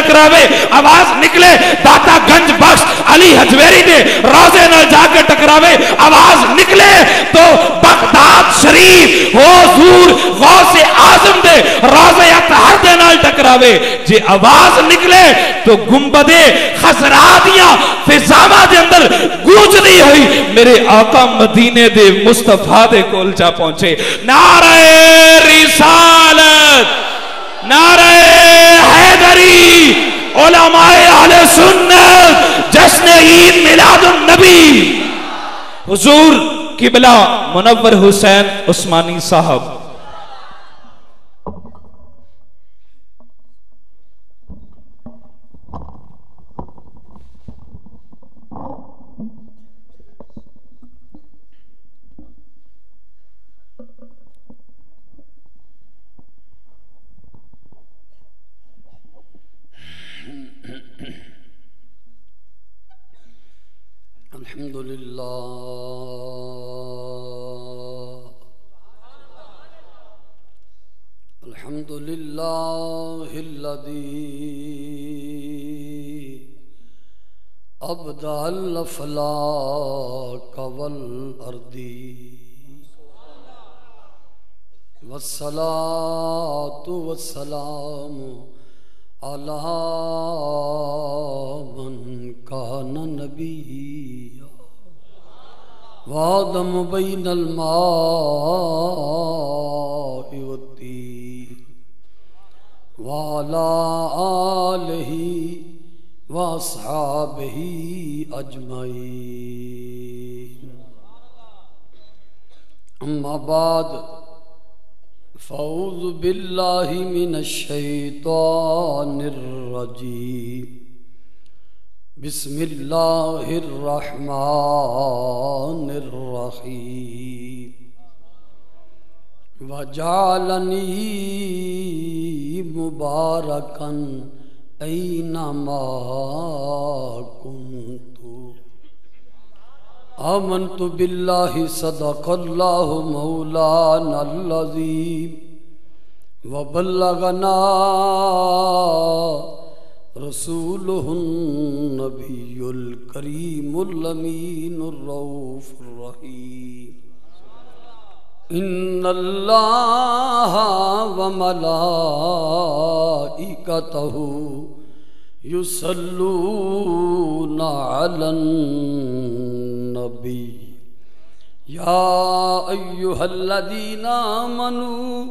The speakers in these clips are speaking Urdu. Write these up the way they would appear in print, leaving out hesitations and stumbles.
ٹکراوے آواز نکلے داتا گنج بخش علی حجویری دے روزے نال جا کے ٹکراوے آواز نکلے تو بغداد شریف حضور غوث اعظم دے روزے اطہر دے نال ٹکراوے جے آواز نکلے تو گنبد خضرا دیاں فضاواں دے اندر گونجدی ہوئی میرے آقا مدینے دے مصطفیٰ دے کول جا پہنچے نعرہ رسالت نعرہ حیدری علماء اہل سنت جشن عید میلاد النبی حضور قبلہ منور حسین عثمانی صاحب الحمدللہ الذی ابدع الافلاک والارض والصلاة والسلام علی من کان نبی وآدم بین الماء والطین وعلى آلہ واصحابہ اجمعین اما بعد فاعوذ باللہ من الشیطان الرجیم بسم اللہ الرحمن الرحیم وجعلنی مبارکا اینما کنت آمنت باللہ صدق اللہ مولانا العظیم وبلغنا رسوله النبی الکریم الامین الرؤوف الرحیم ان اللہ وملائکتہ یصلون علی النبی یا ایہا الذین آمنوا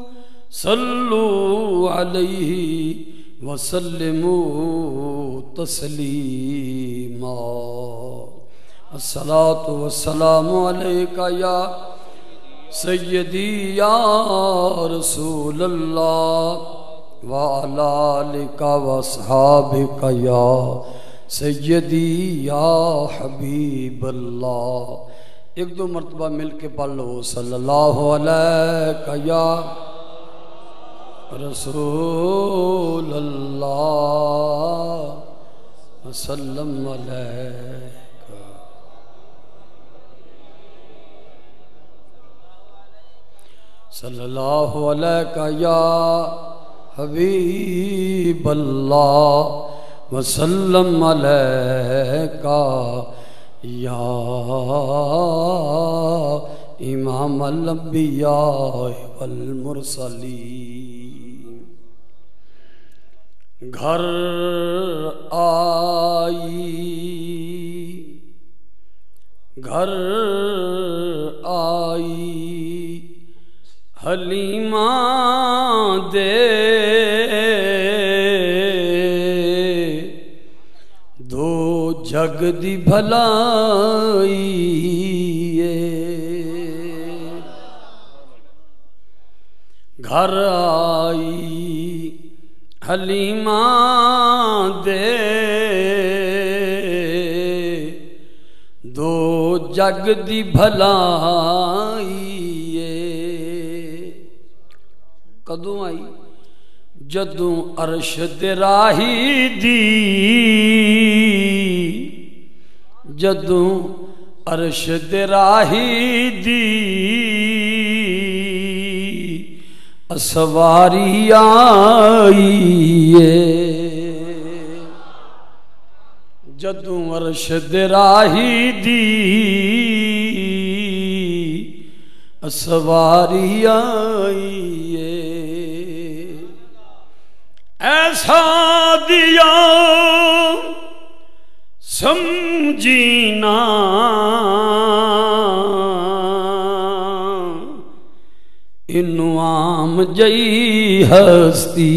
صلوا علیہ وسلموا تسلیما الصلاة والسلام علیکہ یا سیدی یا رسول اللہ وعلی آلک واصحابک یا سیدی یا حبیب اللہ ایک دو مرتبہ مل کے پڑھ لو صلی اللہ علیہ یا رسول اللہ وسلم علیہ صلی اللہ علیہ یا حبیب اللہ وسلم علیہ یا امام الانبیاء والمرسلین گھر آئی حلیمہ دے دو جگ دی بھلائی گھر آئی حلیمہ دے دو جگ دی بھلائی کدوں آئی جدوں عرش دے راہی دی جدوں عرش دے راہی دی اسواری آئی جدوں عرش دے راہی دی سواری آئیے ایسا دیا سمجھینا انو عام جئی ہستی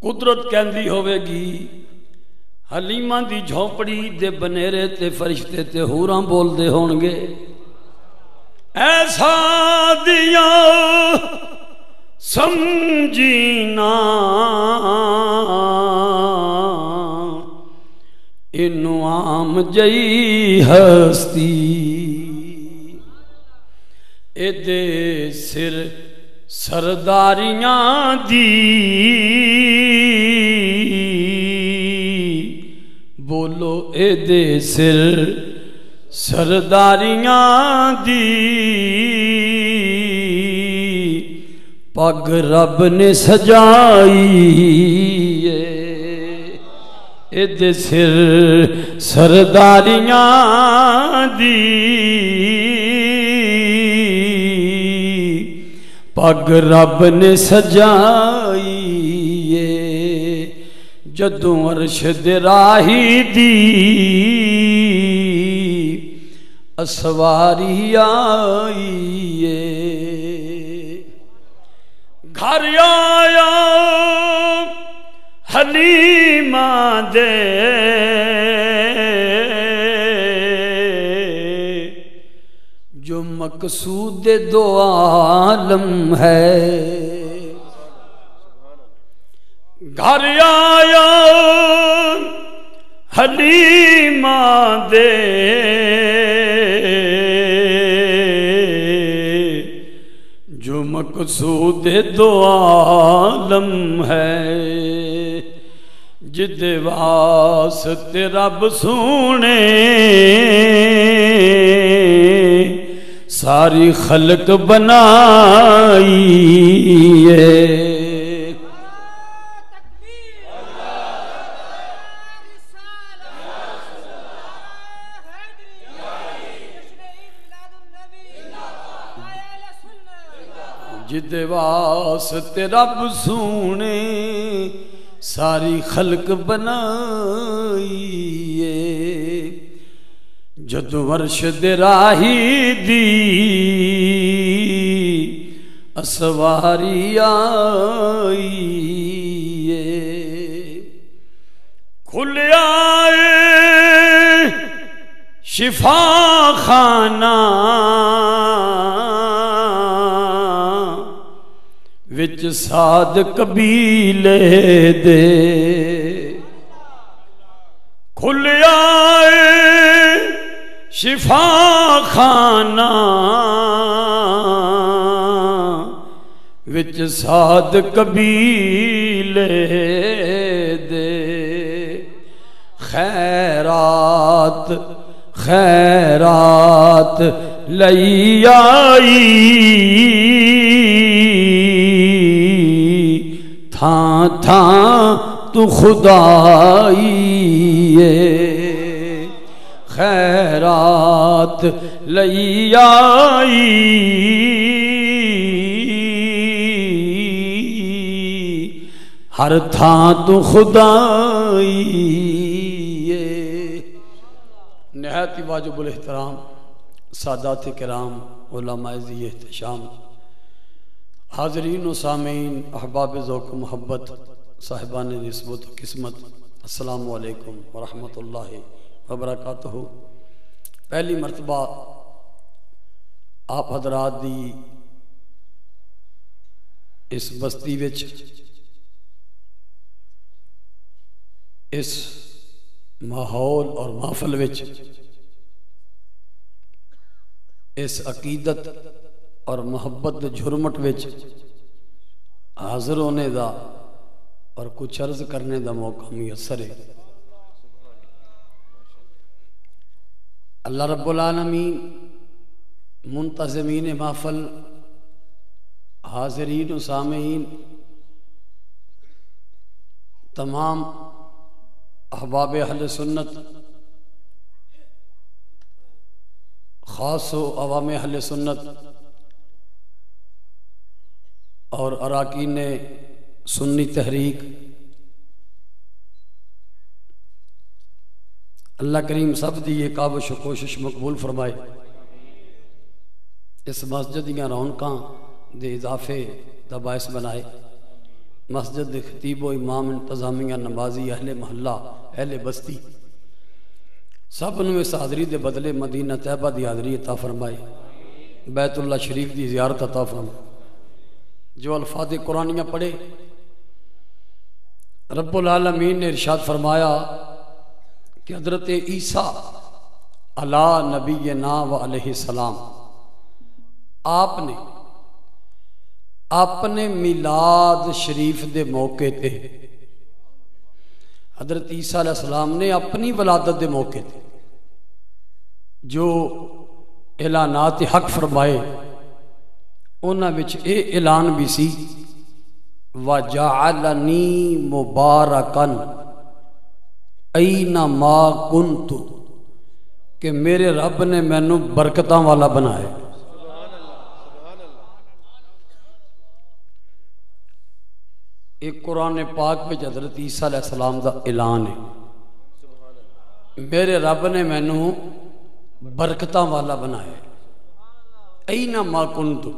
قدرت کہندی ہوئے گی حلیمہ دی جھونپڑی دے بنیرے تے فرشتے تے حوراں بول دے ہونگے ایسا دیا سمجھینا انو عام جئی ہستی اے دے سر سرداریاں دی بولو اے دے سر سرداریاں دی پگ رب نے سجائی اے دے سر سرداریاں دی پگ رب نے سجائی جدوں عرش دے راہی دی اسواری آئیے گھر آیا حلیمہ دے جو مقصود دو عالم ہے گھر آیا حلیمہ دے جو مقصود دو عالم ہے جد واسطے رب سونے ساری خلق بنائی ہے جد واسطے رب سونے ساری خلق بنائیے جدوں عرش دے راہی دی اسواری آئیے کھل آئے شفا خانہ وچ ساد قبیلے دے کھل آئے شفا خانہ وچ ساد قبیلے دے خیرات خیرات لئی آئی تھاں تھاں تو خدائی خیرات لئی آئی ہر تھاں تو خدائی نہایت واجب الاحترام سادات کرام علماء ذی احتشام حاضرین و سامعین احباب ذوق و محبت صاحبان نسبت و قسمت السلام علیکم ورحمۃ اللہ وبرکاتہ پہلی مرتبہ آپ حضرات دی اس بستی وچ اس ماحول اور محفل وچ اس عقیدت اور محبت جھرمٹ وچ حاضر ہونے دا اور کچھ عرض کرنے دا موقع میسر ہے اللہ رب العالمین منتظمین محفل حاضرین و سامعین تمام احباب اہل سنت خاص و عوام اہل سنت اور اراکین سنی تحریک، اللہ کریم سب دی یہ کاوش و کوشش مقبول فرمائے۔ اس مسجد دیاں رونقاں دے اضافے دا باعث بنائے۔ مسجد دے خطیب و امام، انتظامیہ، نمازی، اہل محلہ، اہل بستی سب نو اس حاضری دے بدلے مدینہ طیبہ دی حاضری عطا فرمائے، بیت اللہ شریف دی زیارت عطا فرمائے۔ جو الفاظ قرآنیاں پڑھے، رب العالمین نے ارشاد فرمایا کہ حضرت عیسیٰ علی نبینا و علیہ السلام آپ نے اپنے میلاد شریف دے موقع تے، حضرت عیسیٰ علیہ السلام نے اپنی ولادت دے موقع تے جو اعلانات حق فرمائے، انہاں وچ اے اعلان بھی سی وَجَعَلَنِي مُبَارَكًا اَيْنَمَا كُنْتُ، کہ میرے رب نے مینوں برکتاں والا بنایا۔ ایک قرآن پاک میں حضرت عیسیٰ علیہ السلام دا اعلان ہے، میرے رب نے مینوں برکتاں والا بنایا۔ اَيْنَمَا كُنْتُ،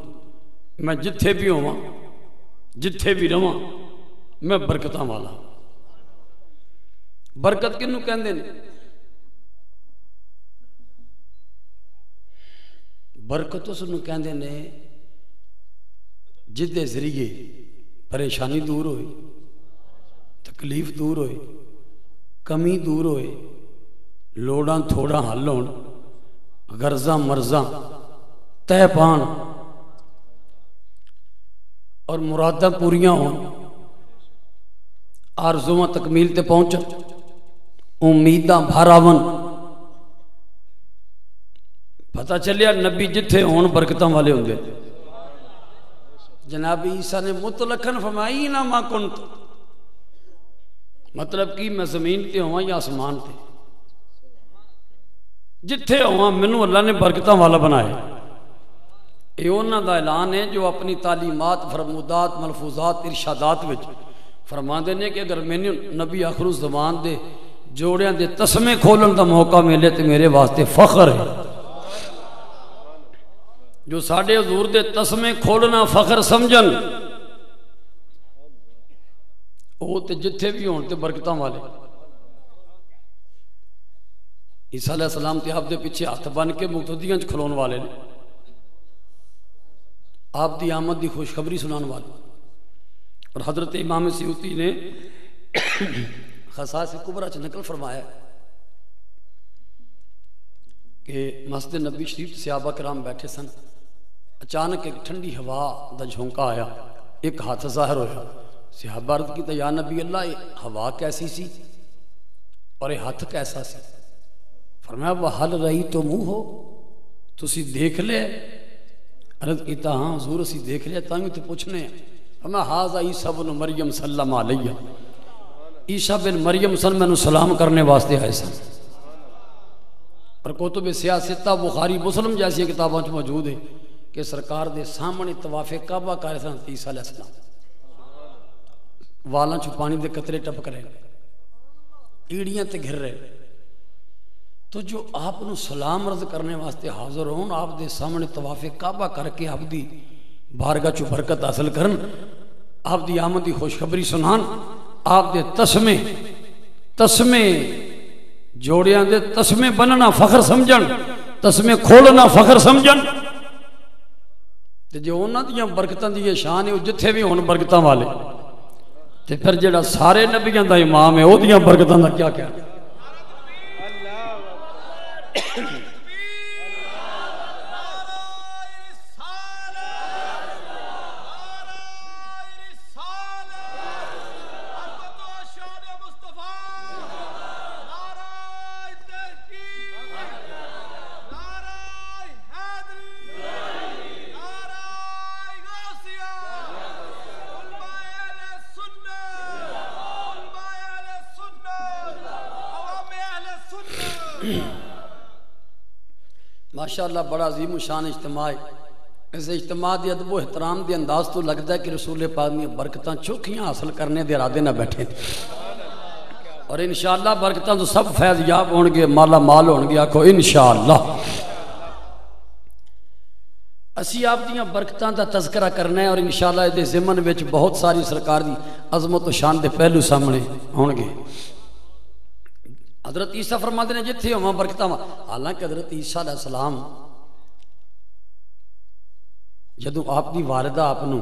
میں جتھے بھی ہوں، جتھے بھی رہاں، میں برکتاں والا۔ برکت کنوں کہندے نے؟ برکت اس نوں کہندے نے جدے ذریعے پریشانی دور ہوئے، تکلیف دور ہوئے، کمی دور ہوئے، لوڑاں تھوڑا حل ہون، غرضاں مرضاں طے پان اور مراداں پوریاں ہون، آرزواں تکمیل تے پہنچن، امیداں بھراون۔ پتہ چلیا نبی جتھے ہون برکتاں والے ہوندے۔ جناب عیسیٰ نے مطلقاً فرمائی نہ ما کنت، مطلب کہ میں زمین تے ہوں یا آسمان تے، جتھے ہوں منو اللہ نے برکتاں والا بنایا۔ یہ انہاں دا اعلان ہے جو اپنی تعلیمات، فرمودات، ملفوظات، ارشادات وچ فرماندے نے کہ اگر میں نبی آخر الزمان دے جوڑیاں دے تسمے کھولن دا موقع ملے تو میرے واسطے فخر ہے۔ جو ساڑھے حضور دے تسمے کھولنا فخر سمجھن، وہ تے جتھے بھی ہون تے برکتاں والے۔ عیسیٰ علیہ السلام تے آپ دے پیچھے ہاتھ بن کے مقتدیاں چ کھلون والے نے، آپ دی آمد دی خوشخبری سنان والے۔ اور حضرت امام سیوطی نے خصائص کبریٰ چ نقل فرمایا کہ مسجد نبی شریف صحابہ کرام بیٹھے سن، اچانک ایک ٹھنڈی ہوا دا جھونکا آیا، ایک ہاتھ ظاہر ہویا۔ صحابہ عرض کیتا یا نبی اللہ یہ ہوا کیسی سی اور یہ ہاتھ کیسا سی؟ فرمایا وَحَلْ رَأَيْتُمُوهُ، تسی دیکھ لے؟ عرض کیتا ہاں حضور اسی دیکھ لیا، تاں تے پوچھنے ہیں۔ فرمایا ھذا عیسیٰ بن مریم سلم علیہ، عیسیٰ بن مریم سن میں سلام کرنے واسطے آئے سن۔ اور کتب سیاستہ بخاری مسلم جیسی کتابوں میں موجود ہے کہ سرکار دے سامنے طواف کعبہ کر سن عیسیٰ علیہ السلام، والاں چ پانی دے قطرے ٹپک رہے، ایڑیاں تے گھر رہے، تو جو آپ نو سلام عرض کرنے واسطے حاضر ہون، آپ دے سامنے طواف کعبہ کر کے آپ دی بارگاہ چ برکت حاصل کرن، آپ دی آمد دی خوشخبری سنان، آپ دے تسمے جوڑیاں دے تسمے بننا فخر سمجھن، تسمے کھولنا فخر سمجھن، تے جو انہاں دیاں برکتاں دی شان ہے وہ جتھے بھی ہون برکتاں والے، تے پھر جڑا سارے نبیاں دا امام ہے او دیاں برکتاں دا کیا کہنا۔ ماشاءاللہ بڑا عظیم و شان اجتماع ہے. اس اجتماع دی ادب و احترام دی انداز تو لگتا ہے کہ رسول پاک نے برکتاں چوکھیاں حاصل کرنے دے ارادے نہ بیٹھے اور انشاءاللہ برکتاں تو سب فیض یاب ہون گے مالا مال ہون گے. آکھو انشاءاللہ. اسی آپ دیاں برکتاں دا تذکرہ کرنا ہے اور انشاءاللہ دے ضمن وچ بہت ساری سرکار دی عظمت و شان دے پہلو سامنے ہون گے. حضرت عیسیٰ فرماتے ہیں جتھے ہواں برکتاں. حالانکہ حضرت عیسیٰ علیہ السلام جدو آپ دی والدہ آپ نو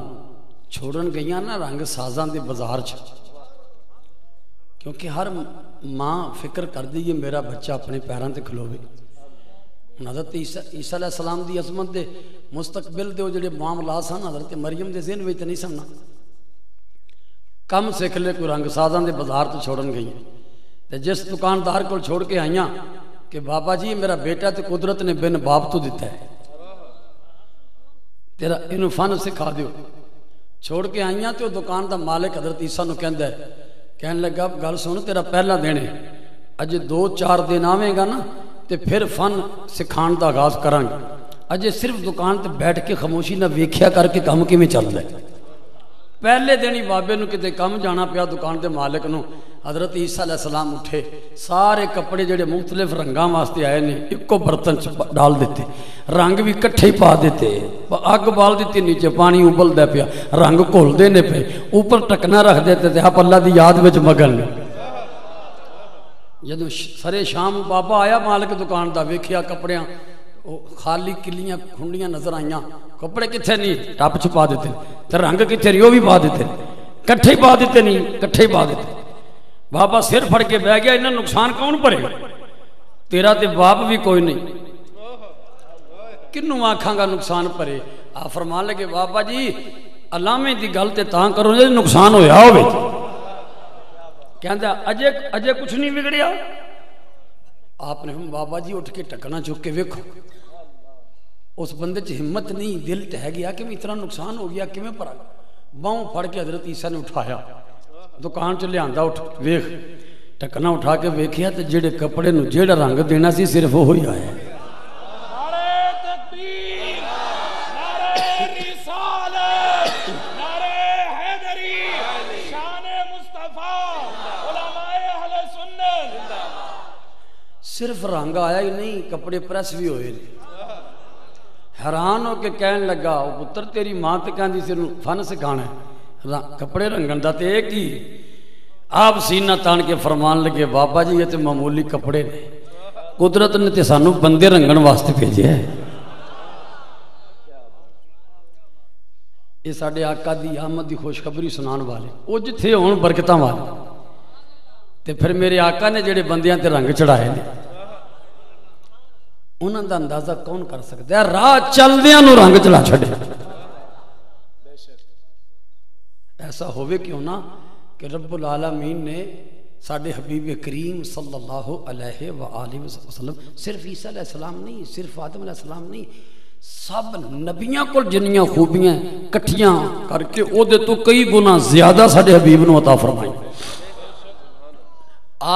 چھوڑن گئیاں نا رنگ سازاں دے بازار چ، کیونکہ ہر ماں فکر کر دی یہ میرا بچہ اپنے پیراں تے کھلوے. حضرت عیسیٰ علیہ السلام دی عظمت دے مستقبل دے جڑے معاملات سن حضرت مریم دے ذہن وچ نہیں سننا. کم سکھ لے کوئی رنگ سازاں دے بازار تے چھوڑن گئی تے جس دکاندار کو چھوڑ کے آئیاں کہ بابا جی میرا بیٹا تے قدرت نے بن باپ تو دیتا ہے، تیرا انہوں فن سکھا دیو. چھوڑ کے آئیاں تے وہ دکان دا مالک حضرت عیسیٰ نو کہندا ہے، کہنے لگا گل سن تیرا پہلا دینے اجے 2-4 دن آویں گا نا تے پھر فن سکھان دا آغاز کریں گے. اجے صرف دکان تے بیٹھ کے خاموشی نہ ویکھیا کر کے کم کیویں چل رہا ہے. پہلے دن ہی بابے نو کتے کم جانا پیا دکان دے مالک نو. حضرت عیسیٰ علیہ السلام اٹھے، سارے کپڑے جڑے مختلف رنگاں واسطے آئے نے ایک کو برتن ڈال دیتے، رنگ بھی کٹھے ہی پا دیتے، اگ بال دیتی، نیچے پانی ابل دے پیا، رنگ گھول دینے پہ، اوپر ٹکنا رکھ دیتے تھے. آپ اللہ دی یاد وچ مگن. جدو سرے شام بابا آیا مالک دکان دا ویکھیا کپڑیاں خالی کلیاں کھنڈیاں نظر آئیاں، کپڑے کتھے نہیں ٹپ چ پا دیتے تے رنگ کتھے ریو بھی پا دیتے، کٹھے پا دیتے نہیں کٹھے پا دیتے. بابا سر پھڑ کے بہ گیا، انہیں نقصان کون پڑے گا؟ تیرا تے باپ بھی کوئی نہیں، کنوں آکھاں گا نقصان پڑے. آپ فرمان لگے بابا جی علامے دی گل تے تاں کرو جے نقصان ہویا ہوئے. کہندا اجے کچھ نہیں بگڑیا. آپ نے بابا جی اٹھ کے ٹکنا چک کے ویکھو. اس بندے چ ہمت نہیں، دل ٹہ گیا کہ اتنا نقصان ہو گیا کیویں پڑا. باؤں پھڑ کے حضرت عیسیٰ نے اٹھایا، دکان چ لیا اٹھ ویخ. ٹکنا اٹھا کے ویکھیا تے جڑے کپڑے نو جیڑا رنگ دینا سی صرف وہی آیا. نعرہ تکبیر، نعرہ رسالت، نعرہ حیدری، شان مصطفیٰ، علماء اہل سنت. صرف رنگ آیا ہی نہیں، کپڑے پریس بھی ہوئے. حیران ہو کے کہنے لگا او پتر تیری ماں تے کہندی سی فن سکھانا ہے، کپڑے رنگن دا تے ایک ہی. آپ سینہ تان کے فرمان لگے بابا جی یہ تے معمولی کپڑے نے، قدرت نے تے سانو بندے رنگن واسطے بھیجے ہے. یہ ساڈے آقا دی آمد دی خوشخبری سنان والے او جتھے ہون برکتاں والے. تے پھر میرے آقا نے جڑے بندیاں تے رنگ چڑھائے نے انہاں دا اندازہ کون کر سکتا ہے؟ راہ چلدیاں نو رنگ چڑھا چھڑے. ایسا ہوئے کیوں نہ کہ رب العالمین نے ساڈے حبیب کریم صلی اللہ علیہ وآلہ وسلم صرف عیسیٰ علیہ السلام نہیں، صرف آدم علیہ السلام نہیں، سب نبیاں کو جنیاں خوبیاں کٹھیاں کر کے او دے تو کئی گنا زیادہ ساڈے حبیب نو عطا فرمائی.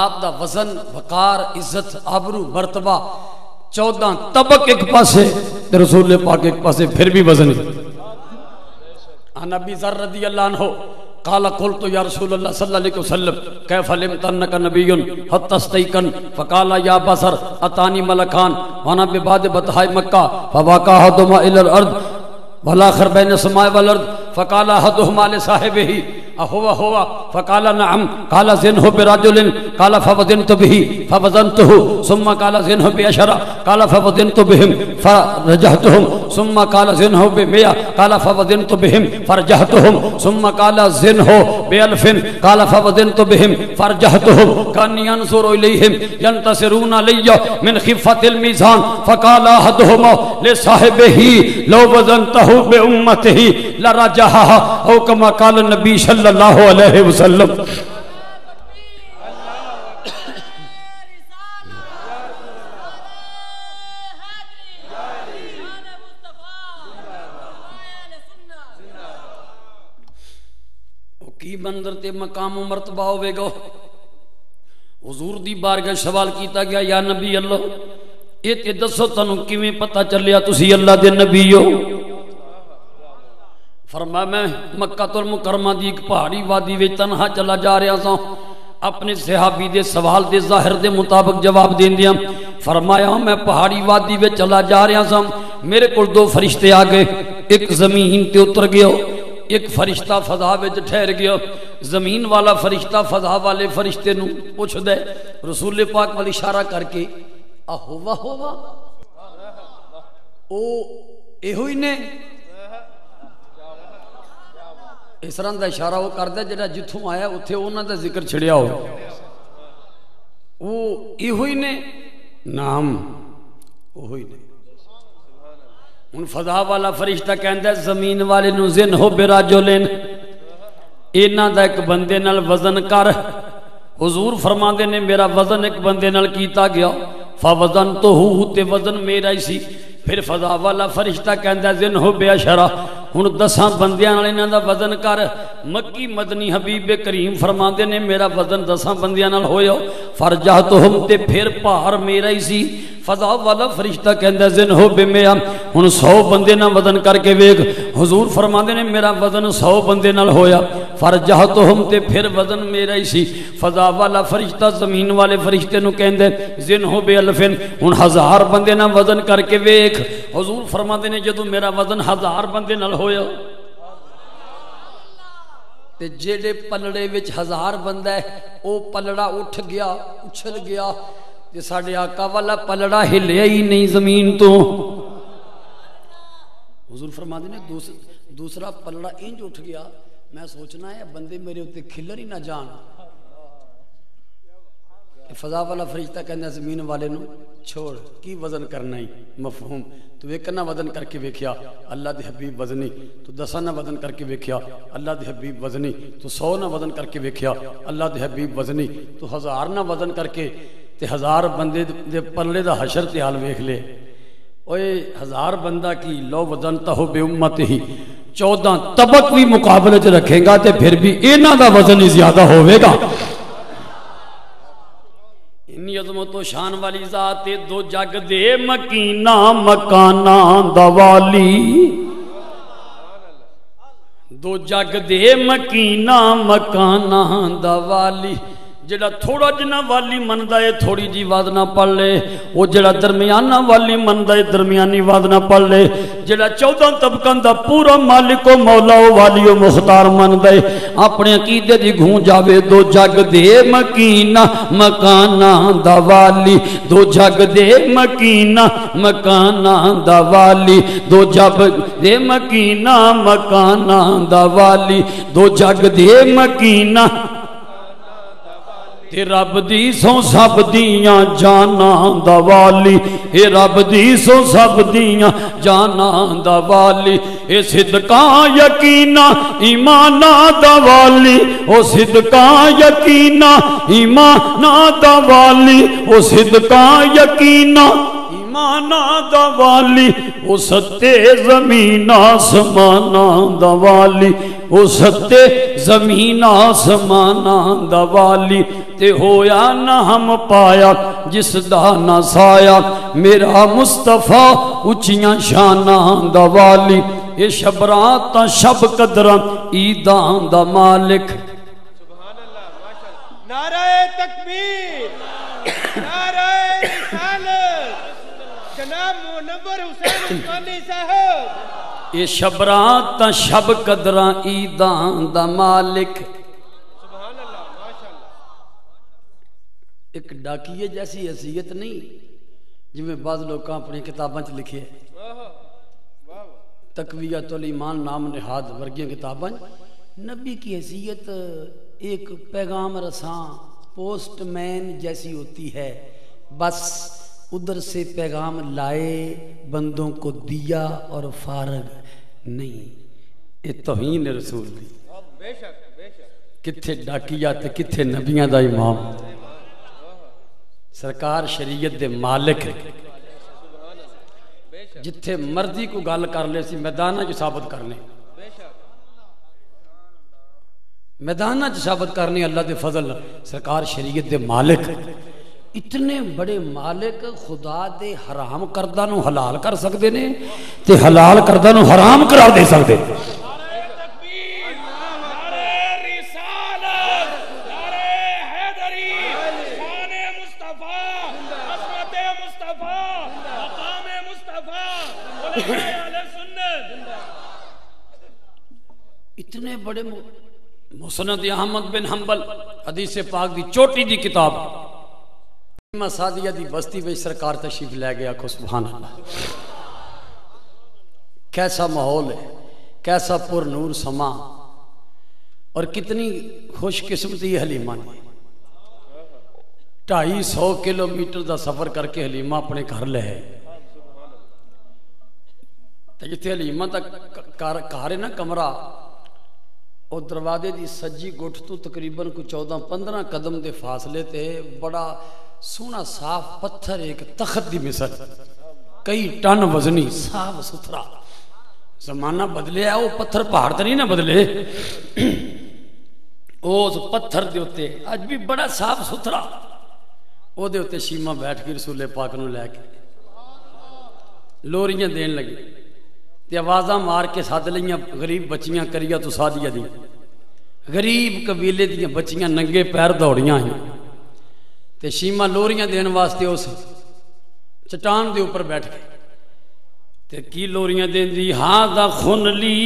آپ دا وزن، وقار، عزت، آبرو، مرتبہ 14 طبق ایک پاسے تے رسول پاک ایک پاسے پھر بھی وزن ہے. عن ابی ذر رضی اللہ عنہ قال قلت یا رسول اللہ صلی اللہ علیہ وسلم کیف علمت انک نبی حتی استیقن فقال یا بصر اتانی ملکان وانا ببعد بطحاء مکہ فواقع احدهما الى الارض والآخر بین السماء والارض فقال احدهما لصاحبه اهو هو فقال نعم قال زنه برجل قال فوزنت به فوزنته ثم قال زنه بعشرة قال فوزنت بهم فرجحتهم ثم قال زنه ب100 قال فوزنت بهم فرجحتهم ثم قال زنه ب1000 قال فوزنت بهم فرجحتهم كان ينظر إليهم ينتصرون علي من خفة الميزان فقال أحدهما لصاحبه لو وزنته بأمته لرجحها أو كما قال النبي صلی اللہ علیہ وسلم. کی منظر تے مقام و مرتبہ ہوئے گا. حضور دی بارگاہ سوال کیتا گیا یا نبی اللہ یہ تے دسو تانوں کیویں پتہ چلیا تسی اللہ دے نبی ہو؟ فرمایا میں مکہ المکرمہ دی ایک پہاڑی وادی وچ تنہا چلا جا رہا سا اپنے صحابی دے سوال دے ظاہر دے مطابق جواب دیندیاں فرمایا میں پہاڑی وادی وچ چلا جا رہا سا میرے کول دو فرشتے آ گئے ایک زمین تے اتر گیا ایک فرشتہ فضا وچ ٹھہر گیا زمین والا فرشتہ فضا والے فرشتے نو پوچھ دے رسول پاک والی اشارہ کر کے ہوا او ایہو ہی نے اس طرح دا اشارہ وہ کردا جڑا جتھوں آیا اوتھے انہاں دا ذکر چھڑیا ہو وہ ایہو ہی نے نام اوہی نے ہن فضا والا فرشتہ کہندا زمین والے نو زن ہو براجولن انہاں دا ایک بندے نال وزن کر حضور فرماندے نے میرا وزن ایک بندے نال کیتا گیا فوزن تو ہو تے وزن میرا ہی سی پھر فضا والا فرشتہ کہندا زن ہو بے اشرا ہن 10 بندیاں نال انہاں دا وزن کر مکی مدنی حبیب کریم فرماندے نے میرا وزن 10 بندیاں نال ہویا فرجہتہم تے پھر پہاڑ میرا ہی سی فضا والا فرشتہ کہندا زن ہو بے میں ہن 100 بندے نال وزن کر کے ویکھ حضور فرماندے نے میرا وزن 100 بندے نال ہویا فرجہتہم تے پھر وزن میرا ہی سی فضا والا فرشتہ زمین والے فرشتے نو کہندے زن ہو بے الفن ہن 1000 بندے نال وزن کر کے ویکھ حضور فرماندے نے جدوں میرا وزن 1000 بندے نال ہویا تے جیڑے پلڑے وچ 1000 بندہ ہے او پلڑا اٹھ گیا اچھل گیا تے ساڈے آقا والا پلڑا ہلیا ہی نہیں زمین تو حضور فرماندے نے دوسرا پلڑا انج اٹھ گیا میں سوچنا ہے بندے میرے اوتے کھلر ہی نہ جان فضا والا فرشتہ کہنا زمین والے نو چھوڑ کی وزن کرنا ہی مفہوم تو ایکنا وزن کر کے ویکھیا اللہ دے حبیب وزنی تو 10 نہ وزن کر کے ویکھیا اللہ دے حبیب وزنی تو 100 نہ وزن کر کے ویکھیا اللہ دے حبیب وزنی تو 1000 نہ وزن کر کے تے 1000 بندے دے پلے دا حشر تے حال ویکھ لے اوئے 1000 بندہ کی لو وزن تہو بے امت ہی 14 طبق بھی مقابلے چ رکھے گا تے پھر بھی انہاں دا وزن ہی زیادہ ہوے گا انی عظمت و شان والی ذات دو جگ دے مکینہ مکانہ دا والی دو جگ دے مکینہ مکانہ دا والی جڑا تھوڑا جنا والی مندا ہے تھوڑی جی واد نہ پڑھ لے وہ جڑا درمیانہ والی مندا ہے درمیانی واد نہ پڑھ لے جڑا 14 طبقاں دا پورا مالک و مولا و والی و مختار مندا ہے اپنے عقیدے دی گھون جاوے دو جگ دے مکینہ مکانہ دا والی دو جگ دے مکینہ مکانہ دا والی دو جگ دے مکینہ مکانہ دا والی دو جگ دے مکینہ اے رب دی سو سب دیاں جاناں دا والی اے رب دی سو سب دیاں جاناں دا والی اے صدقاں یقیناں ایماناں دا والی او صدقاں یقیناں ایماناں دا والی او صدقاں یقیناں ایماناں دا والی او ستے زمین آسماناں دا والی او ستے زمین آسماناں دا والی تے ہویا نہ ہم پایا جس دا نہ سایا میرا مصطفیٰ اچیاں شاناں دا والی اے شبراتاں شب قدراں عیداں دا مالک سبحان اللہ ماشاءاللہ نعرہ تکبیر نعرہ رسالت جناب منور حسین عثمانی صاحب اے شبراتاں شب قدراں عیداں دا مالک ایک ڈاکیے جیسی حیثیت نہیں جی میں بعض لوگ اپنی کتاباں چ لکھے تقویت الایمان نام نہاد ورگیاں کتاباں نبی کی حیثیت ایک پیغام رساں پوسٹ مین جیسی ہوتی ہے بس ادھر سے پیغام لائے بندوں کو دیا اور فارغ نہیں یہ توہین رسول دی کتھے ڈاکیا تے کتھے نبیاں دا امام سرکار شریعت دے مالک جتھے مرضی کو گل کر لے سی میدانہ جو ثابت کرنے میدانہ ثابت کرنے اللہ دے فضل سرکار شریعت دے مالک اتنے بڑے مالک خدا دے حرام کردہ نو حلال کر سکتے نے تے حلال کردہ نو حرام قرار دے سکتے. اتنے بڑے مسند احمد بن حنبل حدیث پاک دی چوٹی دی کتاب سادیہ دی بستی میں سرکار تشریف لے گیا کو سبحان اللہ. کیسا ماحول ہے، کیسا پر نور سما، اور کتنی خوش قسمتی حلیمہ نے. 250 کلومیٹر دا سفر کر کے حلیمہ اپنے گھر لے ہے. جتھے حلیمہ تک کار ہے نا کمرہ، اور دروازے دی سجی گٹھ تو تقریباً کو 14-15 قدم دے فاصلے تے بڑا سونا صاف پتھر ایک تخت دی مثل، کئی ٹن وزنی صاف ستھرا. زمانہ بدلے ہے، وہ پتھر پہاڑ تے نہیں نہ بدلے، اس پتھر دے ہوتے اج بھی بڑا صاف ستھرا. وہ دے ہوتے شیمہ بیٹھ کے رسول پاک نو لے کے لوریاں دین لگی تے آوازاں مار کے سد لئیاں غریب بچیاں کریا تو سادیہ دی غریب قبیلے دیاں بچیاں ننگے پیر دوڑیاں ہیں. تے شیمہ لوریاں دین واسطے اس چٹان دے اوپر بیٹھ کے تے کی لوریاں دین دی ہاذا خن لی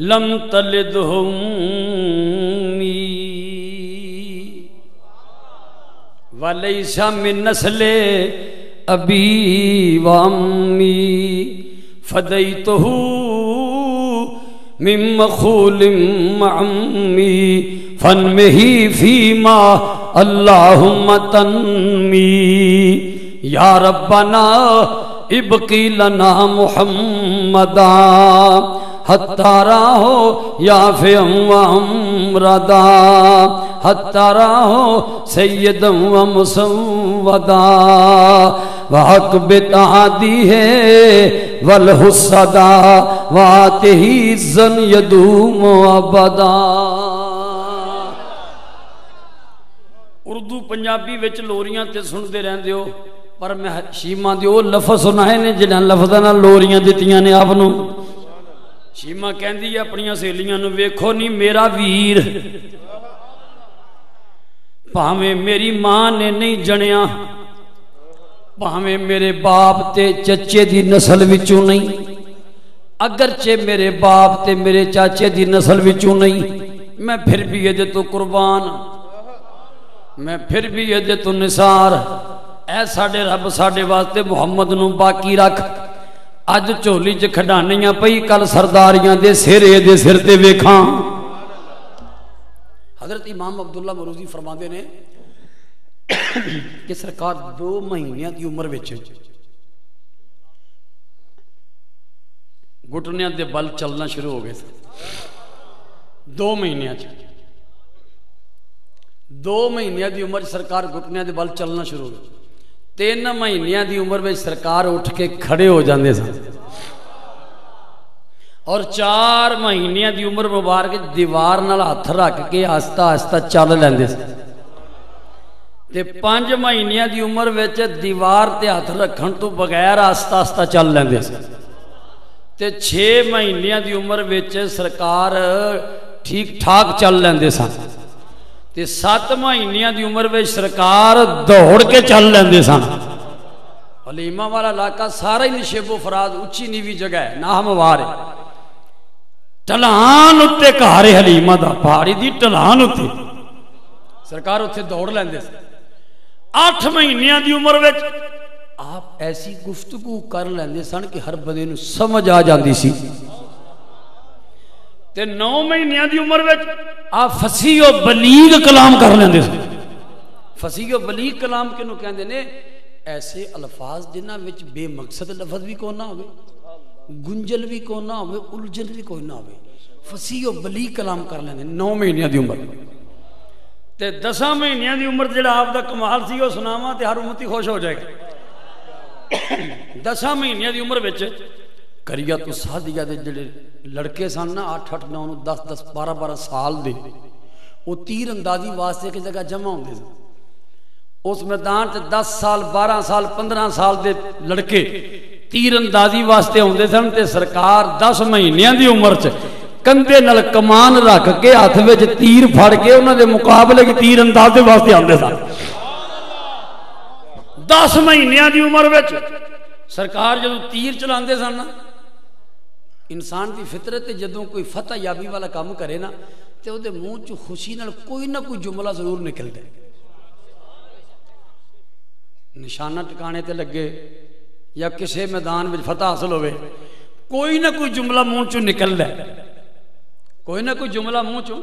لم تلد امی ولیس من نسل ابی و امی فدیتہ من مخول معمی فنمہی فیما اللہم تنمی یا ربنا ابقی لنا محمدا حتی راہو یافعا و امردا حتی راہو سیدا و مسودا وحق بتعادی ہے والحسدا واتہی زن یدوم ابدا. اردو پنجابی وچ لوریاں تے سن دے رہن دیو، پر میں شیمہ دیو لفظ سنائے نے جنہاں لفظاں لوریاں دیتیاں نے آپ نو. شیمہ کہندی ہے اپنیاں سہیلیاں نو ویکھو نہیں میرا ویر بھاویں میری ماں نے نہیں جنیا، بھاویں میرے باپ تے چچے دی نسل وچوں نہیں، اگرچہ میرے باپ تے میرے چاچے دی نسل وچوں نہیں، میں پھر بھی یہ تو قربان، میں پھر بھی یہ تو نثار. اے ساڈے رب ساڈے واسطے محمد نو باقی رکھ. اج چولی چ کھڈانیاں پئی، کل سرداریاں دے سر دے سر تے ویکھاں. حضرت امام عبداللہ مروزی فرماندے نے کہ سرکار 2 مہینے دی عمر وچ گھٹنیاں دے بل چلنا شروع ہو گئے. 2 مہینے 2 مہینے دی عمر سرکار گھٹنیاں دے بل چلنا شروع ہو گئے. 3 مہینے دی عمر میں سرکار اٹھ کے کھڑے ہو جاندے سن، اور 4 مہینے دی عمر مبارک دیوار نال ہاتھ رکھ کے آہستہ آہستہ چل لیندے سن. تے 5 مہینے دی عمر وچ دیوار تے ہاتھ رکھن تو بغیر آہستہ آہستہ چل لیندے سن. تے 6 مہینے دی عمر وچ سرکار ٹھیک ٹھاک چل لیندے سن. تے 7 مہینے دی عمر وچ سرکار دوڑ کے چل لیندے سن. حلیمہ والا علاقہ سارا ہی نشیب و فراز اچھی نیوی جگہ ہے، ناہموار ہے. ٹلان اتے گھر حلیمہ دا، پہاڑی دی ٹلان اتے سرکار اتے دوڑ لیندے سن. 8 مہینے دی عمر وچ آپ ایسی گفتگو کر لیندے سن کہ ہر بندے نوں سمجھ آ جاندی سی. تے 9 مہینے دی عمر وچ آپ فصیح و بلیغ کلام کر لیندے سن. فصیح و بلیغ کلام کینوں کہندے نے؟ ایسے الفاظ جنہاں وچ بے مقصد لفظ بھی کوئی نہ ہوئے، گنجل بھی کوئی نہ ہوئے، الجھن بھی کوئی نہ ہوئے. فصیح و بلیغ کلام کر لیندے 9 مہینے دی عمر. تے 10 مہینے دی عمر جڑا آپ دا کمال سی وہ سناواں تے ہر امتی خوش ہو جائے گا. 10 مہینے دی عمر وچ کریہ تو سادیہ دے جڑے لڑکے سن نا 8-8 9 10 10 12 12 سال دے وہ تیر اندازی واسطے کی جگہ جمع ہوندے سن اس میدان تے 10 سال 12 سال 15 سال دے لڑکے تیر اندازی واسطے ہوندے سن تے سرکار 10 مہینیاں دی عمر چ کندھے نال کمان رکھ کے ہاتھ وچ تیر پھڑ کے انہاں دے مقابلے کی تیر اندازی واسطے آندے سن 10 مہینیاں دی عمر وچ سرکار جدوں تیر چلاندے سن نا انسان دی فطرت جدوں کوئی فتح یابی والا کام کرے نا تے او دے منہ چ خوشی نال کوئی نہ کوئی جملہ ضرور نکلدا ہے نشانہ ٹکانے تے لگے یا کسی میدان میں فتح حاصل ہوئے کوئی نہ کوئی جملہ منہ چوں نکل ہے کوئی نہ کوئی جملہ منہ چوں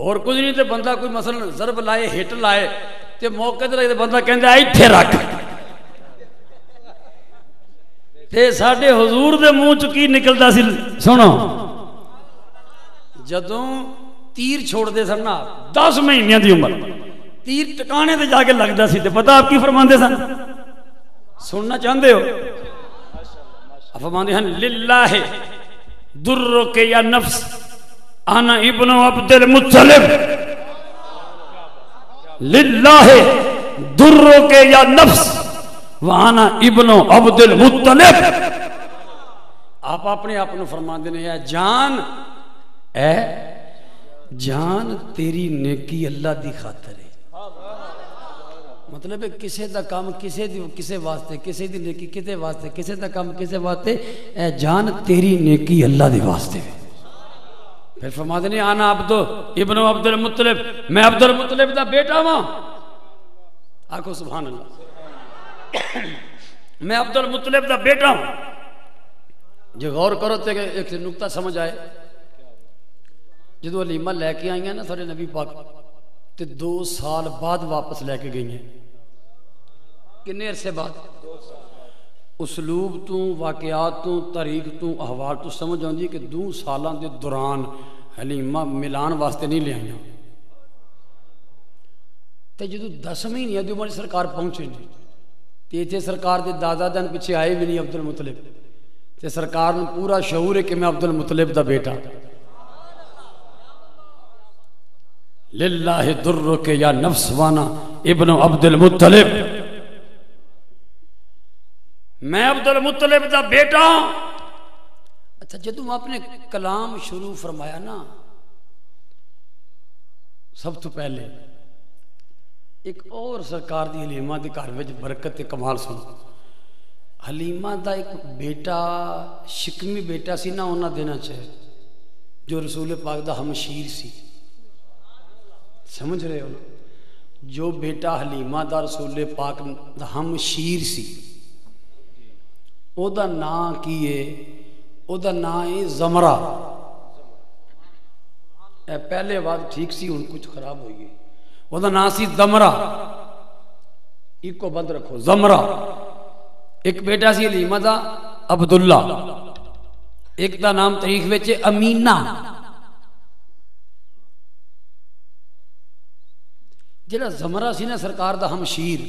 اور کچھ نہیں تے بندہ کوئی مثلا ضرب لائے ہٹ لائے تے موقع تے لگے بندہ کہندا ایتھے رکھ تے ساڈے حضور دے منہ چوں کی نکلدا سی سنو جدوں تیر چھوڑ دے سن نا 10 مہینیاں دی عمر تیر ٹکانے تے جا کے لگدا سی تے پتہ آپ کی فرماندے سن سننا چاہندے ہو فرماندے ہیں للہ درک یا نفس انا ابن عبد المطلب للہ درک یا نفس وانا ابن عبد المطلب آپ اپنے آپ کو فرماندے نے اے جان تیری نیکی اللہ دی خاطر ہے مطلب ہے کسے دا کام کسے واسطے کسے دی نیکی کسے واسطے کسے دا کام کسے واسطے اے جان تیری نیکی اللہ دی واسطے پھر فرما دینے آنا ابن عبد المطلب میں عبد المطلب دا بیٹا ہوں آکھو سبحان اللہ میں عبد المطلب دا بیٹا ہوں جو غور کرو تے کہ ایک نکتہ سمجھ آئے جدو حلیمہ لے کے آئی ہیں نا سارے نبی پاک تے 2 سال بعد واپس لے کے گئی ہیں کنے عرصے بعد اسلوب تو واقعات تو تاریخ تو احوال تو سمجھ آندی کہ 2 سالاں دے دوران حلیمہ ملان واسطے نہیں لے آئیں تے جدو 10 مہینے دی عمر سرکار پہنچے نہیں تے ایتھے سرکار دے دادا دن پیچھے آئے بھی نہیں عبد المطلب تے سرکار نے پورا شعور ہے کہ میں عبد المطلب دا بیٹا للہ درک یا نفس وانا ابن عبد المطلب میں عبد المطلب دا بیٹا اچھا جدوں آپ نے کلام شروع فرمایا نا سب تو پہلے ایک اور سرکار دی حلیمہ دی گھر وچ برکت تے کمال سنو حلیمہ دا ایک بیٹا شکمی بیٹا سی نا انہاں دینا چاہے جو رسول پاک دا ہمشیر سی سمجھ رہے ہو جو بیٹا حلیمہ دا رسول پاک دا ہمشیر سی او دا نام کی ہے او دا نام ہے زمرہ پہلے بات ٹھیک سی ان کچھ خراب ہوئی گئی او دا نام سی زمرہ ایک کو بند رکھو زمرہ ایک بیٹا سی حلیمہ دا عبداللہ ایک دا نام تاریخ وچ امینہ جڑا زمرہ سی نا سرکار دا ہمشیر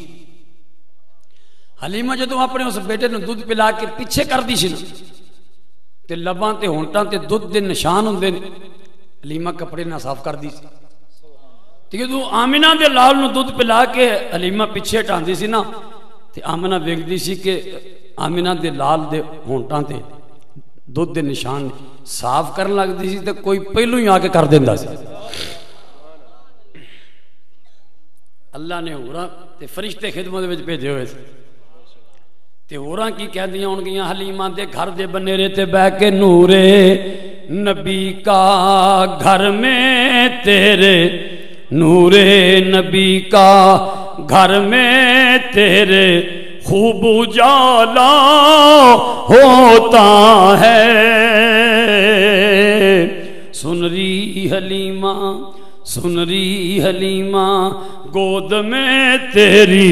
حلیمہ جدوں اپنے اس بیٹے نے دودھ پلا کے پیچھے کر دی سی نا تے لباں تے ہونٹاں تے دودھ دے نشان ہوندے نے حلیمہ کپڑے نہ صاف کر دی سی تے جدوں آمنہ دے لال نو دودھ پلا کے حلیمہ پیچھے ہٹاندی سی نا تے آمنہ ویکھدی سی کہ آمنہ دے لال دے ہونٹاں تے دودھ دے نشان صاف کرن لگدی سی تے کوئی پہلو ہی آ کے کر دیندا سی اللہ نے ہوراں تے فرشتے خدمت وچ بھیجے ہوئے سے تے ہوراں کی کہہ دیاں ہون گیاں حلیمہ دے گھر دے بنیرے تے بہ کے نورے نبی کا گھر میں تیرے نورے نبی کا گھر میں تیرے خوب اجالا ہوتا ہے سن رہی حلیمہ سن رہی حلیمہ گود میں تیری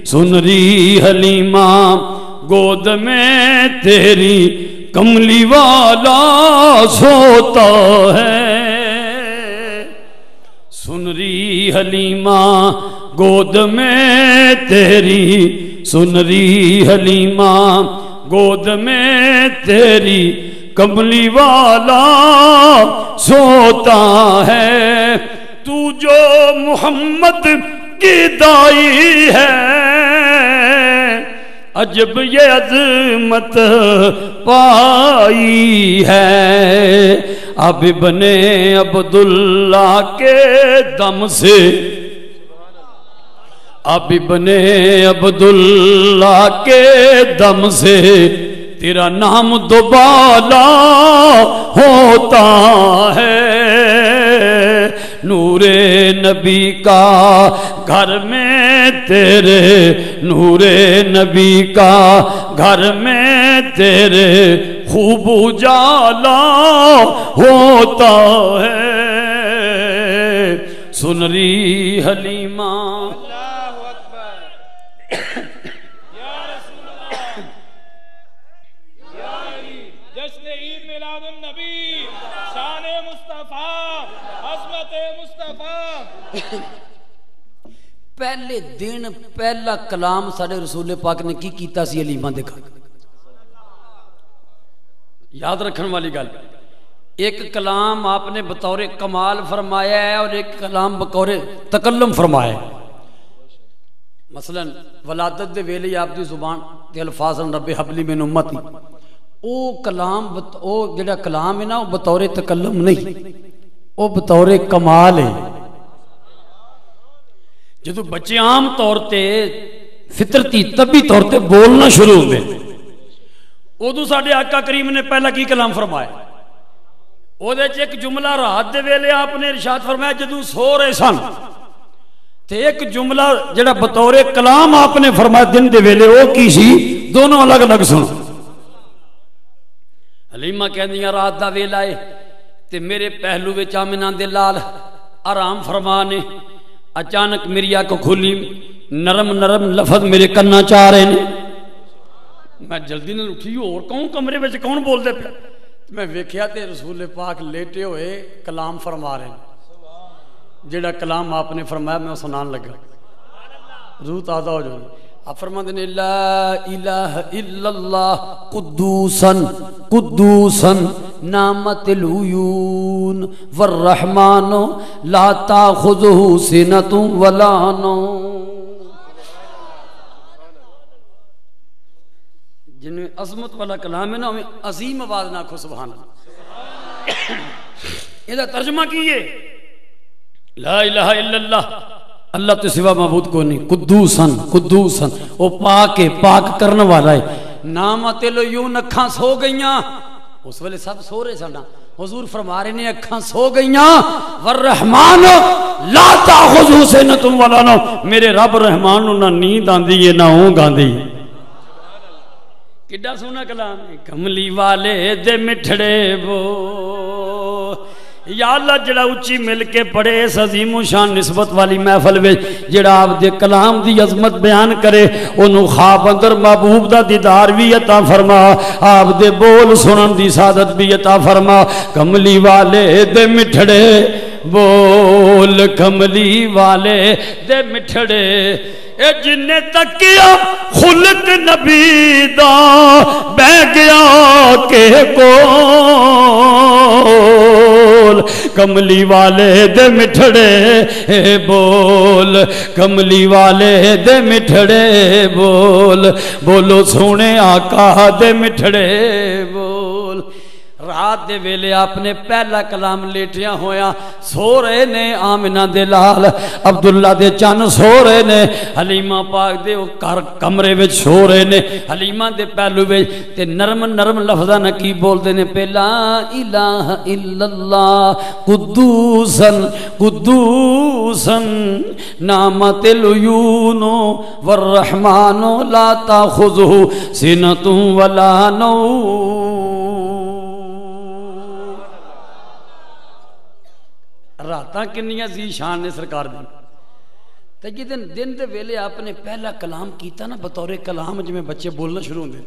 سن رہی حلیمہ گود میں تیری کملی والا سوتا ہے سن رہی حلیمہ گود میں تیری سن رہی حلیمہ گود میں تیری کملی والا سوتا ہے، تو جو محمد کی دائی ہے، عجب یہ عظمت پائی ہے، اب ابن عبداللہ کے دم سے، اب ابن عبداللہ کے دم سے تیرا نام دوبالا ہوتا ہے، نور نبی کا گھر میں تیرے، نور نبی کا گھر میں تیرے خوب اجالا ہوتا ہے، سنری حلیمہ پہلے دن پہلا کلام سارے رسول پاک نے کی کیتا سی حلیمہ دے گھر، یاد رکھن والی گل، ایک کلام آپ نے بطور کمال فرمایا ہے اور ایک کلام بطور تکلم فرمایا ہے۔ مثلا ولادت دے ویلے آپ دی زبان تے الفاظ رب حبلی من امتی، او کلام او جڑا کلام ہے نا وہ بطور تکلم نہیں، وہ بطور کمال ہے۔ جدو بچے عام طور تے فطرتی طبی طور تے بولنا شروع ہوتے ادو ساڈے آقا کریم نے پہلا کی کلام فرمایا، وہ ایک جملہ رات دے ویلے آپ نے ارشاد فرمایا جدو سو رہے سن، تے ایک جملہ جڑا بطور کلام آپ نے فرمایا دن دے ویلے وہ کی سی، دونوں الگ الگ سنو۔ حلیمہ کہندیاں رات دا ویلا ہے تے میرے پہلو وچ آمنہ دے لال آرام فرمانے، اچانک میری آنکھ کھلی، نرم نرم لفظ میرے کنا چاہ رہے نے، میں جلدی نہ اٹھی، اور کون کمرے میں کون بول دے پہ، میں ویکھیا تے رسول پاک لیٹے ہوئے کلام فرما رہے ہیں، جڑا کلام آپ نے فرمایا میں سنان لگا، روح تازہ ہو جائے۔ آپ فرماتے ہیں لا الہ الا اللہ قدوسن قدوسن نامت العیون والرحمن لا تاخذہ سنۃ ولا نوم، جن میں عظمت والا کلام ہے نا ہمیں عظیم آواز نہ کھو سبحان اللہ۔ یہ ترجمہ کیے لا الہ الا اللہ، اللہ تو سوا معبود کو نہیں، قدوسن قدوسن وہ پاک ہے، پاک کرنے والا ہے، نامت العیون اکھاں سو گئیاں، اس ویلے سب سو رہے سن، حضور فرما رہے نے اکھاں سو گئیاں، والرحمن لا تاخذہ سنۃ ولا نوم، میرے رب رحمان نو نہ نیند آندی ہے نہ اونگ آندی ہے۔ کڈا سونا کلام ہے، کملی والے دے مٹھڑے وہ، یا اللہ جڑا اچھی مل کے پڑھے اس عظیم و شان نسبت والی محفل میں جڑا آپ دے کلام دی عظمت بیان کرے انہوں خواب اندر محبوب دا دیدار بھی عطا فرما، آپ دے بول سنن دی سعادت بھی عطا فرما، کملی والے دے مٹھڑے بول، کملی والے دے مٹھڑے اے جن تکیا خلق نبی دا بہ گیا کہ کول، کملی والے دے مٹھڑے بول، کملی والے دے مٹھڑے بول، بولو سونے آقا دے مٹھڑے بول۔ رات دے ویلے آپ نے پہلا کلام لیٹیاں ہویا، سو رہے نے آمنہ دے لال عبداللہ دے چان سو رہے نے، حلیمہ پاک دے کمرے وچ سو رہے نے، حلیمہ دے پہلو وچ تے نرم نرم لفظاں نہ کی بول دے نے پہ لا الہ الا اللہ قدوسن قدوسن نامت العیون والرحمن لا تاخذہ سنۃ ولا نوم۔ راتاں کنیاں زی شان نے سرکار دی، تے جدن دن دے ویلے آپ نے پہلا کلام کیتا نا بطور کلام جی میں بچے بولنا شروع ہوندے،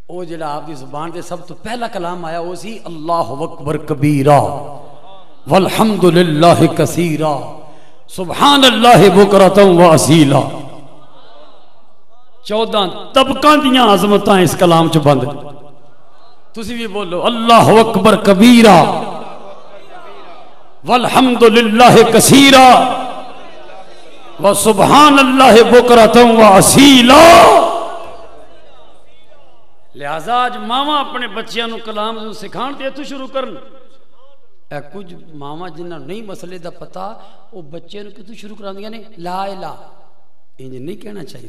او جڑا آپ دی زبان دے سب تو پہلا کلام آیا وہ سی اللہ اکبر کبیرہ والحمدللہ کثیرہ سبحان اللہ بکرۃ و اصیلا، 14 طبقاں دیاں عظمتاں اس کلام چ بند، تسی بھی بولو اللہ اکبر کبیرہ والحمدللہ کثیرہ وسبحان اللہ بکرۃ واصیلا۔ لہذا آج ماما اپنے بچیاں نو کلام سکھان تے تو شروع کرن۔ اے کچھ ماما جنہاں نہیں مسئلے دا پتا وہ بچے نو کتوں شروع کراندیاں نے لا الہ، انج نہیں کہنا چاہیے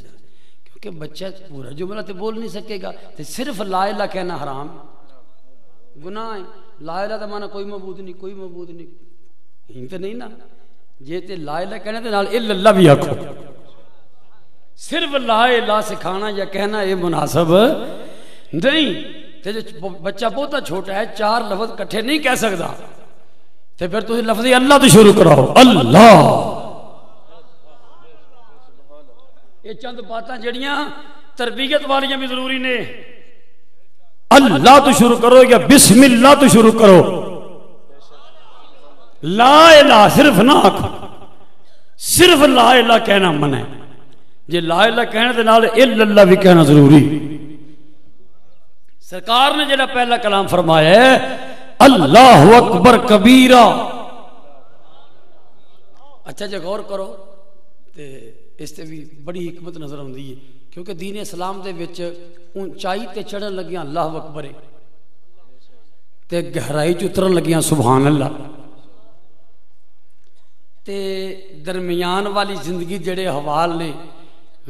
کیونکہ بچہ پورا جملہ تے بول نہیں سکے گا، تے صرف لا الہ کہنا حرام گناہ ہے۔ لا الہ دا معنی کوئی معبود نہیں، کوئی معبود نہیں، یہ تے نہیں نا۔ جے تے لا الہ کہنے تے نال الا اللہ بھی آکھو، صرف لا الہ سکھانا یا کہنا یہ مناسب نہیں۔ تے جو بچہ بہت چھوٹا ہے 4 لفظ کٹھے نہیں کہہ سکتا، تے پھر تسی لفظ اللہ تو شروع کراؤ اللہ۔ یہ چند باتاں جڑیاں تربیت والیاں بھی ضروری نے۔ اللہ تو شروع کرو یا بسم اللہ تو شروع کرو، لا الہ صرف نہ آکھو، صرف لا الہ کہنا منع ہے۔ جے لا الہ کہنے دے نال الا اللہ بھی کہنا ضروری۔ سرکار نے جڑا پہلا کلام فرمایا ہے اللہ اکبر کبیرہ۔ اچھا جے غور کرو تے اس تے بھی بڑی حکمت نظر آندی ہے، کیونکہ دین اسلام دے وچ اونچائی تے چڑھن لگیاں اللہ اکبر تے گہرائی چ اترن لگیاں سبحان اللہ، تے درمیان والی زندگی جڑے حوال نے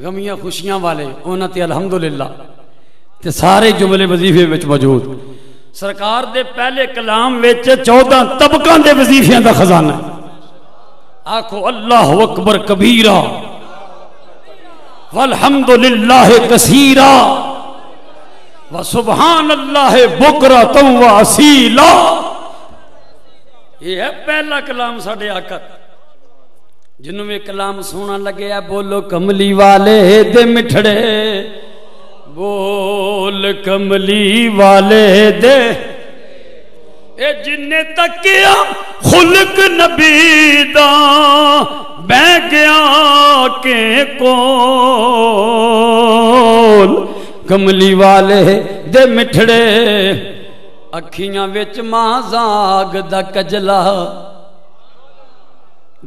غمیاں خوشیاں والے انہاں تے الحمدللہ تے سارے جملے وظیفے وچ موجود۔ سرکار دے پہلے کلام وچ 14 طبقاں دے وظیفیاں دا خزانہ ہے۔ آکھو اللہ اکبر کبیرہ والحمدللہ کثیرہ وسبحان اللہ بکرۃ واصیلا۔ یہ ہے پہلا کلام ساڈے آقا، جنوں میں کلام سونا لگے ہے بولو کملی والے دے مٹھڑے، بول کملی والے دے، اے جن تکیا خلق نبی دا بہ گیا کے کول، کملی والے دے مٹھڑے اکھیاں وچ ماں زاگ دا کجلا،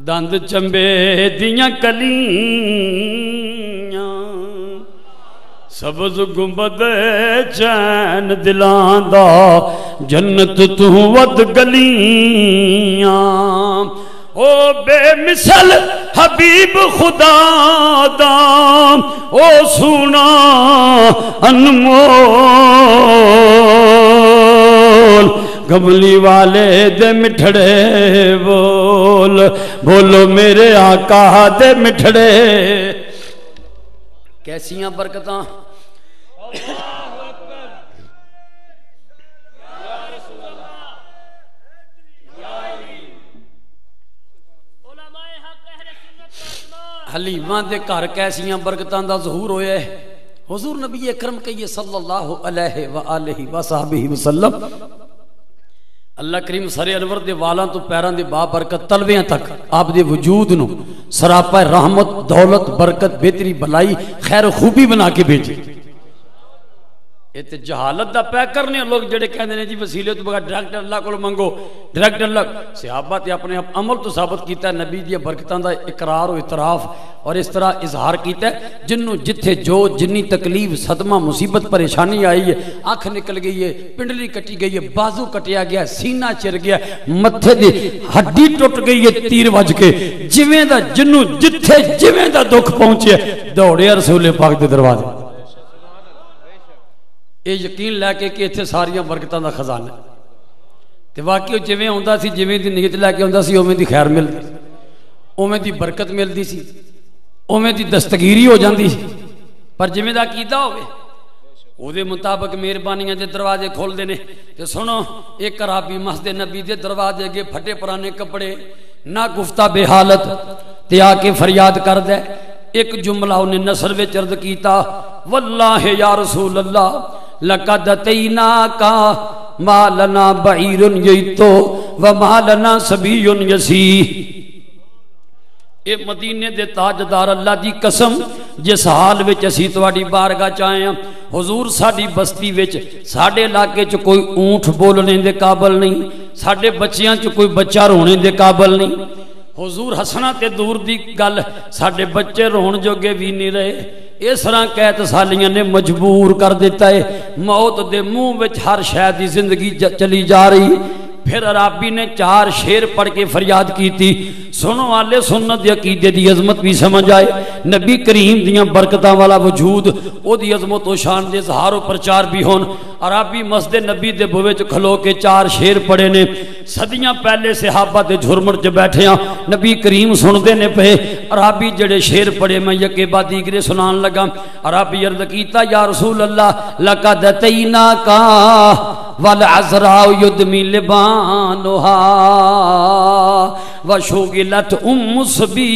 دند چمبے دیاں کلیاں، سبز گنبد چین دلان دا جنت تو ود گلیاں، او بے مثل حبیب خدا دا او سونا انمول، کملی والے دے مٹھڑے بول، بولو میرے آقا دے مٹھڑے۔ کیسیاں برکتاں حلیمہ دے گھر کیسیاں برکتاں دا ظہور ہویا ہے۔ حضور نبی اکرم کہیے صلی اللہ علیہ وآلہ وصحبہ وسلم، اللہ کریم سر انور دے والاں تو پیراں دے بابرکت تلویاں تک آپ دے وجود نو سراپا رحمت دولت برکت بہتری بلائی خیر و خوبی بنا کے بھیجے۔ یہ تے جہالت دا پے کرنے لوگ جڑے کہندے نے جی وسیلے تو بغیر ڈائریکٹ اللہ کو منگو، ڈائریکٹ اللہ۔ صحابہ تے اپنے عمل تو ثابت کیتا ہے، نبی دی برکتاں دا اقرار و اعتراف اور اس طرح اظہار کیتا ہے، جنوں جتھے جو جنی تکلیف صدمہ مصیبت پریشانی آئی ہے، آنکھ نکل گئی ہے، پنڈلی کٹی گئی ہے، بازو کٹیا گیا، سینہ چر گیا، متھے دی ہڈی ٹوٹ گئی ہے تیر وج کے، جویں دا جنوں جتھے جویں دا دکھ پہنچے دوڑے رسول پاک دے دروازے۔ یہ یقین لے کے کہ اتنے ساریاں برکتاں دا خزانہ ہے، تے واقعی جویں ہوندا سی، جویں دی نیت لے کے ہوندا سی، اوویں دی خیر ملدی، اوویں دی برکت ملدی سی، اوویں دی دستگیری ہو جاندی سی۔ پر جویں دا عقیدہ ہوے او دے مطابق مہربانیاں دے دروازے کھول دے نے۔ تے سنو، ایک عربی مسجد نبی دے دروازے اگے پھٹے پرانے کپڑے، نہ گفتہ بے حالت، تے آ کے فریاد کر دے۔ ایک جملہ انہیں نثر وچ عرض کیتا، واللہ یا رسول اللہ لقد اتیناکا ما لنا بعیر ییتو وما لنا صبی یسی، اے مدینے دے تاجدار اللہ دی قسم جس حال وچ اسی تواڈی بارگاہ چ آئے ہاں حضور ساڈی بستی وچ ساڈے علاقے چ کوئی اونٹ بولنے دے قابل نہیں ساڈے بچیاں چ کوئی بچہ رونے دے قابل نہیں حضور ہسنا تے دور دی گل ساڈے بچے رون جوگے بھی نہیں رہے اس طرح قید سالیاں نے مجبور کر دیتا ہے موت دے منہ وچ ہر شے دی زندگی چلی جا رہی پھر عرابی نے 4 شعر پڑھ کے فریاد کی تھی سنو والے سنت دی عقیدے دی عظمت بھی سمجھ آئے نبی کریم دیاں برکتاں والا وجود او دی عظمت و شان دے اظہار و پرچار بھی ہون عرابی مسجد نبی دے بوے چ کھلو کے 4 شعر پڑھے نے صدیاں پہلے صحابہ دے جھرمٹ چ بیٹھے ہاں نبی کریم سندے نے پے عرابی جڑے شعر پڑھے میں یکے بعد دیگرے سنان لگا عرابی عرض کیتا یا رسول اللہ لقد اتیناکا والعذراء یدمی لبانها وشغلت صبی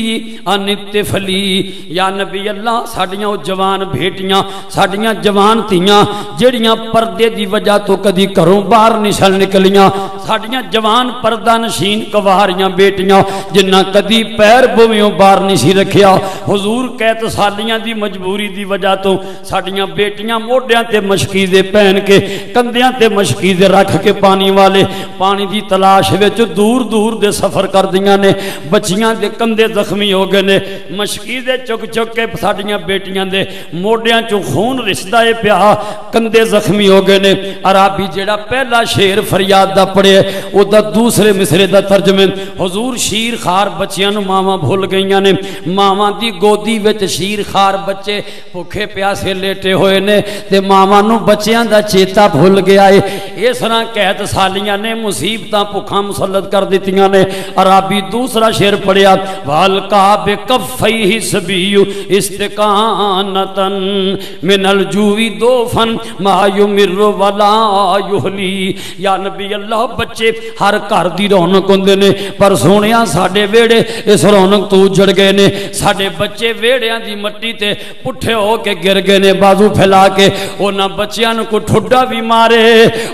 عن الطفلی یا نبی اللہ ساڈیاں او جوان بھیٹیاں ساڈیاں جوان تیاں جڑیاں پردے دی وجہ تو کدی گھروں باہر نہیں نکلیاں ساڈیاں جوان پردہ نشین کواریاں بیٹیاں جنہ کدی پیر بویوں باہر نہیں سی رکھیا حضور قید سالیاں دی مجبوری دی وجہ تو ساڈیاں بیٹیاں موڈیاں تے مشکیزے پہن کے کندیاں تے مشکیزے رکھ کے پانی والے پانی دی تلاش وچ دور دور دے سفر کر دیاں نے بچیاں دے کندے زخمی ہو گئے نے مشکیزے چک چک کے ساڈیاں بیٹیاں دے موڈیاں چوں خون رسدا اے پیا کندے زخمی ہو گئے نے عرابی جیڑا پہلا شعر فریاد دا پڑھے او دا دوسرے مصرے دا ترجمے حضور شیر خار بچیاں نو ماواں بھول گئیاں نے ماواں دی گودی وچ شیر خار بچے بھوکے پیاسے لیٹے ہوئے نے تے ماواں نو بچیاں دا چیتا بھول گیا اے اس طرح قید سالیاں نے مصیبتاں بھوکاں مسلط کر دتیاں نے عرابی دوسرا شعر پڑھیا والقا بکفیہ صبی استقانتا من الجوع دوفن ما یمر ولا یحلی یا نبی اللہ بچے ہر گھر دی رونق ہوندے نے پر سونیا ساڈے ویڑے اس رونق تو اجڑ گئے نے ساڈے بچے ویڑیاں دی مٹی تے پٹھے ہو کے گر گئے نے بازو پھیلا کے انہاں بچیاں کو ٹھڈا بھی مارے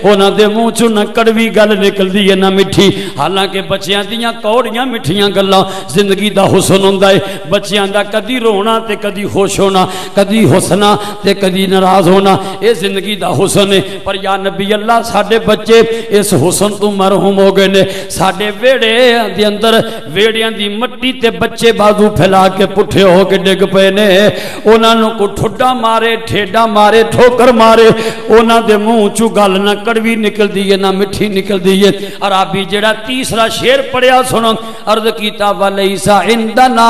انہاں دے منہ چوں نہ کڑوی گل نکلدی ہے نہ مٹھی حالانکہ بچیاں دیاں کوڑیاں مٹھیاں گلاں زندگی دا حسن ہوندا ہے بچیاں دا کدی رونا تے کدی خوش ہونا کدی ہسنا تے کدی ناراض ہونا اے زندگی دا حسن ہے پر یا نبی اللہ ساڈے بچے اس حسن تو محروم ہو گئے نے ساڈے ویڑے دے اندر ویڑیاں دی مٹی تے بچے بازو پھیلا کے پٹھے ہو کے ڈگ پے نے انہاں نوں کو ٹھڈا مارے ٹھیڈا مارے ٹھوکر مارے انہاں دے منہ چوں گل نہ کڑوی نکلدی ہے نہ مٹھی نکلدی ہے عرابی جڑا تیسرا شعر پڑھیا سنو عرض کیتا ولیس عندنا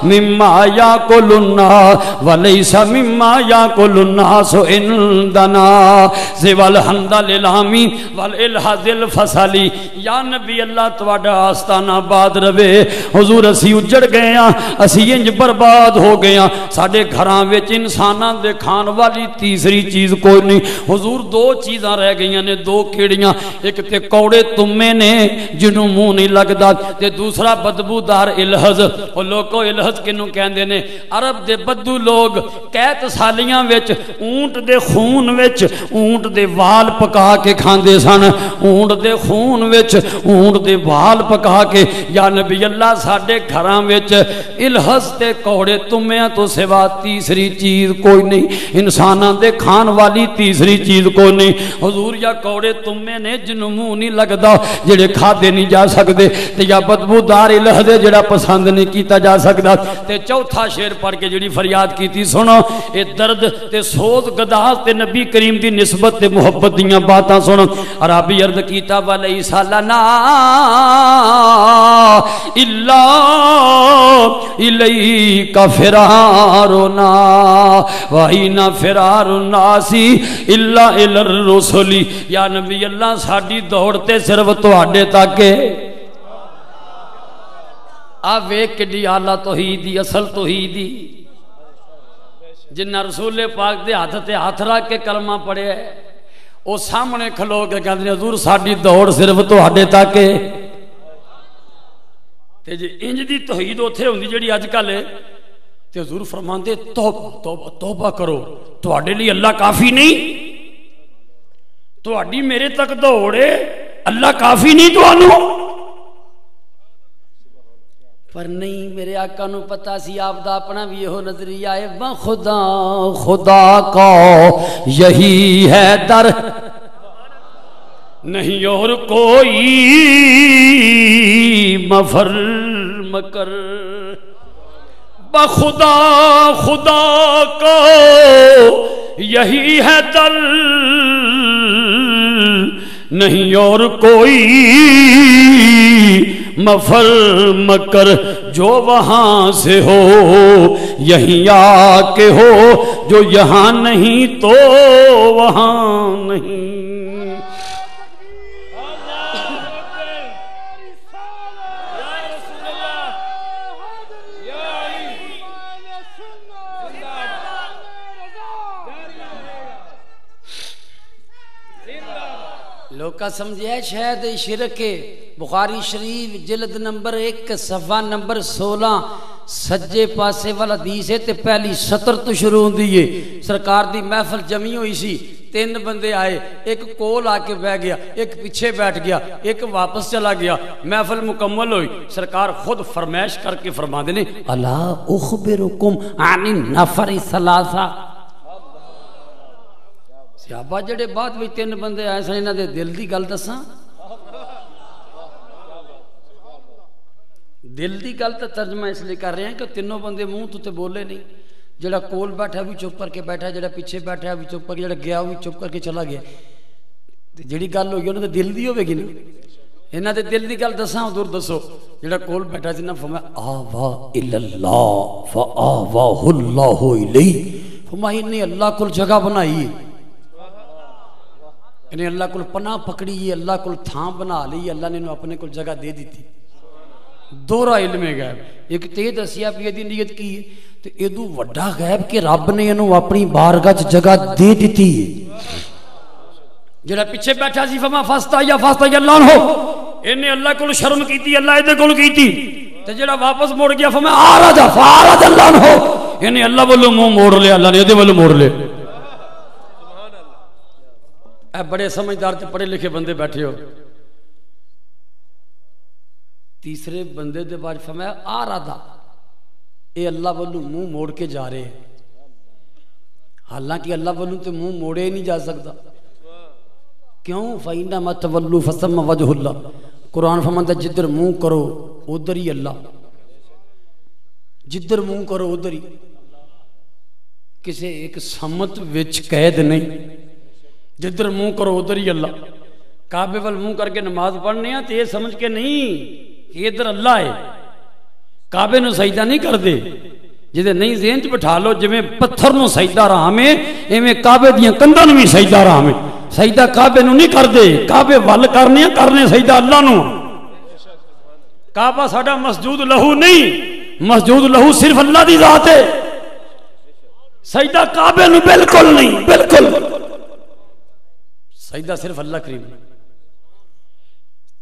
مما یاکل الناس ولیس مما یاکل الناس عندنا سوى الحمد للہ والالحظ الفصلی یا نبی اللہ تواڈا آستانہ آباد رہے حضور اسی اجڑ گئے ہاں اسی انج برباد ہو گئے ہاں ساڈے گھراں وچ انساناں دے کھان والی تیسری چیز کوئی نہیں حضور 2 چیزاں رہ گئیاں نے 2 کیڑیاں ایک تے کوڑے تمے نے جنوں منہ نہیں لگدا تے دوسرا بدبودار الحظ او لوکو الحظ کینوں کہندے نے عرب دے بدو لوگ قید سالیاں وچ اونٹ دے خون وچ اونٹ دے وال پکا کے کھاندے سن اونٹ دے خون وچ اونٹ دے وال پکا کے یا نبی اللہ ساڈے گھراں وچ الحظ تے کوڑے تمیاں تو سوا تیسری چیز کوئی نہیں انساناں دے کھان والی تیسری چیز کوئی نہیں حضور یا کوڑے تمے نے جنوں منہ نہیں لگدا جڑے کھادے نہیں جا سکدے تے یا بدبودار الحظ جڑا پسند نہیں کیتا جا سکدا تے چوتھا شعر پڑھ کے جڑی فریاد کیتی سنو اے درد تے سوز گداز تے نبی کریم دی نسبت تے محبت دیاں باتاں سنو عربی عرض کیتا ولیس لنا الا الیک فرارنا وَإِنَّ فِرَارُ النَّاسِ إِلَّا إِلَى الرُّسُلِ یا نبی اللہ ساڈی دوڑتے صرف تواڈے تک آپ ویک کڈی آلہ توحیدی اصل توحیدی جنہ رسول پاک دے ہاتھ تے ہاتھ رکھ کے کلمہ پڑھے او سامنے کھلو کے کہندے حضور ساڈی دوڑ صرف تواڈے تک تے جی انج دی توحید اوتھے ہوندی جڑی اج کل تے حضور فرماندے توبہ توبہ توبہ کرو تواڈے لیے اللہ کافی نہیں تواڈی میرے تک دوڑے اللہ کافی نہیں تانوں پر نہیں میرے آقا نو پتا سی آپ دا اپنا بھی یہ نظریہ ہے خدا خدا کا یہی ہے در نہیں اور کوئی مفر مکر بخدا خدا کا یہی ہے در نہیں اور کوئی مفر مکر جو وہاں سے ہو یہیں آ کے ہو جو یہاں نہیں تو وہاں نہیں لوکا سمجھے شاید شرک بخاری شریف جلد نمبر 1 صفحہ نمبر 16 سجے پاسے والا حدیث ہے تے پہلی سطر تو شروع ہوندی ہے سرکار دی محفل جمی ہوئی سی 3 بندے آئے ایک کول آ کے بیٹھ گیا ایک پیچھے بیٹھ گیا ایک واپس چلا گیا محفل مکمل ہوئی سرکار خود فرمائش کر کے فرما دینے الا اخبرکم عن النفر ثلاثہ صحابہ جڑے بعد بھی 3 بندے آئے سن انہاں دے دل دی گل دساں دل دی گل تے ترجمہ اس لیے کر رہے ہیں کہ تینوں بندے منہ تو تے بولے نہیں جڑا کول بیٹھا بھی چپ کر کے بیٹھا جڑا پیچھے بیٹھا بھی چپ کر کے جڑا گیا بھی چپ کر کے چلا گیا تے جڑی گل ہوئی انہاں دے دل دی ہوے گی نا انہاں دے دل دی گل دساں حضور دسو جڑا کول بیٹھا سی نا فرمایا آوا الی اللہ فآواہ اللہ الیہ فرمایا نے اللہ کول جگہ بنائی انہیں اللہ کو پناہ پکڑی ہے اللہ کو تھان بنا لی اللہ نے انہوں اپنے کو جگہ دے دی تھی دورہ علم غیب ایک تید اسیہ پہ یہ نیت کی ہے تو ایدو وڈا غیب کہ رب نے انہوں اپنی بارگاہ جگہ دے دی تھی جڑا پیچھے بیٹھا سی فما فاستا یا اللہ ہو انہیں اللہ کو شرم کی تھی اللہ ادھے کو کی تھی تو جڑا واپس موڑ گیا فما آرادہ فاراد اللہ ہو انہیں اللہ بولو منہ موڑ لے اللہ نے ادھے بولو موڑ لے اے بڑے سمجھدار تے پڑھے لکھے بندے بیٹھے ہو تیسرے بندے دے بعد فرمایا آرادہ اے اللہ والو منہ موڑ کے جا رہے ہیں حالانکہ اللہ والو تے منہ موڑے نہیں جا سکتا کیوں فَإِنَّمَا تَوَلُّوا فَثَمَّ وَجْهُ اللَّهِ قرآن فرماتا جدھر منہ کرو ادھر ہی اللہ جدھر منہ کرو ادھر ہی کسی ایک سمت وچ قید نہیں جدھر منہ کرو ادھر ہی اللہ کعبے وال منہ کر کے نماز پڑھنے ہیں تو یہ سمجھ کے نہیں کہ ادھر اللہ ہے کعبے نو سجدہ نہیں کر دے جدھر نہیں ذہن چ بٹھا لو جویں پتھر نو سجدہ رحم ہے ایویں کعبے دیاں کنڈاں نو بھی سجدہ رحم ہے سجدہ کعبے نو نہیں کر دے کعبے ول کرنے سجدہ اللہ نو کعبہ ساڈا مسجود لہو نہیں مسجود لہو صرف اللہ دی ذات ہے سجدہ کعبے نو بالکل نہیں بالکل سجدہ صرف اللہ کریم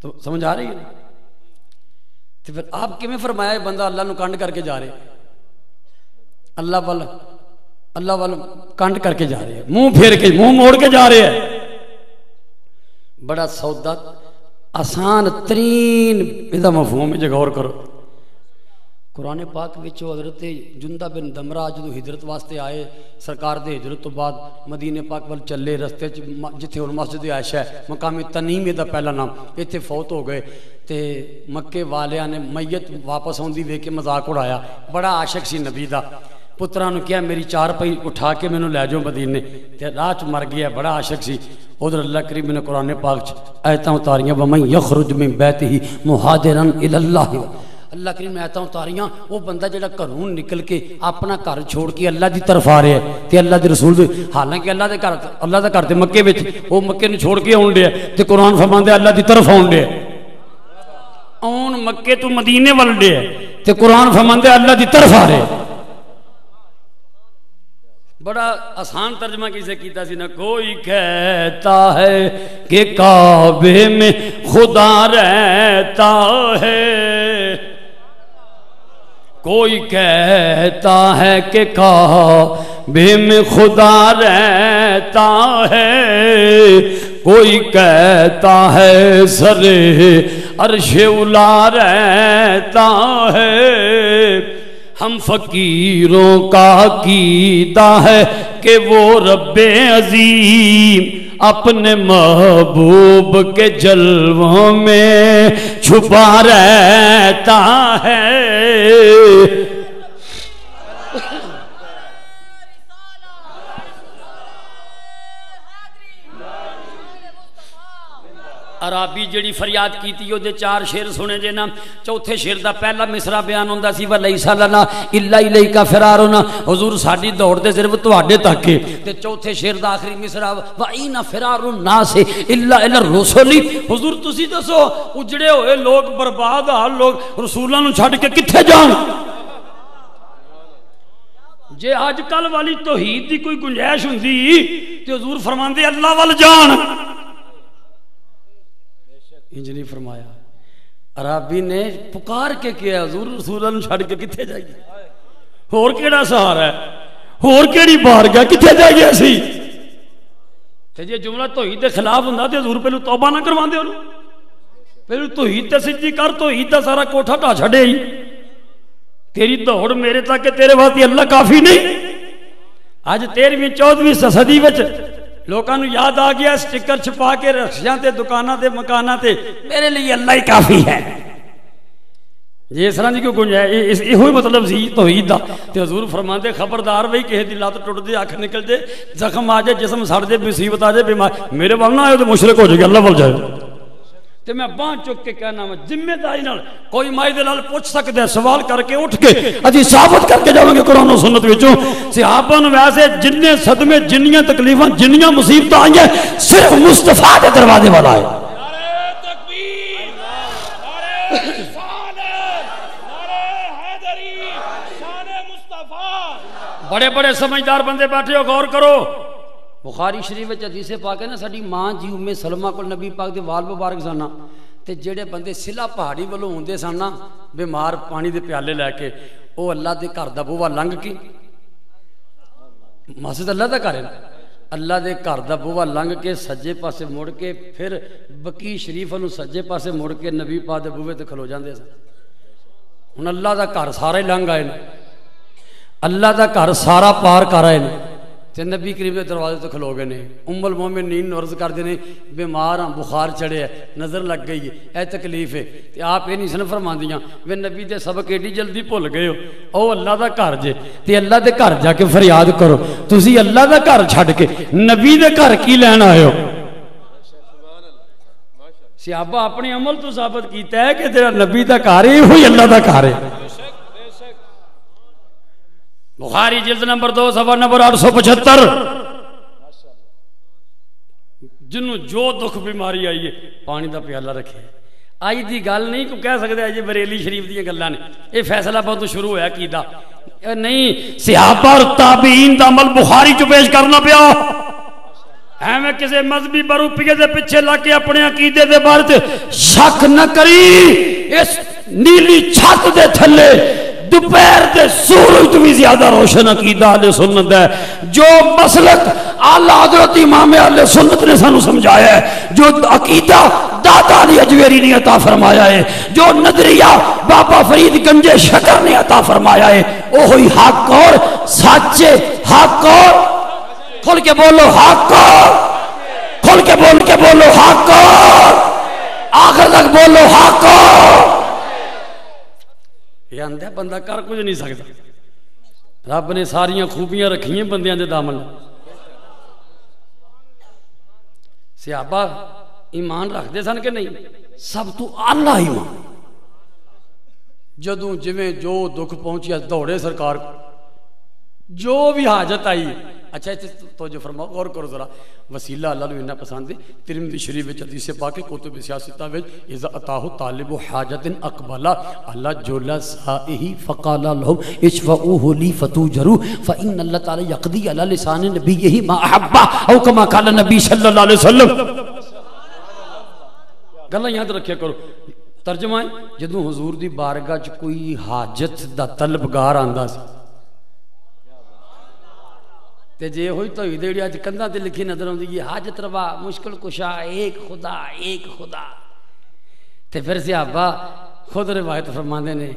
تو سمجھ آ رہی ہے تو پھر آپ کیوں فرمایا بندہ اللہ نو کانڈ کر کے جا رہے اللہ والا کانڈ کر کے جا رہے ہیں منہ پھیر کے منہ موڑ کے جا رہے ہیں بڑا سودا آسان ترین ادا مفہوم ہے غور کرو قرآن پاک وچو حضرت جندہ بن دمرہ جدو ہجرت واسطے آئے سرکار دے ہجرت تو بعد مدینہ پاک وال چلے رستے جتھے اور مسجد عائشہ ہے مقام تنیم دا پہلا نام ایتھے فوت ہو گئے تے مکے والیاں نے میت واپس ہوندی ویکھ کے مذاق اڑایا بڑا عاشق سی نبی دا پتراں نو کہا میری 4 پئی اٹھا کے مینوں لے جاؤ مدینے تے راہ چ مر گیا بڑا عاشق سی ادھر اللہ کریم نے قرآن پاک چ آیتاں اتاریاں ومن یخرج من بیتہ مہاجرا الی اللہ اللہ کریم نے آیتاں اتاریاں وہ بندہ جڑا گھروں نکل کے اپنا گھر چھوڑ کے اللہ دی طرف آ رہا ہے تے اللہ دے رسول دے حالانکہ اللہ دا گھر تے مکے وچ وہ مکے نوں چھوڑ کے آن ڈیا تے قرآن فرماندا اللہ دی طرف آن ڈیا اون مکے تو مدینے ول ڈیا تے قرآن فرماندا اللہ دی طرف آ رہے بڑا آسان ترجمہ کسے کیتا سی نا کوئی کہتا ہے کہ کعبے میں خدا رہتا ہے کوئی کہتا ہے کہ کعبے میں خدا رہتا ہے کوئی کہتا ہے سرے عرش اولا رہتا ہے، ہم فقیروں کا عقیدہ ہے کہ وہ رب عظیم اپنے محبوب کے جلووں میں چھپا رہتا ہے۔ عرابی جڑی فریاد کیتی دے 4 شعر سنے جے نا۔ چوتھے شعر دا پہلا مصرع بیان ہوندا سی وَلَيْسَ لَنَا إِلَّا إِلَيْكَ فِرَارُنَا، حضور ساڈی دوڑ تے صرف تواڈے تک ہے۔ تے چوتھے شعر دا آخری مصرع وَإِنَّ فِرَارُ النَّاسِ إِلَّا إِلَى الرُّسُلِ، حضور تسی دسو اجڑے ہوئے لوگ، برباد حال لوگ رسولاں نوں چھڈ کے کتھے جان؟ جے آج کل والی توحید دی کوئی گنجائش ہوندی تے حضور فرماندے اللہ وال جان، انج نہیں فرمایا۔ عرابی نے پکار کے کیا حضور رسولہ نوں چھڈ کے کتھے جائیے، ہور کیڑا سہارا ہے، ہور کیڑی بارگاہ کتھے جائیے اسی؟ تے جے جملہ توحید دے خلاف ہوندا تے حضور پہلو توبہ نہ کرواندے انہوں، پہلو توحید تے سجدی کر، توحید دا سارا کوٹھا ڈھا چھڈے ہی۔ تیری دوڑ میرے تک کہ تیرے واسطے اللہ کافی نہیں۔ اج 13ویں 14ویں صدی وچ لوگوں نے یاد آ گیا سٹکر چھپا کے رکشیاں تے دکاناں تے مکاناں تے میرے لیے اللہ ہی کافی ہے۔ جی اس طرح کی کوئی گنجائش، یہ مطلب سی توحید دا۔ تے حضور فرماندے خبردار بھئی کسی دی لت ٹوٹ دے، اکھ نکل دے، زخم آ جائے، جسم سڑ دے، مصیبت آ جائے، بیمار، میرے وال نہ آئے تو مشرک ہو جائے گا، اللہ وال جائے۔ تے میں باں چک کے کہنا میں ذمہ داری نال کوئی مائی دے نال پوچھ سکدا ہے، سوال کر کے اٹھ کے اجی ثابت کر کے جاواں گے قرآن و سنت وچوں صحابہ نوں ویسے جننے صدمے، جنیاں تکلیفاں، جنیاں مصیبتاں آئیں صرف مصطفیٰ دے دروازے والا ہے۔ نعرہ تکبیر، نعرہ رسالت، نعرہ حیدری، شان مصطفیٰ۔ بڑے بڑے سمجھدار بندے بیٹھے ہو، غور کرو۔ بخاری شریف وچ حدیث پاک ہے نا، ساڈی ماں جی ام سلمہ کو نبی پاک دے وال مبارک سن، تے جڑے بندے سلا پہاڑی والوں ہوندے سن نا بیمار، پانی دے پیالے لے کے، او اللہ دے گھر دا بوہا لنگ کے، مسجد اللہ دا گھر ہے نا، اللہ دے گھر دا بوہا لنگ کے سجے پاسے مڑ کے پھر بقی شریف نوں سجے پاسے مڑ کے نبی پاک دے بوہے تے کھلو جاندے سن۔ ہن اللہ دا گھر سارا ہی لنگ آئے نا، اللہ دا گھر سارا پار کر آئے نا، تے نبی کریم دے دروازے تو کھلو گئے نے۔ ام المومنین عرض کر دے نے بیمار ہاں، بخار چڑھے ہے، نظر لگ گئی ہے، اے تکلیف ہے، تے آپ یہ نہیں سن فرماندیاں وے نبی دے سبق ایڈی جلدی بھول گئے ہو، او اللہ دا گھر جے، تے اللہ دے گھر جا کے فریاد کرو۔ تسی اللہ دا گھر چھڈ کے نبی دے گھر کی لین آئے ہو؟ صحابہ اپنے عمل تو ثابت کیتا ہے کہ تیرا نبی دا گھر ہے، ہوئی اللہ دا گھر ہے۔ بخاری جلد نمبر 2 صفحہ نمبر 875، جنہوں جو دکھ بیماری آئی ہے پانی دا پیالہ رکھے۔ آئی دی گل نہیں کو کہہ سکتے ہیں بریلی شریف دی گلاں نے، یہ فیصلہ بہت شروع ہوا عقیدہ نہیں، صحابہ اور تابعین دا عمل بخاری چ پیش کرنا پیا۔ میں کسی مذہبی بروپیے دے پیچھے لگ کے اپنے عقیدے دے بارے شک نہ کری۔ اس نیلی چھت دے تھلے دوپہر دے سورج تو بھی زیادہ روشن عقیدہ اہل سنت ہے، جو مسلک اعلیٰ حضرت امام اہل سنت نے سانو سمجھایا ہے، جو عقیدہ داتا علی اجویری نے عطا فرمایا ہے، جو نظریہ بابا فرید گنج شکر نے عطا فرمایا ہے، وہی حق اور سچے، حق اور کھل کے بولو حق اور کھل کے بولو حق اور آخر تک بولو حق اور۔ یہ اندھا بندہ کر کچھ نہیں سکتا، رب نے ساریاں خوبیاں رکھی ہیں بندیاں دے دامن۔ صحابہ ایمان رکھ دے سن کہ نہیں؟ سب تو اعلیٰ ایمان۔ جدوں جویں جو دکھ پہنچیا دوڑے سرکار کو، جو بھی حاجت آئی۔ اچھا توجہ فرماؤ، غور کرو ذرا، وسیلہ اللہ نے انہا پسند ہے۔ ترمذی شریف وچ حدیث پاک ہے، کتب سیاستہ وچ اذا اتاہ طالب حاجت اقبلا اللہ جل سائہ فقال لهم اشفعوه لي فتوجروا فان اللہ تعالی یقضی علی لسان نبیہ ما احب او کما قال نبی صلی اللہ علیہ وسلم۔ گلاں یاد رکھیا کرو۔ ترجمہ ہے جدوں حضور دی بارگاہ چ کوئی حاجت دا طلبگار آندا سی تے جے ہوئی تو جڑی اج کندھاں تے لکھی نظر آندی ہے حاجت روا مشکل کشا ایک خدا ایک خدا، تے پھر صحابہ خود روایت فرماندے نے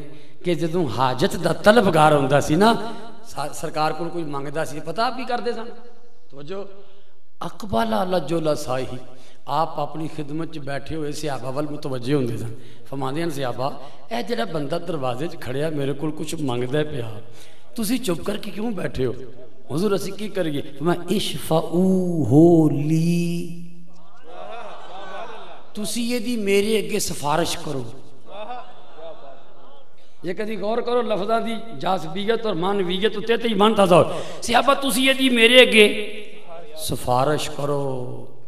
کہ جدوں حاجت دا طلبگار ہوندا سی نا سرکار کو کوئی منگدا سی پتہ آپ کی کردے سن توجہ اقبال لجولا سائی آپ اپنی خدمت بیٹھے ہوئے صحابہ وال متوجہ ہوندے سن فرماندے ہیں صحابہ اے جڑا بندہ دروازے وچ کھڑیا میرے کول کچھ منگدا پیا تسی چپ کر کے کیوں بیٹھے ہو؟ حضور اسی کی کریے میں اشفعوہ لی تسی یہ دی میرے اگے سفارش کرو۔ یہ کدی غور کرو لفظاں دی جاذبیت اور معنویت تے تے ایمان تازہ ہو۔ صحابہ تسی یہ دی میرے اگے سفارش کرو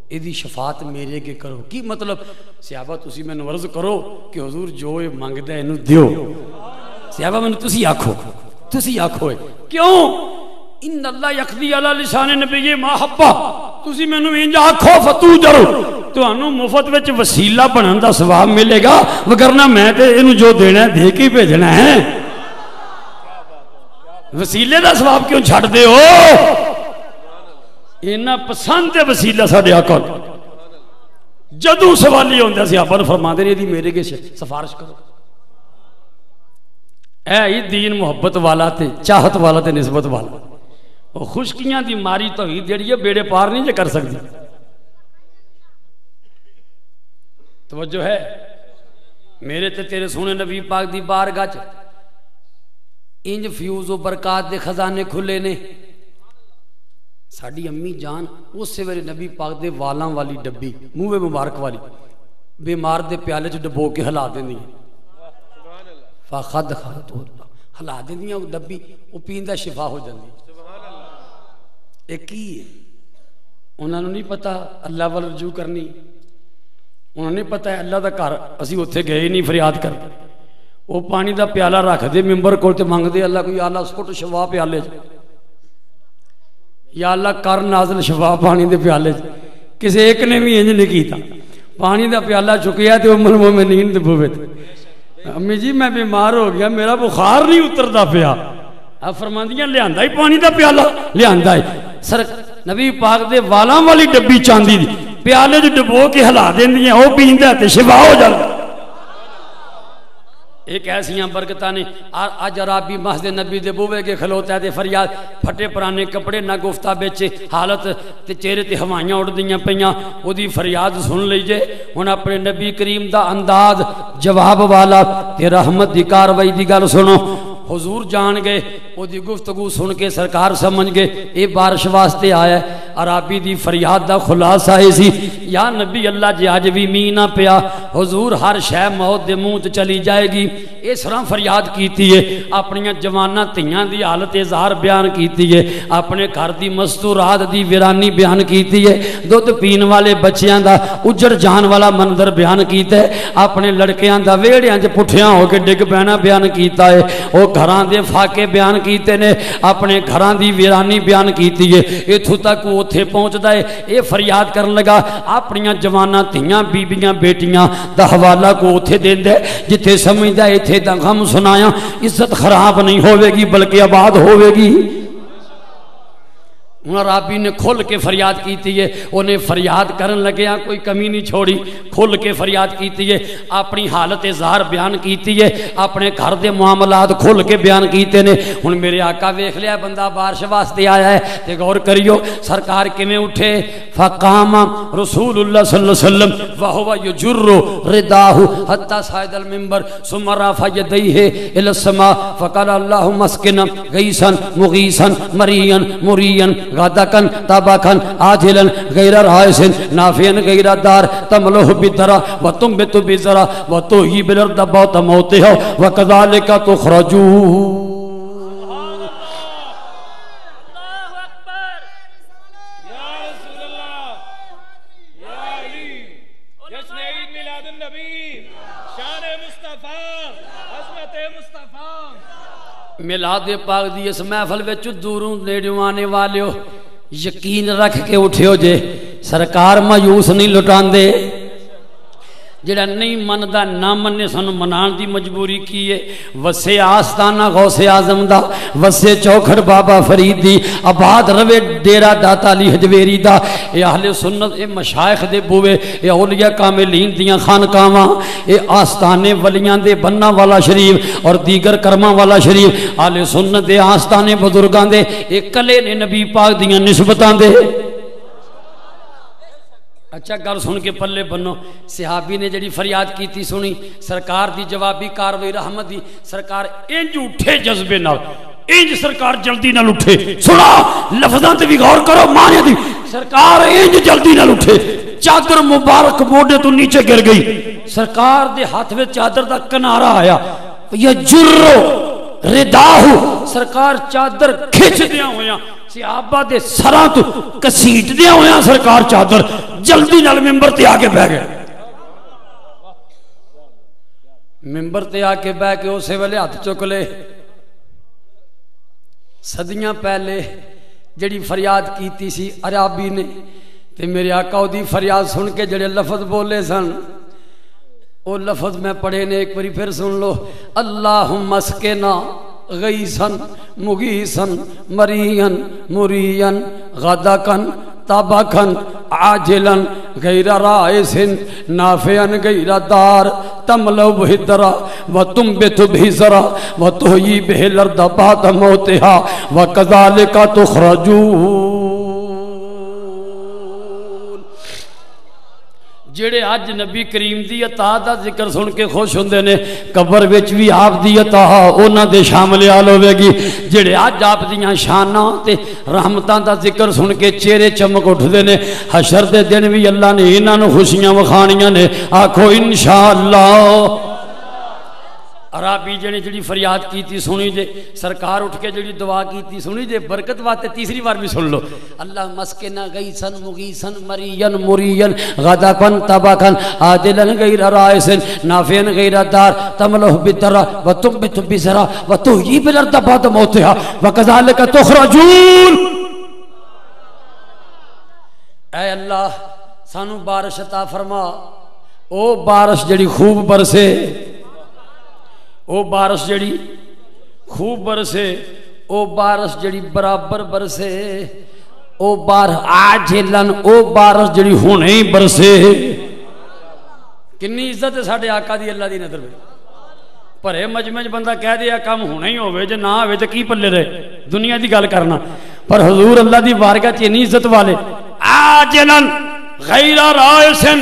ایدی شفاعت میرے اگے کرو، کی مطلب صحابہ تسی میں عرض کرو کہ حضور جو یہ منگدا ہے اینو دیو۔ صحابہ میں تسی آکھو کیوں؟ ان اللہ یقضی علی لسان نبی محبہ تسی میں انج آکھو فتوجرو تانوں مفت وچ وسیلہ بنن دا ثواب ملے گا، وگرنہ میں تے اینو جو دینا ہے دے کے بھیجنا ہے، وسیلے دا ثواب کیوں چھڈ دے ہو؟ اینا پسند ہے وسیلہ ساڈے آقا جدوں سوالی ہوندا سی آپ فرماندے نے دی میرے کے سفارش کرو۔ اے دین محبت والا تے چاہت والا تے نسبت والا وہ خشکیاں دی ماری توحید جڑی ہے بیڑے پار نہیں جے کر سکتی۔ توجہ ہے میرے تے تیرے سونے نبی پاک دی بارگاہ چ انج فیوز و برکات دے خزانے کھلے نے۔ ساڈی امی جان اس سے ویلے نبی پاک دے والاں والی ڈبی منہ مبارک والی بیمار دے پیالے چ ڈبو کے ہلا دیندی فخد خالت ہلا دیندیاں وہ ڈبی وہ پیندا شفا ہو جاندی۔ ایک ہی ہے انہوں نے نہیں پتا اللہ وال رجوع کرنی، انہوں نے پتا ہے اللہ دا گھر اسی اوتھے گئے نہیں فریاد کر وہ پانی دا پیالہ رکھ دے ممبر کول تے منگ دے اللہ کوئی اللہ سٹ شفا پیالے یا اللہ کر نازل شفا پانی دے پیالے کسی ایک نے بھی انج نہیں کیتا، پانی دا پیالہ چکیا تے ام المومنین دے بوے تے امی جی میں بیمار ہو گیا میرا بخار نہیں اتردا پیا، آپ فرماندیاں لے ہی پانی دا پیالہ لے ہے سر نبی پاک دے والاں والی ڈبی چاندی دی پیالے جو ڈبو کے ہلا دیندیاں وہ پیندا تے شفا ہو جاندا۔ ایک ایسیاں برکتاں نے اج عربی مسجد نبی دے بوے کے کھلوتا ہے تے فریاد پھٹے پرانے کپڑے نہ گفتہ بیچے حالت تے چہرے تے ہوائیاں اڑ دیاں پیاں او دی فریاد سن لیجے ہن اپنے نبی کریم دا انداز جواب والا تے رحمت دی کاروائی دی گل سنو۔ حضور جان گئے وہ دی گفتگو سن کے سرکار سمجھ گئے اے بارش واسطے آیا ہے۔ عربی دی فریاد دا خلاصہ ہے سی یا نبی اللہ جی آج بھی می نہ پیا حضور ہر شے موت دے منہ تے چلی جائے گی اس طرح فریاد کیتی ہے، اپنی جواناں تیاں دی حالت اظہار بیان کیتی ہے، اپنے گھر دی مستورات دی ویرانی بیان کیتی ہے، دودھ پین والے بچیاں دا اجڑ جان والا منظر بیان کیتا ہے، اپنے لڑکیاں دا ویڑیاں چ پٹھیاں ہو کے ڈگ پینا بیان کیتا ہے، او گھران دے فاقے بیان کیتے نے، اپنے گھران دی ویرانی بیان کیتی ہے۔ ایتھوں تک وہ اتھے پہنچدا ہے اے فریاد کرن لگا اپنیاں جواناں تیاں بیبیاں بیٹیاں دا حوالہ کو اتھے دیندا ہے جتھے سمجھدا ایتھے دا غم سنایا عزت خراب نہیں ہوے گی بلکہ آباد ہوے گی۔ انہاں رابی نے کھل کے فریاد کیتی ہے، انہیں فریاد کرن لگیا کوئی کمی نہیں چھوڑی، کھل کے فریاد کیتی ہے، اپنی حالت اظہار بیان کیتی ہے، اپنے گھر دے معاملات کھل کے بیان کیتے نے۔ ہن میرے آقا ویکھ لیا بندہ بارش واسطے آیا ہے تے غور کریو سرکار کیویں اٹھے فقام رسول اللہ صلی اللہ علیہ وسلم وهو يجر رداه حتى صعد المنبر ثم رفع يديه الى السماء فقال اللهم اسقنا غيثا مغيثا مريا مريا غدقا طبقا عاجلا غير رائس نافعا غير دار تملؤ بالذرى وتنبت بالذرى وتحيي بالارض بعد موتها وكذلك تخرجون۔ میلاد پاک دی اس محفل وچ دوروں نیڑوں آنے والےو یقین رکھ کے اٹھیو جے سرکار مایوس نہیں لٹاندے، جڑا نہیں مندا نہ منے سانو منان دی مجبوری کی ہے وسے آستانہ غوث اعظم دا وسے چوکھڑ بابا فرید دی آباد روے ڈیرا داتا علی حجویری دا اے اہل سنت اے مشائخ دے بوے اے اولیاء کاملین دیاں خانقاواں اے آستانے ولیاں دے بننا والا شریف اور دیگر کرماں والا شریف اہل سنت دے آستانے بزرگاں دے اے کلے نے نبی پاک دیاں نسبتاں دے اچھا گل سن کے پلے بنو صحابی نے جڑی فریاد کی تھی سنی سرکار دی جوابی کاروائی رحمت دی سرکار انج اٹھے جذبے نال انج سرکار جلدی نال اٹھے سنا لفظاں تے بھی غور کرو معنی دی سرکار انج جلدی نال اٹھے چادر مبارک موڈے تو نیچے گر گئی سرکار دے ہاتھ میں چادر دا کنارہ آیا یجرو رداہو سرکار چادر کھچ دیا ہویا صحابہ دے سراں تو کسیٹ دیا ہویا سرکار چادر جلدی نال ممبر تے آگے بہ گئے ممبر تے آگے بہ کے اسے والے ہاتھ چک لے صدیاں پہلے جڑی فریاد کیتی سی عرابی نے تے میرے آقا دی فریاد سن کے جڑے لفظ بولے سن وہ لفظ میں پڑھے نے ایک باری پھر سن لو اللہم اسقنا غیثن مغیثن مریئن مریئن غدقن طبقن عاجلن غیر رائسن نافعن غیر دار تملو به درا وتنبت به زرا وتحیی به الارض بعد موتها وکذالک تخرجون جڑے اج نبی کریم دی عطا دا ذکر سن کے خوش ہوندے نے قبر وچ بھی آپ دی عطا انہاں دے شامل حال ہوے گی جڑے اج آپ دیاں شاناں تے رحمتاں دا ذکر سن کے چہرے چمک اٹھدے نے حشر دے دن بھی اللہ نے انہاں نوں خوشیاں وکھانیاں نے آکھو انشاءاللہ عرابی جڑی جڑی فریاد کی تھی سنی جے سرکار اٹھ کے جڑی دعا کی تھی سنی جے برکت واسطے تیسری بار بھی سن لو اللہ مسکنا غیثن مغیثن مرین مرین غدقن طبقن عاجلن غیر رائسن نافعن غیر دار تملہ بالدرا وتنبت بزرع وتحیی بالارض بعد موتها وکذالک تخرجون اے اللہ سانو بارش عطا فرما او بارش جڑی خوب برسے او بارش جڑی خوب برسے او بارش جڑی برابر برسے او عاجلن او بارش جڑی ہونے ہی برسے کنی عزت ہے ساڑھے آقا دی اللہ دی نظر میں پرے مجمع بندہ کہہ دیا کام ہونا ہی ہوئے جو نہ ہوئے تو کی پلے رہے دنیا دی گل کرنا پر حضور اللہ دی بارگاہ چینی عزت والے عاجلن غیر رائسن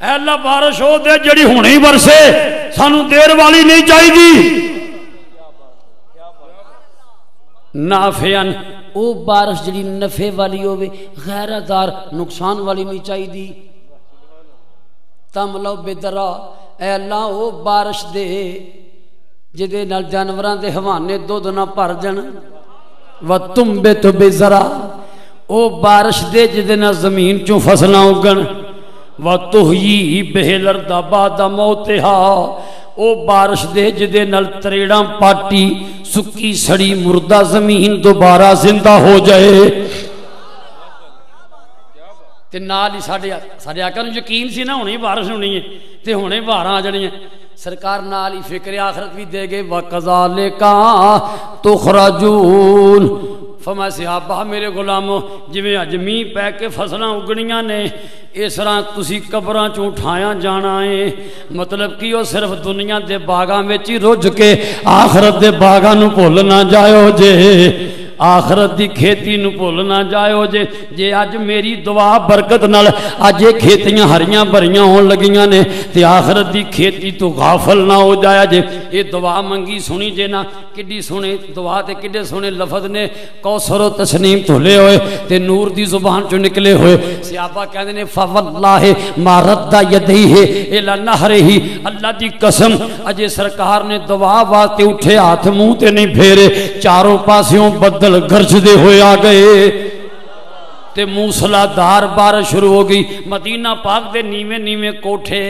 اے اللہ بارش ہو دے جڑی ہونے ہی برسے سانو دیر والی نہیں چاہی دی نافعن او بارش جڑی نفع والی ہوئے غیر دار نقصان والی نہیں چاہی دی تملو بدرا اے اللہ او بارش دے جدے نال جانوران دے حوانے دودھ نہ بھر جن وتنبت بزرع او بارش دے جدے نال زمین چوں فصلاں اگن وتحیی بہ الارض بعد موتها او بارش دے جدے نال تریڑاں پاٹی سکی سڑی مردہ زمین دوبارہ زندہ ہو جائے تے نال ہی ساڈے آقا نوں یقین سی نہ ہونی بارش ہونی ہے تے ہونے باراں آ جڑیاں سرکار نال ہی فکر آخرت بھی دے گئے وَكَذَلِكَ تُخْرَجُونَ فرمایا صحابہ میرے غلاموں جویں اج میہ پے کے فصلاں اگنیاں نے اس طرح تسی قبراں چوں اٹھایا جانا ہے مطلب کہ وہ صرف دنیا دے باغاں وچ ہی رج کے آخرت دے باغاں نوں بھول نہ جاؤ جے آخرت دی کھیتی نو بھول نہ جاؤ جے اج میری دعا برکت نال اج یہ کھیتیاں ہریاں بھریاں ہون لگیاں نے تے آخرت دی کھیتی تو غافل نہ ہو جایا جے یہ دعا منگی سنی جے نا کڈی سنے دعا تے کڈے سنے لفظ نے کوثر و تسنیم دھلے ہوئے تے نور دی زبان چوں نکلے ہوئے صحابہ کہندے نے فواللہ ما رد یدیہ الی نہرہ اللہ دی قسم اجے سرکار نے دعا واسطے اٹھے ہاتھ منہ تے نہیں پھیرے چاروں پاسیوں بدل گرج دے ہوئے آ گئے تے موسلا دار بارش شروع ہو گئی مدینہ پاک دے نیویں نیویں کوٹھے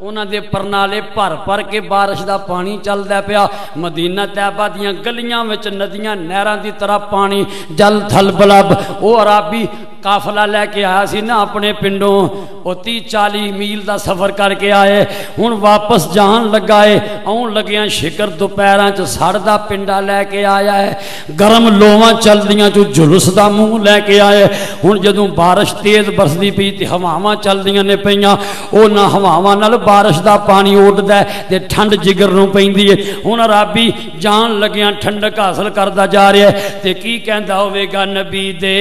انہاں دے پرنالے بھر بھر کے بارش دا پانی چلدا پیا مدینہ طیبہ دیاں گلیاں وچ ندیاں نہراں دی طرح پانی جل تھل بلب او عربی قافلہ لے کے آیا سی نا اپنے پنڈوں او 30-40 میل دا سفر کر کے آئے ہن واپس جان لگائے آن لگیاں شکر دوپہراں چ سڑدا پنڈا لے کے آیا ہے گرم لوواں چلدیاں چ جلوس دا منہ لے کے آئے ہن جدوں بارش تیز برسدی پئی تے ہواواں چلدیاں نے پیاں او نہ ہواواں نال بارش دا پانی اڈدا ہے تے ٹھنڈ جگر نوں پیندی ہے ہن عربی جان لگیاں ٹھنڈک حاصل کردا جا رہا ہے تے کی کہندا ہوے گا نبی دے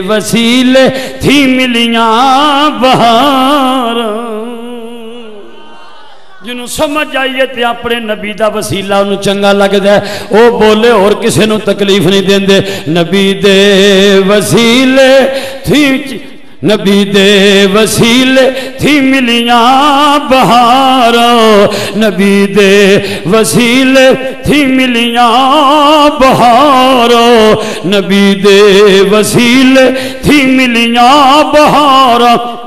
وسیلے تھی ملیاں بہار جنہوں سمجھ آئیے تے اپنے نبی دا وسیلہ انہوں چنگا لگ دے او بولے اور کسے نوں تکلیف نہیں دین دے نبی دے وسیلے تھی نبی دے وسیلے تھی ملیاں بہار نبی دے وسیلے تھی ملیاں بہار نبی دے وسیلے تھی ملیاں بہار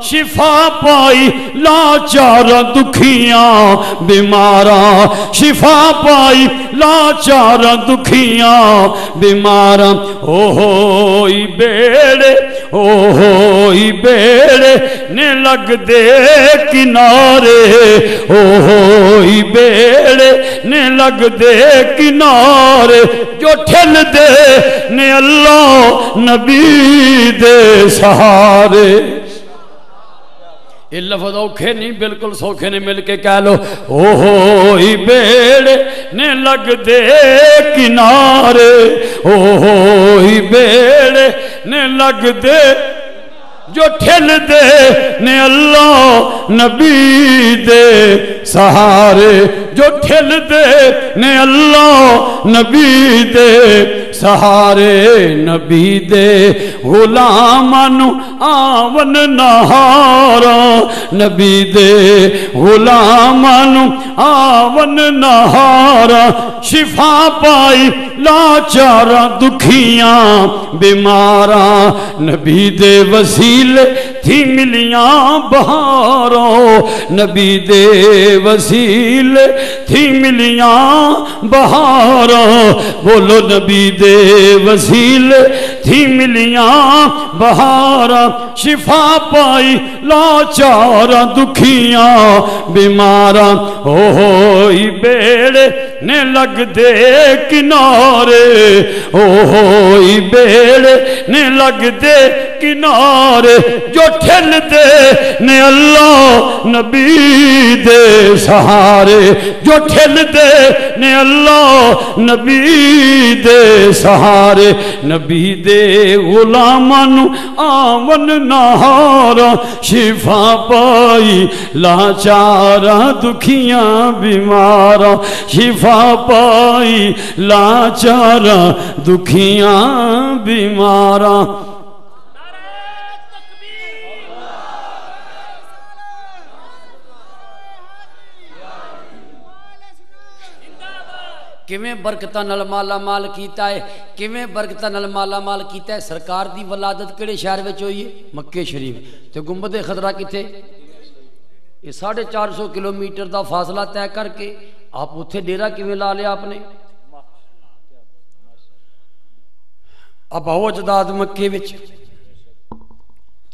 شفا پائی لاچار دکھیاں بیماراں شفا پائی لاچار دکھیاں بیماراں او ہوئی بیڑے او ہوئی بیڑے نے لگ دے کنارے او ہوئی بیڑے نے لگ دے کنارے جو ٹھل دے نے اللہ نبی دے سہارے یہ لفظ اوکھے نہیں بالکل سوکھے نے مل کے کہہ لو او ہوئی بیڑے نے لگ دے کنارے او ہوئی بیڑے نے لگ دے جو ٹھل دے نے اللہ نبی دے سہارے جو ٹھل دے نے اللہ نبی دے سہارے نبی دے غلامانو آون نہارا نبی دے غلامانو آون نہارا شفا پائی لاچارا دکھیاں بیمارا نبی دے وسیلے تھی ملیاں بہاروں نبی دے وسیلے تھی ملیاں بہاروں بولو نبی دے وسیلے تھی ملیاں بہارا شفا پائی لاچارا دکھیاں بیمارا او ہوئی بیڑے نے لگ دے کنارے او ہوئی بیڑے نے لگ دے کنارے جو ٹھل دے نے اللہ نبی دے سہارے جو ٹھل دے نے اللہ نبی دے سہارے نبی دے غلامان آون نہارا شفا پائی لاچارا دکھیاں بیمارا شفا پائی لاچارا دکھیاں بیمارا کیویں برکتاں نال مالا مال کیتا ہے کیویں برکتاں نال مالا مال کیتا ہے سرکار دی ولادت کیڑے شہر وچ ہوئی ہے مکے شریف تے گنبد خضرا کتے یہ 450 کلومیٹر دا فاصلہ طے کر کے آپ اتھے ڈیرا کیویں لا لیا آپ نے اب آؤ اجداد مکے وچ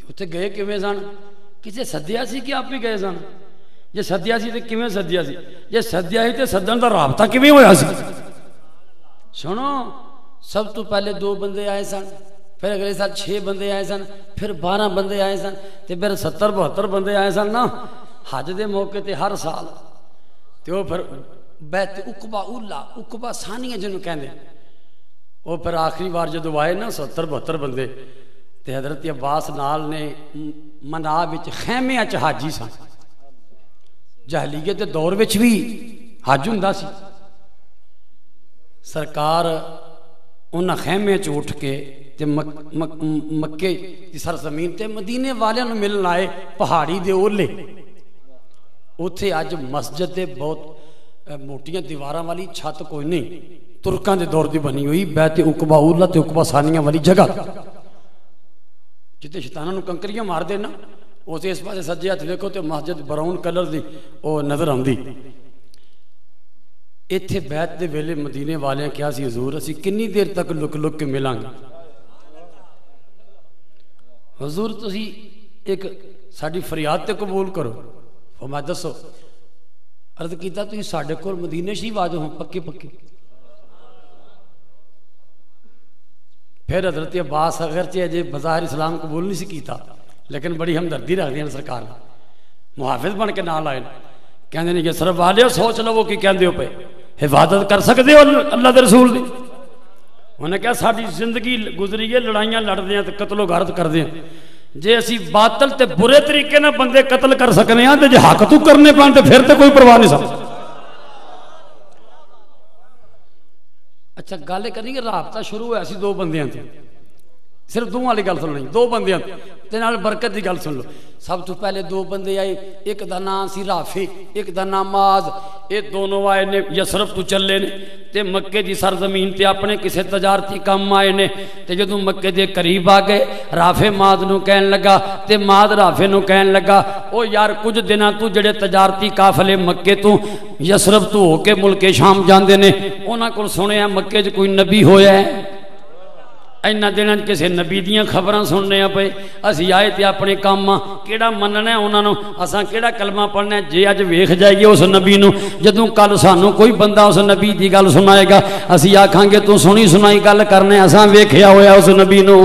اتھے گئے کیویں سن کسے سدیا سی کہ آپ ہی گئے سن جے سدیا سی تے کیویں سدیا سی جے سدیا سی تے سدن دا رابطہ کیویں ہویا سی سنو سب تو پہلے 2 بندے آئے سن پھر اگلے سال 6 بندے آئے سن پھر 12 بندے آئے سن تے پھر 70-72 بندے آئے سن نا حج دے موقع تے ہر سال تے وہ پھر بیت عقبہ اولا عقبہ ثانیہ جنوں کہندے وہ پھر آخری بار جدو آئے نا 70-72 بندے تے حضرت عباس نال نے منا وچ خیمے اچ حاجی سن جہلیت دے دور وچ بھی حج ہوندا سی سرکار انہاں خیمے چ اٹھ کے تے مکے دی سرزمین تے مدینے والیاں نوں ملن آئے پہاڑی دے اولے اوتھے اج مسجد دے بہت موٹیاں دیواراں والی چھت کوئی نہیں ترکاں دے دور دی بنی ہوئی بیت عقبہ اولا تے عقبہ ثانیہ والی جگہ جتے شیطاناں نوں کنکریاں مار دے نا اسے اس پاسے سجے ہاتھ ویکھو تو مسجد براؤن کلر دی وہ نظر آندی. ایتھے بیعت دے ویلے مدینے والے کیا سی حضور اسی کنی دیر تک لک لک کے ملیں گے. حضور تسی ایک ساڈی فریاد تے قبول کرو. فرمایا دسو. عرض کیتا تسی ساڈے کول مدینے شریف آ جاؤ پکے پکے. پھر حضرت عباس اگرچہ اجے بظاہر اسلام قبول نہیں سی کیتا لیکن بڑی ہمدردی رکھدے ہیں سرکار محافظ بن کے نال آئے کہندے نے کہ صرف والے سوچ لو کہ کہندے ہو پے حفاظت کر سکتے ہو اللہ دے رسول دی. انہیں کہا ساری زندگی گزری ہے لڑائیاں لڑدے ہیں تے قتل و غارت کردے ہیں. جے اسی باطل تے برے طریقے نہ بندے قتل کر سکنے ہیں تے جے حق تو کرنے پان تے پھر تے کوئی پرواہ نہیں سکتا. اچھا گل کرنی کہ رابطہ شروع ہوا سی دو بندیاں تے صرف دو والی گل سن لیں دو بندیاں تے نال برکت دی گل سن لو. سب تو پہلے دو بندے آئے ایک دا نام سی رافع ایک دا نام معاذ. یہ دونوں آئے نے یسرف تو چلے نے تے مکے دی سرزمین تے اپنے کسے تجارتی کام آئے نے. تے جدوں مکے دے قریب آ گئے رافع معاذ نو کہن لگا تے معاذ رافع نو کہن لگا او یار کچھ دناں تو جڑے تجارتی قافلے مکے تو یسرف تو ہو کے ملک شام جاندے نے انہاں کول سنیا مکے چ کوئی نبی ہویا ہے. اینا دنوں کسی نبی دیاں خبراں سننے پے اسی آئے تے اپنے کام کیڑا مننا ہے انہاں نو اساں کیڑا کلمہ پڑھنا ہے. جے اج ویکھ جائے گی اس نبی نو جدوں کل سانو کوئی بندہ اس نبی دی گل سنائے گا اسی آکھاں گے تو سنی سنائی گل کرنے اساں ویکھیا ہویا اس نبی نو.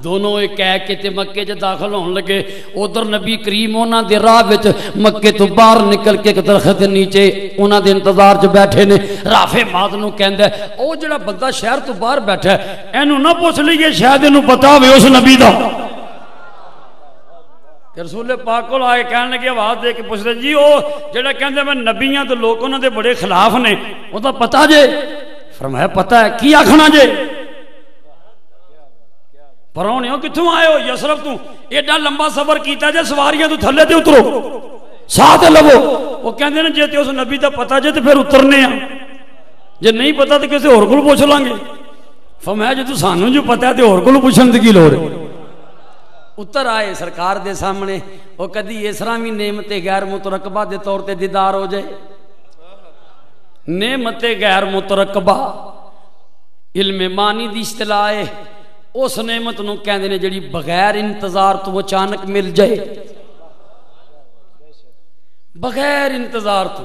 دونوں ایک کہہ کے تے مکے چ داخل ہون لگے. ادھر نبی کریم انہاں دے راہ وچ مکے تو باہر نکل کے ایک درخت دے نیچے انہاں دے انتظار چ بیٹھے نے. رافع معاذ نو کہندا ہے او جڑا بندہ شہر تو باہر بیٹھا ہے اینو نہ پوچھ لئیے شاید اینو پتہ ہوے اس نبی دا. رسول پاک کول آئے کہن لگے آواز دے کے پوچھدے جی او جڑا کہندا میں نبی ہاں تے لوگ انہاں دے بڑے خلاف نے او دا پتہ جے. فرمایا پتہ ہے کی آکھنا جے. پرونے ہو کتھوں آئے ہو یسرف تو ایڈا لمبا سفر کیتا جے سواریاں تو تھلے تے اترو ساتھ لو. وہ کہندے نے جے تے اس نبی دا پتہ جے تے پھر اترنے ہیں جے نہیں پتہ تے کسے اور کول پوچھ لیں گے. فرمایا جے تو سانو جو پتہ ہے تے اور کول پوچھن دی کی لوڑ ہے. اتر آئے سرکار دے سامنے. وہ کدی اس طرح بھی نعمت غیر مترقبہ دے طور تے دیدار ہو جائے. نعمت غیر مترقبہ علم معنی دی اصطلاح ہے. اس نعمت نو کہندے نے جڑی بغیر انتظار تو اچانک مل جائے بغیر انتظار تو.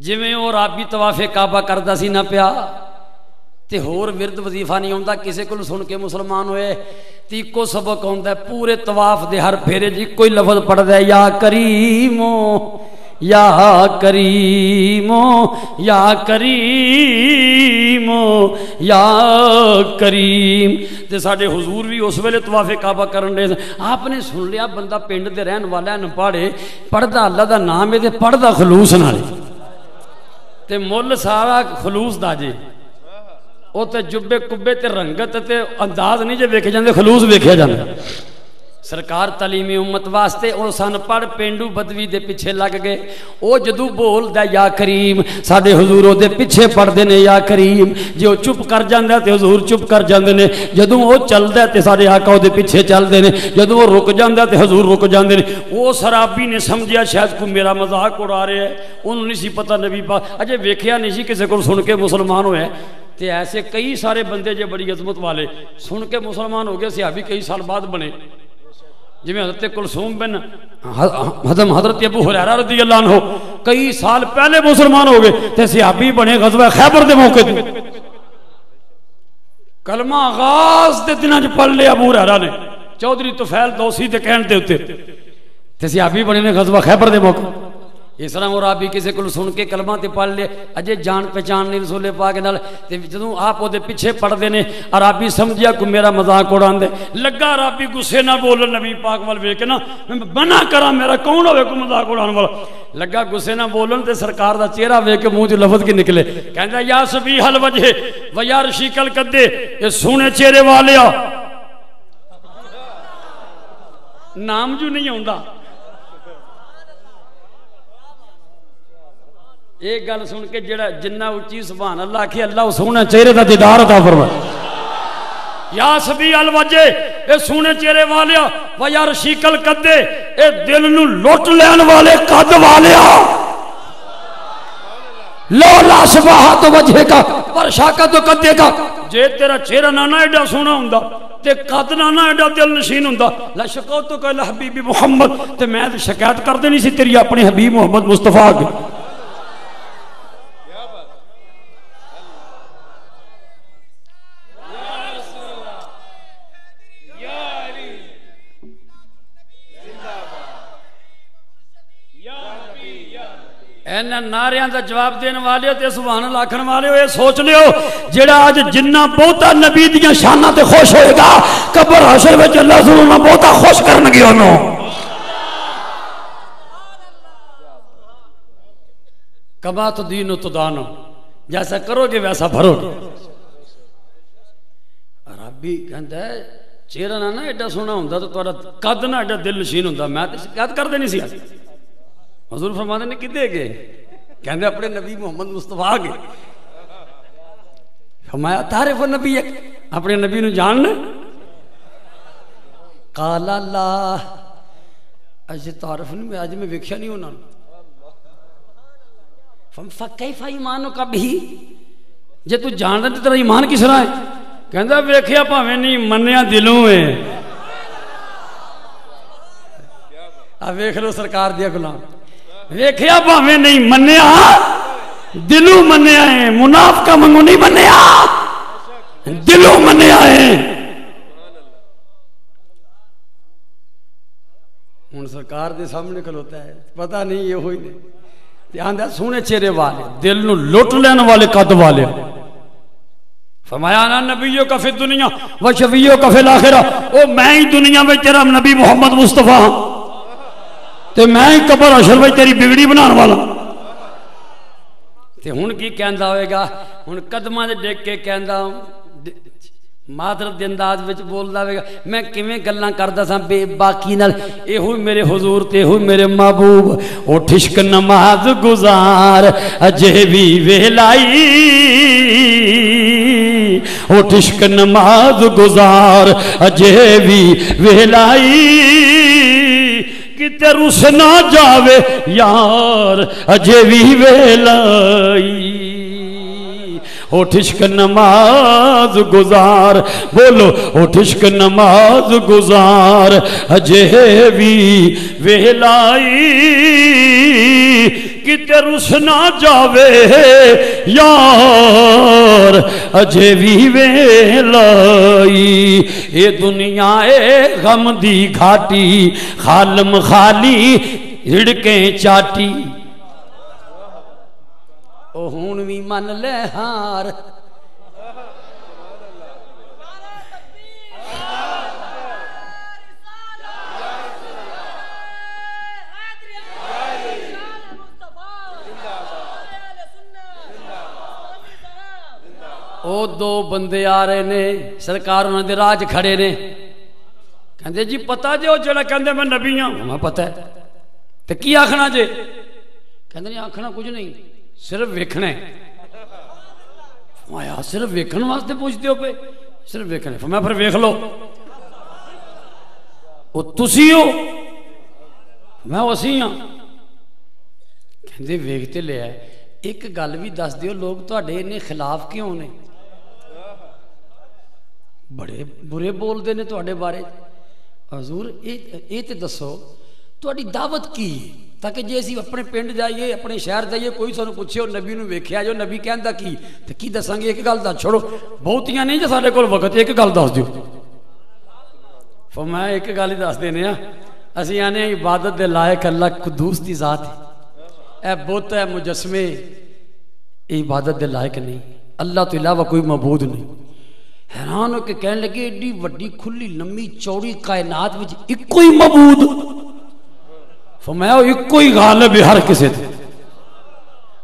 جویں او رابی طواف کعبہ کردا سی نہ پیا تے ہور ورد وظیفہ نہیں ہوندا کسے کول سن کے مسلمان ہوئے تے کو سبق ہوندا ہے پورے طواف دے ہر پھیرے جی کوئی لفظ پڑھدا ہے یا کریمو یا کریمو یا کریمو یا کریم. تے ساڈے حضور بھی اس ویلے طواف کعبہ کرن دے آپ نے سن لیا بندہ پنڈ دے رہن والا نہ پڑھے پڑھدا اللہ دا نام ہے تے پڑھدا خلوص نال تے مل سارا خلوص دا جے. او تے جبے کبے تے رنگت تے انداز نہیں جے ویکھے جاندے خلوص ویکھیا جاندا. سرکار تعلیم امت واسطے او سن پڑھ پینڈو بدوی دے پیچھے لگ گئے. او جدو بولدا یا کریم ساڈے حضور او دے پیچھے پڑھدے نے یا کریم. جے او چپ کر جاندا تے حضور چپ کر جاندے نے. جدوں او چلدا تے ساڈے آقا او دے پیچھے چلدے نے. جدوں او رک جاندا تے حضور رک جاندے نے. او سرابی نے سمجھیا شاید کوئی میرا مذاق اڑا رہا ہے. اونوں نہیں سی پتہ نبی پاک اجے ویکھیا نہیں سی کسے کول سن کے مسلمان ہوئے. تے ایسے کئی سارے بندے جے بڑی عظمت والے سن کے مسلمان ہو گئے. صحابی کئی سال بعد بنے جی میں حضرت کلثوم بن حضرت ابو ہریرہ رضی اللہ عنہ کئی سال پہلے مسلمان ہو گئے تے صحابی بنے غزوہ خیبر دے موقع تے کلمہ آغاز دے دناں چ پڑھ لیا ابو ہریرہ نے چودھری طفیل دوسی دے کہن تے اوتے تے صحابی بنے نے غزوہ خیبر دے موقع. اس طرح مرابی کسی کو سن کے کلمہ تے پڑھ لے اجے جان پہچان نہیں رسول پاک نال تے جدوں آپ او دے پیچھے پڑھ دے نے عربی سمجھیا کو میرا مذاق اڑاندے لگا. عربی غصے نہ بولن نبی پاک ول ویکھ کے نا بنا کراں میرا کون ہوے کو مذاق اڑان والا لگا غصے نہ بولن تے سرکار دا چہرہ ویکھ کے منہ چ لفظ کی نکلے کہندا یا سبیح الوجہ و یا رشیق القدے اے سونے چہرے والیا نام جو نہیں ہوندا. ایک گل سن کے جڑا جنہ اچھی سبحان اللہ کہ اللہ سونا چہرے دا دیدار عطا فرمائے. یا سبیح الوجہ اے سونے چہرے والیا و یار شیکل کدے اے دل نو لوٹ لین والے قد والیا لو لا شباہ تو وجہ کا ورشا کا تو کدے کا جے تیرا چہرہ نانا ایڈا سونا ہوندا تے قد نانا ایڈا دل نشین ہوندا لا شکو تو کہ حبیب محمد تے میں شکایت کر دینی سی تیری اپنے حبیب محمد مصطفیٰ کی اینا ناریاں دا جواب دین والے ہو تے سبحان اللہ آکھن والے ہو یہ سوچ لیو جڑا آج جنہ بہتا نبی دیاں شانہ تے خوش ہوئے گا قبر حشر وچ اللہ ضرور بہتا خوش کرنگی انہوں کما تو دین و تو دانو جیسا کرو گے ویسا بھرو گے ربی کہندا ہے چہرہ نہ ایڈا سونا ہوندا تو تہاڈا قد نہ ایڈا دل نشین ہوندا میں تے شکایت کر دینی سی حضور فرماتے نے کدے گئے کہندے اپنے نبی محمد مصطفیٰ گئے فرمایا تعریف نبی اپنے نبی نو جاننا قال اللہ اجے تعریف نہیں اج میں ویکھیا نہیں ہونا فکیف ایمانو کا بھی جے تو جاندا تے تیرا ایمان کس طرح ہے کہندا ویکھیا بھاویں نہیں منیا دلوں ہے اب ویکھ لو سرکار دیا غلام ویکھیا بھاویں نہیں منیا دلوں منیا ہے منافقہ منگو نہیں منیا دلوں منیا ہے ہن سرکار دے سامنے کھلوتا ہے پتہ نہیں یہ ہوئی نہیں دھیان دے سونے چہرے والے دل نو لٹ لینے والے قد والے فرمایا انا نبیوں کا فی دنیا و شفیعوں کا فی الاخرہ او میں ہی دنیا میں تیرا نبی محمد مصطفیٰ تے میں ہی قبر حشر میں تیری بگڑی بنان والا تے ہن کی کہندا ہوئے گا ہن قدماں دے ڈیک کے کہندا معذرت دے انداز وچ بولدا ہوئے گا میں کیویں گلاں کردا ساں بے باقی نال اے ہوئی میرے حضور تے ہوئی میرے محبوب اٹھ عشق نماز گزار اجے بھی ویلائی اٹھ عشق نماز گزار اجے بھی ویلائی کتے رس نہ جاوے یار اجے بھی ویلائی اٹھ عشق نماز گزار بولو اٹھ عشق نماز گزار اجے بھی ویلائی کتے رس نہ جاوے یار اجے بھی ویلائی اے دنیا اے غم دی گھاٹی خالم خالی ہڑکیں چاٹی او ہون وی من لے ہار او دو بندے آ رہے نے سرکار انہوں نے راج کھڑے نے کہندے جی پتہ جے او جڑا کہندے میں نبی ہاں میں پتہ ہے تے کی آکھنا جے کہندے نہیں آکھنا کچھ نہیں صرف ویکھنا ہے فرمایا صرف ویکھن واسطے پوچھتے ہو پہ صرف ویکھنا ہے فرمایا پھر ویکھ لو او تسی ہو میں اسی ہاں کہندے ویکھتے لے آئے ایک گل بھی دس دیو لوگ تواڈے نے خلاف کیوں نے بڑے برے بول دے نے تواڈے بارے حضور اے تے دسو تواڈی دعوت کی تاکہ جے اسی اپنے پنڈ جائیے اپنے شہر جائیے کوئی سانو پوچھے نبی نو ویکھیا جو نبی کہندا کی تے کی دساں گے ایک گل دس چھوڑو بہتیاں نہیں جو ساڈے کول وقت ایک گل دس دیو فرمایا ایک گل ہی دس دینے ہاں اسی آنے عبادت دے لائق اللہ قدوس دی ذات ہے اے بت ہے مجسمے اے عبادت دے لائق نہیں اللہ تو علاوہ کوئی معبود نہیں حیران ہو کے کہنے لگے ایڈی وڈی کھلی لمبی چوڑی کائنات وچ ایک کوئی معبود فرمایا ایک کوئی غالب ہے ہر کسے تے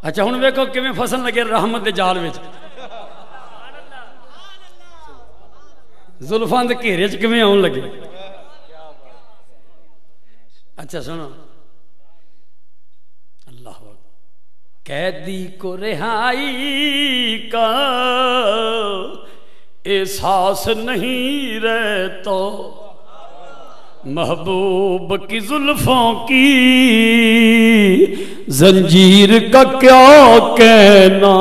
اچھا ہن ویکھو کیویں فصل لگے رحمت دے جال وچ زلفاں دے گھیرے وچ کیویں آن لگے اچھا سنو اللہ قیدی کو رہائی کا احساس نہیں رہتا محبوب کی زلفوں کی زنجیر کا کیا کہنا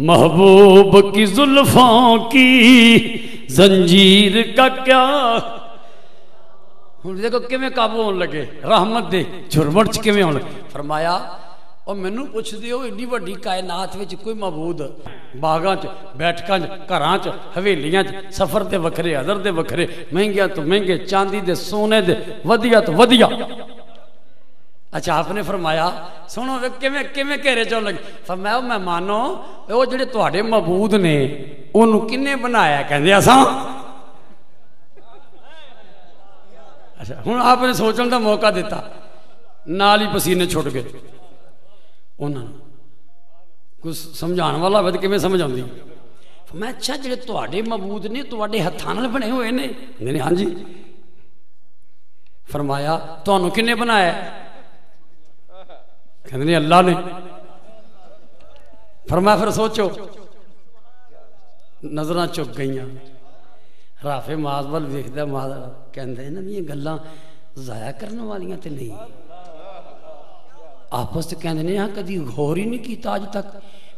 محبوب کی زلفوں کی زنجیر کا کیا ہوں دیکھو کیویں قابو ہون لگے رحمت دے جھرمٹ چ کیویں ہون لگے فرمایا اور مینوں پوچھ دیو ایڈی وڈی کائنات وچ کوئی معبود باغاں چ بیٹھکاں چ گھراں چ حویلیاں چ سفر تے وکھرے حضر دے وکھرے مہنگیاں تو مہنگے چاندی دے سونے دے ودیا تو ودیا اچھا آپ نے فرمایا سنو کیویں کیویں گھیرے چوں لگے فرمایا میں مانو او جڑے تواڈے معبود نے اونوں کنے بنایا کہندے اساں اچھا ہوں آپ نے سوچن کا موقع دیتا نال ہی پسینے چھٹ گئے انہوں نے کچھ سمجھان والا ہوئے تو کیویں سمجھ آؤں میں اچھا جڑے تواڈے معبود نے تواڈے ہتھاں نال بنے ہوئے نے نہیں ہاں جی فرمایا تانوں کنے بنایا کہندے نے اللہ نے فرمایا پھر سوچو نظراں چک گئیاں رافع معاذ وال ویکھدا معاذ کہندا انہاں دی گلاں ضائع کرن والیاں تے نہیں آپس تے کہندے نے ہاں کدی غور ہی نہیں کیتا اج تک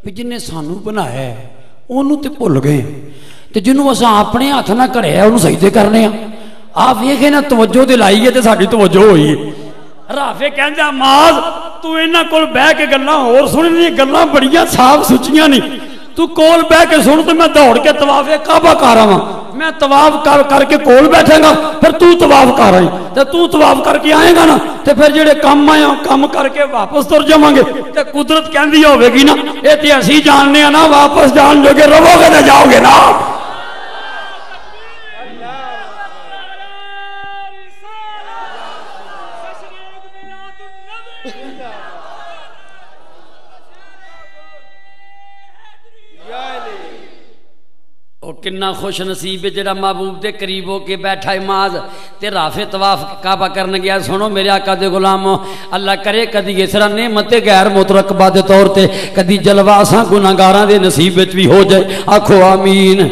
بھی جن نے سانو بنایا ہے اونوں تے بھل گئے تے جنوں اساں اپنے ہاتھ نال کریا اونوں سجدے کرنے آ ویکھے نا توجہ تے لائی ہے تے ساڈی توجہ ہوئی ہے رافع کہندا معاذ تو انہاں کول بیٹھ کے گلاں ہور سننی گلاں بڑیاں صاف سچیاں نہیں تو کول بیٹھ کے سن تو میں دوڑ کے طواف کعبہ کر آواں میں طواف کر کے کول بیٹھے گا پھر تو طواف کر آئی تے تو طواف کر کے آئے گا نا تے پھر جڑے کام آیا کام کر کے واپس تر جاواں گے تے قدرت کہندی ہوے گی نا اے تے اسی جاننے نا واپس جان جو گے رہو گے تے جاؤ گے نا کنا خوش نصیب ہے جڑا محبوب دے قریب ہو کے بیٹھا ہے معاذ تے رافع طواف کعبہ کرن گیا سنو میرے آقا دے غلامو اللہ کرے کدی اس طرح نعمت غیر مترقبہ دے طور تے کدی جلوہ اساں گناہگاراں دے نصیب وچ بھی ہو جائے آکھو آمین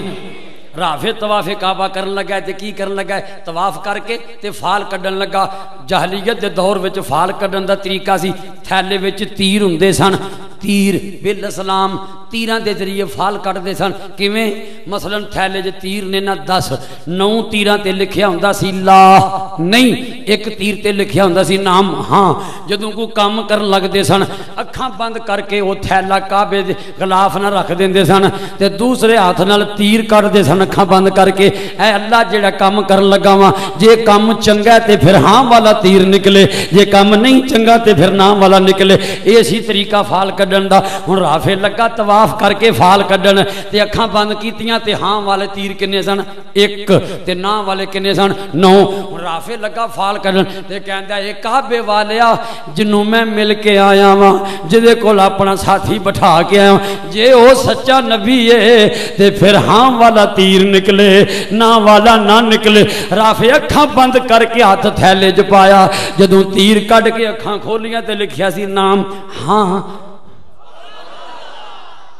رافع طواف کعبہ کرن لگا ہے تے کی کرن لگا ہے طواف کر کے تے فال کڈن لگا جاہلیت دے دور وچ فال کڈن دا طریقہ سی تھیلے وچ تیر ہوندے سن تیر بالاسلام تیراں دے ذریعے فال کٹ دے سن کیویں مثلا تھیلے جے تیر نے نہ 10 9 تیراں تے لکھیا ہوندا سی لا نہیں ایک تیر تے لکھیا ہوندا سی نام ہاں جدوں کو کام کرن لگ دے سن اکھاں بند کر کے او تھیلا کعبے دے غلاف نہ رکھ دیندے سن تے دوسرے ہاتھ نال تیر کٹ دے سن اکھاں بند کر کے اے اللہ جڑا کام کرن لگا وا جے کام چنگا ہے تے پھر ہاں والا تیر نکلے جے کام نہیں چنگا تے پھر نہ والا نکلے اسی طریقہ فال کڈن دا ہن رافع لگا طواف کر کے فال کڈن تے اکھاں بند کیتیاں تے ہاں والے تیر کنے سن 1 تے نہ والے کنے سن 9 ہن رافع لگا فال کڈن تے کہندا اے کعبے والیا جنوں میں مل کے آیا وا جدے کول اپنا ساتھی بٹھا کے آیا جے او سچا نبی ہے تے پھر ہاں والا تیر نکلے نہ والا نہ نکلے رافع اکھاں بند کر کے ہاتھ تھیلے چ پایا جدوں تیر کڈ کے اکھاں کھولیاں تے لکھیا سی نام ہاں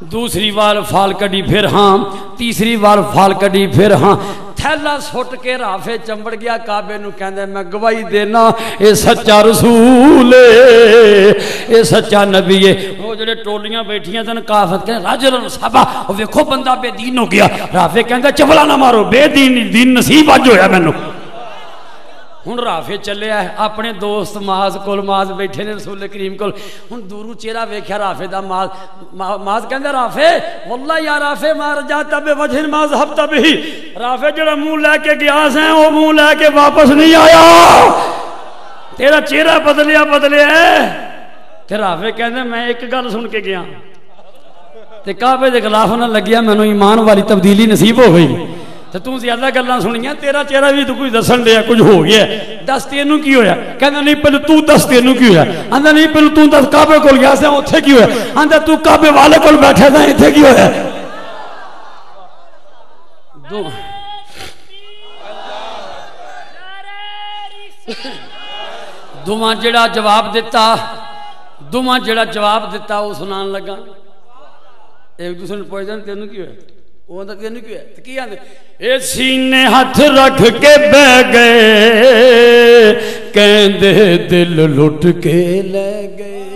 دوسری بار فال کڈی پھر ہاں تیسری بار فال کڈی پھر ہاں تھیلا سٹ کے رافع چمبڑ گیا کعبے نو کہندا میں گواہی دینا اے سچا رسول ہے اے سچا نبی ہے وہ جڑے ٹولیاں بیٹھیاں سن کافر کہے راجل صحابہ او ویکھو بندہ بے دین ہو گیا رافع کہندا چپلا نہ مارو بے دین نصیب اج ہویا مینوں ہن رافع چلیا ہے اپنے دوست معاذ کول معاذ بیٹھے نے رسول کریم کول ہن دوروں چہرہ ویکھیا رافع دا معاذ کہندا رافع واللہ یا رافع ما رجعت بوجه ما ذهبت به رافع جڑا منہ لے کے گیا سے او منہ لے کے واپس نہیں آیا تیرا چہرہ بدلیا ہے تے رافع کہندا میں ایک گل سن کے گیا تے کعبے دے خلاف نہ لگیا مینوں ایمان والی تبدیلی نصیب ہو گئی تو تم زیادہ گلاں سنیاں تیرا چہرہ بھی تو کچھ دسن دیا کچھ ہو گیا دس تینوں کی ہویا کہنا نہیں پہلے تو دس تینوں کی ہویا آندا نہیں پہلے تو دس کعبے کول گیا سے اوتھے کی ہویا آندا تو کعبے والے کول بیٹھا تھا ایتھے کی ہویا دوواں جڑا جواب دیتا وہ سنان لگا ایک دوسرے پوچھتے ہیں تینوں کی ہے وہ آتا تینوں کی ہے تو کی آتے اے سینے ہاتھ رکھ کے بہ گئے کہندے دل لٹ کے لے گئے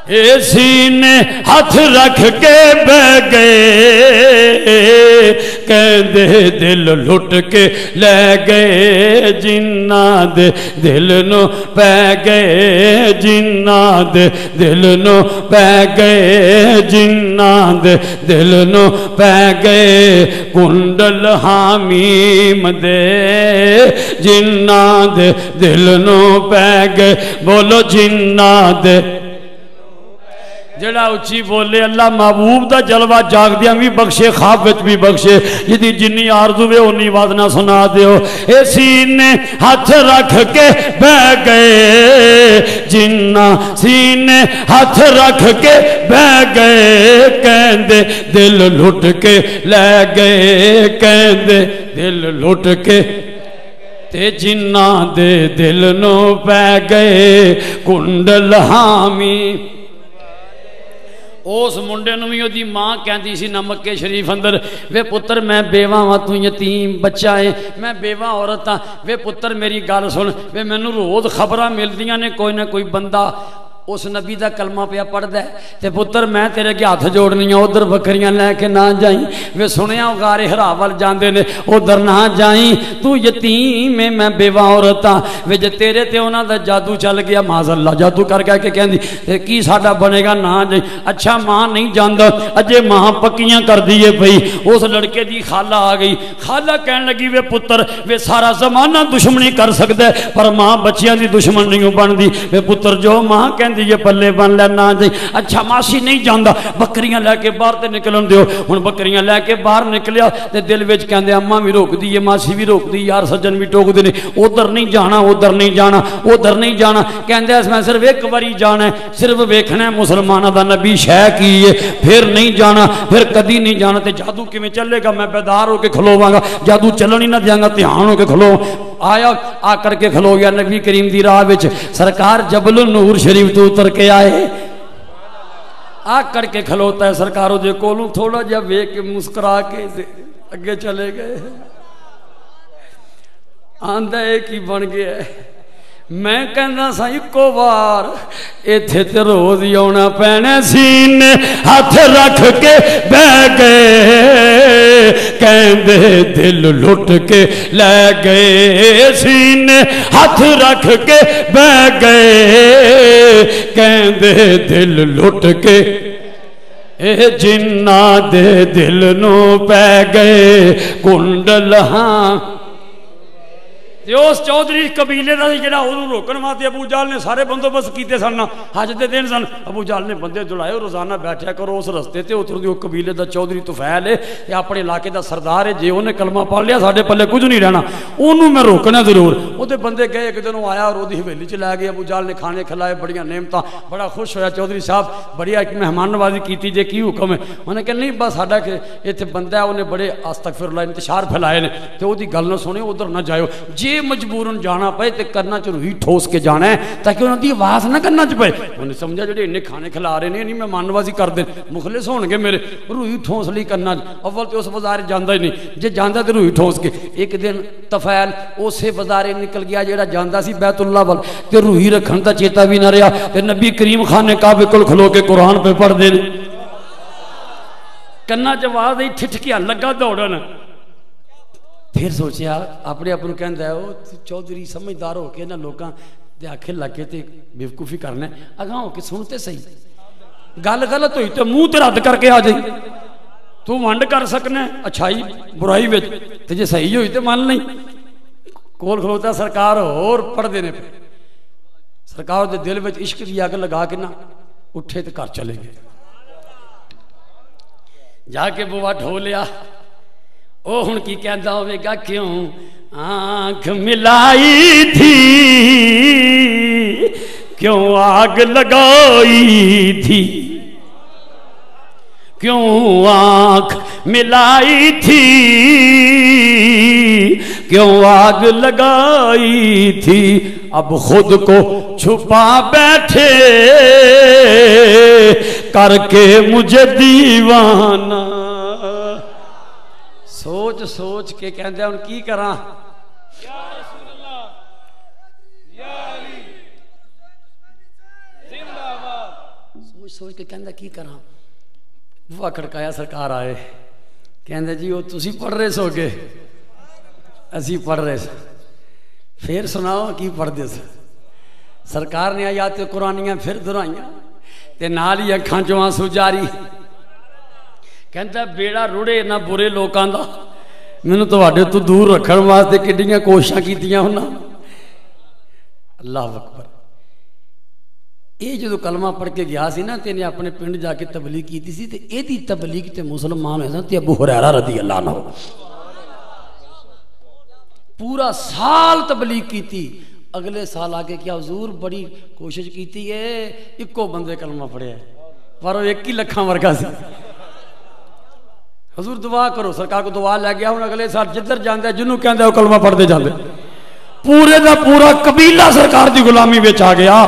اے سینے ہاتھ رکھ کے بہ گئے کہندے دل لٹ کے لے گئے جنہاں دے دل نو پہ گئے جنہاں دے دل نو پہ گئے جنہاں دے دل نو پہ گئے کنڈل حامیم دے جنہاں دے دل نو پہ گئے بولو جنہاں دے جڑا اچھی بولے اللہ محبوب دا جلوہ جاگ دیا بھی بخشے خواب وچ بھی بخشے جدی جنی آرزو وے اونی بات نہ سنا دیو اے سینے ہاتھ رکھ کے بہ گئے جنہ سینے ہاتھ رکھ کے بہ گئے کہندے دل لٹ کے لے گئے کہندے دل لٹ کے تے جنہ دے دل نو پہ گئے کنڈل حامی اس منڈے نو بھی دی ماں کہندی سی نہ مکے شریف اندر وے پتر میں بیواں ہاں تو یتیم بچہ ہے میں بیواں عورت ہاں وے پتر میری گل سن وے مینوں روز خبراں ملدیاں نے کوئی نہ کوئی بندہ اس نبی دا کلمہ پیا پڑھ دے تے پتر میں تیرے کے ہاتھ جوڑنی ہیں ادھر بکریاں لے کے نہ جائیں وے سنیا غار حرا وال جاندے نے ادھر نہ جائیں تو یتیم ہے میں بیوہ عورت ہاں وے جے تیرے تے انہاں دا جادو چل گیا معاذ اللہ جادو کر کے کہندی تے کی ساڈا بنے گا نہ جائیں اچھا ماں نہیں جاندا اجے ماں پکیاں کر دیے پئی اس لڑکے دی خالہ آ گئی خالہ کہن لگی وے پتر وے سارا زمانہ دشمنی کر سکدا ہے پر ماں بچیاں دی دشمن نہیں بندی وے پتر جو ماں یہ پلے بن لے نہ جائیں اچھا ماسی نہیں جاندا بکریاں لے کے باہر تے نکلن دیو ہن بکریاں لے کے باہر نکلیا تے دل وچ کہندے اماں بھی روک دی ماسی بھی روک دی یار سجن بھی ٹوک دے نے ادھر نہیں جانا ادھر نہیں جانا ادھر نہیں جانا کہندے میں صرف ایک باری جانا ہے صرف ویکھنا ہے مسلماناں دا نبی شے کی ہے پھر نہیں جانا پھر کدی نہیں جانا تے جادو کیویں چلے گا میں بیدار ہو کے کھلوواں گا جادو چلن ہی نہ دیاں گا دھیان ہو کے کھلو آیا آ کر کے کھلو گیا نبی کریم دی راہ وچ سرکار جبل النور شریف تو اتر کے آئے آ کر کے کھلوتا ہے سرکاروں دے کولوں تھوڑا جا ویکھ کے مسکرا کے اگے چلے گئے آندا ایک ہی بن گیا میں کہنا سا اکو بار ایتھے تے روز ہی آنا پینے سینے ہاتھ رکھ کے بہ گئے کہندے دل لٹ کے لے گئے سینے ہاتھ رکھ کے بہ گئے کہندے دل لٹ کے اے جنہ دے دل نو پہ گئے کنڈل ہاں اس چودھری قبیلے دا جڑا اودوں روکن واسطے ابو جہل نے سارے بندوبست کیتے سن حج دے دن سن ابو جہل نے بندے جڑائے روزانہ بیٹھیا کرو اس رستے تے اتر دی قبیلے دا چودھری طفیل ہے یہ اپنے علاقے دا سردار ہے جے اونے کلمہ پڑھ لیا ساڈے پلے کچھ نہیں رہنا اونوں میں روکنا ضرور اودے بندے گئے ایک دن آیا اور اودی حویلی چ لے گئے ابو جہل نے کھانے کھلائے بڑیاں نعمتاں بڑا خوش ہویا چودھری صاحب بڑی ایک مہمان نوازی کیتی جے کی حکم ہے انہوں نے کہا نہیں بس ساڈا کہ ایتھے بندہ ہے اونے بڑے استغفر اللہ انتشار پھیلائے نے تے اودی گل نہ سنو ادھر نہ جاؤ جے مجبورن جانا پے تے کرنا چ روحی ٹھوس کے جانا ہے تاکہ انہاں دی آواز نہ کرنا چ پے انہوں نے سمجھا جڑے انہیں کھانے کھلا رہے نہیں میں مانوازی کر دیں مخلص ہون گے میرے روحی ٹھوس لی کرنا اول تے اس بازار جاندا ہی نہیں جے جاندا تے روحی ٹھوس کے ایک دن طفیل اسے بازارے نکل گیا جڑا جاندا سی بیت اللہ ول تے روحی رکھن دا چیتا بھی نہ رہیا تے نبی کریم خانے کعبے کول کھلو کے قرآن پہ پڑھ دے کنا چ آواز آئی ٹھٹکیا لگا دوڑن پھر سوچیا اپنے آپ کو کہندا ہے او چودھری سمجھدار ہو کے نہ لوکاں دے آکھے لگے تے بیوقوفی کرنا اگاں ہو کے سنتے صحیح گل غلط ہوئی تے منہ تے رد کر کے آ جائی تو ونڈ کر سکنا اچھائی برائی وچ تے جے صحیح ہوئی تے مان لیں کول کھلوتا سرکار اور پڑھ دینے پہ سرکار دے دل وچ عشق دی اگ لگا کے نہ اٹھے تے گھر چلے گئے جا کے بوا ڈھو لیا او ہن کی کہندا ہوے گا کیوں آنکھ ملائی تھی کیوں آگ لگائی تھی کیوں آنکھ ملائی تھی کیوں آگ لگائی تھی اب خود کو چھپا بیٹھے کر کے مجھے دیوانہ. سوچ سوچ کے کہندے ہن کی کراں. یا رسول اللہ یا علی زندہ باد. سوچ سوچ کے کہندہ کی کراں. بوا کھڑکایا سرکار آئے کہندے جی وہ تسی پڑھ رہے سو گے اسی پڑھ رہے سو. پھر سناؤ کی پڑھ دے سو. سرکار نے آیات قرآنیاں پھر دہرائیاں تے نال ہی اکھاں چوں آنسو جاری. کہندا بیڑا رڑے نہ برے لوکاں دا مینوں تواڈے تو دور رکھن واسطے کڈیاں کوششاں کیتیاں انہاں. اللہ اکبر. یہ جدو کلمہ پڑھ کے گیا سی نا تے نے اپنے پنڈ جا کے تبلیغ کیتی سی تے اے دی تبلیغ تے مسلمان ہوئے سن تے ابو ہریرہ رضی اللہ عنہ پورا سال تبلیغ کیتی. اگلے سال آگے کیا حضور بڑی کوشش کیتی ہے اکو بندے کلمہ پڑھے ہے پر وہ ایک ہی لکھاں ورگا سی. حضور دعا کرو. سرکار کو دعا لے گیا. ہوں اگلے سال جدھر جاندے جنوں کہندے وہ کلمہ پڑھتے جاندے. پورے دا پورا قبیلہ سرکار دی غلامی وچ آ گیا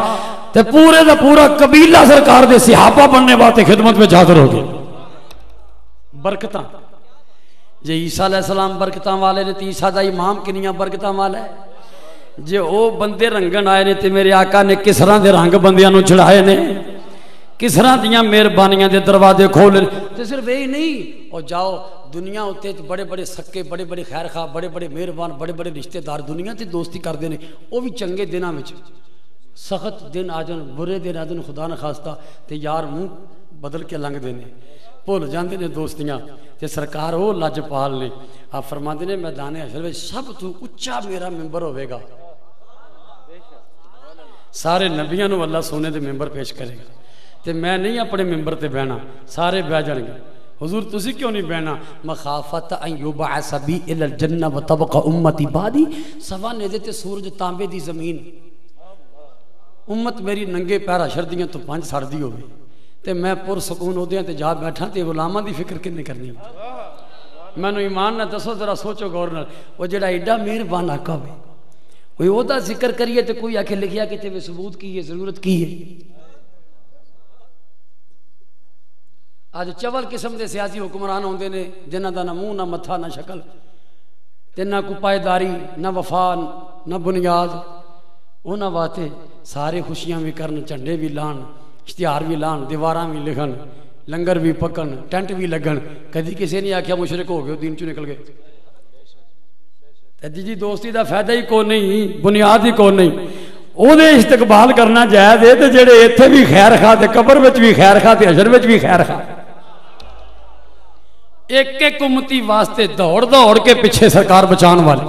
تے پورے دا پورا قبیلہ سرکار دے صحابہ بننے واسطے خدمت میں حاضر ہو گئے. برکتاں جے عیسیٰ علیہ السلام برکتاں والے نے تے عیسیٰ دا امام کنیاں برکتاں والا ہے. جے او بندے رنگن آئے نے تے میرے آقا نے کس طرح دے رنگ بندیاں نو چڑھائے نے کس طرح دیاں مہربانیاں دے دروازے کھولے. تے صرف یہی نہیں اور جاؤ دنیا ہوتے بڑے بڑے سکے بڑے بڑے خیر خواہ بڑے بڑے مہربان بڑے بڑے رشتہ دار دنیا تے دوستی کردے نے. وہ بھی چنگے دناں وچ سخت دن آ جان برے دن آ جان خدا نخواستہ تے یار منہ بدل کے لنگ دے نے بھول جاندے نے دوستیاں. تے سرکار وہ لاجپال نے. آپ فرماندے نے میدان حشر وچ سب تو اچا میرا ممبر ہوے گا. سارے نبیاں نو اللہ سونے دے ممبر پیش کرے گا تے میں نہیں اپنے ممبر تے بہنا سارے بہ جان گے. حضور تسی کیوں نہیں بہنا. مخافت ان یبعث بی الی الجنہ وتبقى امتی بعدی. سوا نیدے تے سورج تانبے دی زمین امت میری ننگے پیر حشردیاں تو 5 سردی ہوگی تے میں پر سکون ہودیاں تے جا بیٹھا تے غلاماں دی فکر کنے کرنی. مینوں ایمان نہ دسو ذرا سوچو غور نال. وہ جڑا ایڈا مہربان آقا ہوئے کوئی او دا ذکر کریے تے کوئی آکھے لکھیا کتے وے ثبوت کی ہے ضرورت کی ہے. آج چول قسم دے سیاسی حکمران ہوندے نے جنہاں دا نہ منہ نہ متھا نہ شکل تے نہ کوئی پائیداری نہ وفا نہ بنیاد. انہاں واسطے سارے خوشیاں بھی کرن جھنڈے بھی لان اشتہار بھی لان دیواراں بھی لکھن لنگر بھی پکن ٹینٹ بھی لگن. کدی کسی نے آکھیا مشرک ہو گئے دین چوں نکل گئے. جی دوستی دا فائدہ ہی کو نہیں بنیاد ہی کو نہیں. او دے استقبال کرنا جائز ہے تے جڑے ایتھے بھی خیر خواہ تے قبر وچ بھی خیر خواہ تے حشر وچ بھی خیر خواہ. ایک ایک امتی واسطے دوڑ دوڑ کے پیچھے سرکار بچان والے.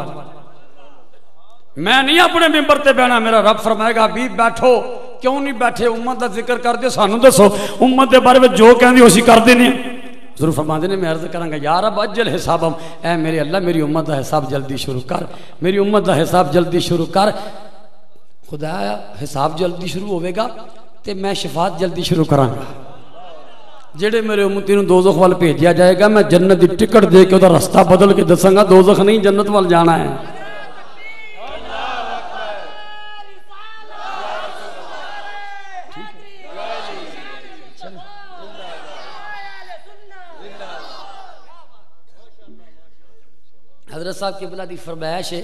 میں نہیں اپنے ممبر تے بہنا. میرا رب فرمائے گا بھی بیٹھو کیوں نہیں بیٹھے امت دا ذکر کر دے سانو دسو امت دے بارے میں جو کہندی اسی کر دینے. ضرور فرماندے نے میں عرض کراں گا یا رب اجل حسابم. اے میرے اللہ میری امت دا حساب جلدی شروع کر میری امت دا حساب جلدی شروع کر. خدا حساب جلدی شروع ہوئے گا تے میں شفاعت جلدی شروع کراں گا. جڑے میرے امتی نوں دوزخ وال بھیجیا جائے گا میں جنت دی ٹکٹ دے کے دا رستہ بدل کے دساں گا. دوزخ نہیں جنت وال جانا ہے. حضرت صاحب قبلہ دی فرمائش ہے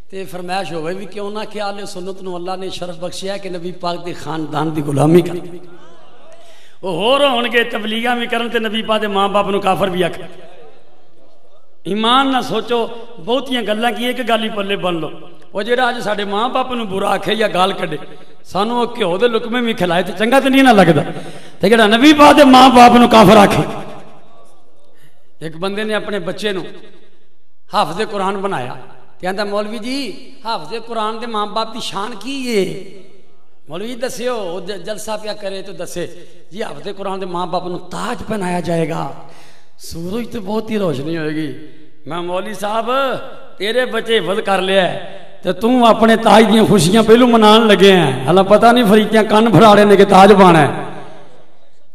تے فرمائش ہوئے بھی کیوں نہ کہ اہل سنت نو اللہ نے شرف بخشیا ہے کہ نبی پاک دی خاندان دی غلامی کر وہ ہو رہا ہون گے تبلیغاں بھی کرن تے نبی پاک دے ماں باپ نو کافر بھی آکھ. ایمان نہ سوچو بہتیاں گلاں کی ایک گل ہی پلے بن لو. وہ جڑا اج ساڈے ماں باپ نو برا آکھے یا گال کڈے سانو او گھیو دے لقمے بھی کھلائے تے چنگا تے نہیں نہ لگدا. تے جڑا نبی پاک دے ماں باپ نو کافر آکھے. ایک بندے نے اپنے بچے نو حافظ قرآن بنایا. کہندا مولوی جی حافظ قرآن دے ماں باپ دی شان کی ہے. مولوی جی دسیو جلسہ پیا کرے تو دسے. جی حافظ قرآن دے ماں باپ نو تاج پہنایا جائے گا سورج تو بہت ہی روشنی ہوئے گی. میں مولوی صاحب تیرے بچے حفظ کر لیا ہے تو تم اپنے تاج دیاں خوشیاں پہلو منان لگے ہیں. اللہ پتہ نہیں فریقیاں کن بھراڑے نے کہ تاج پانا ہے.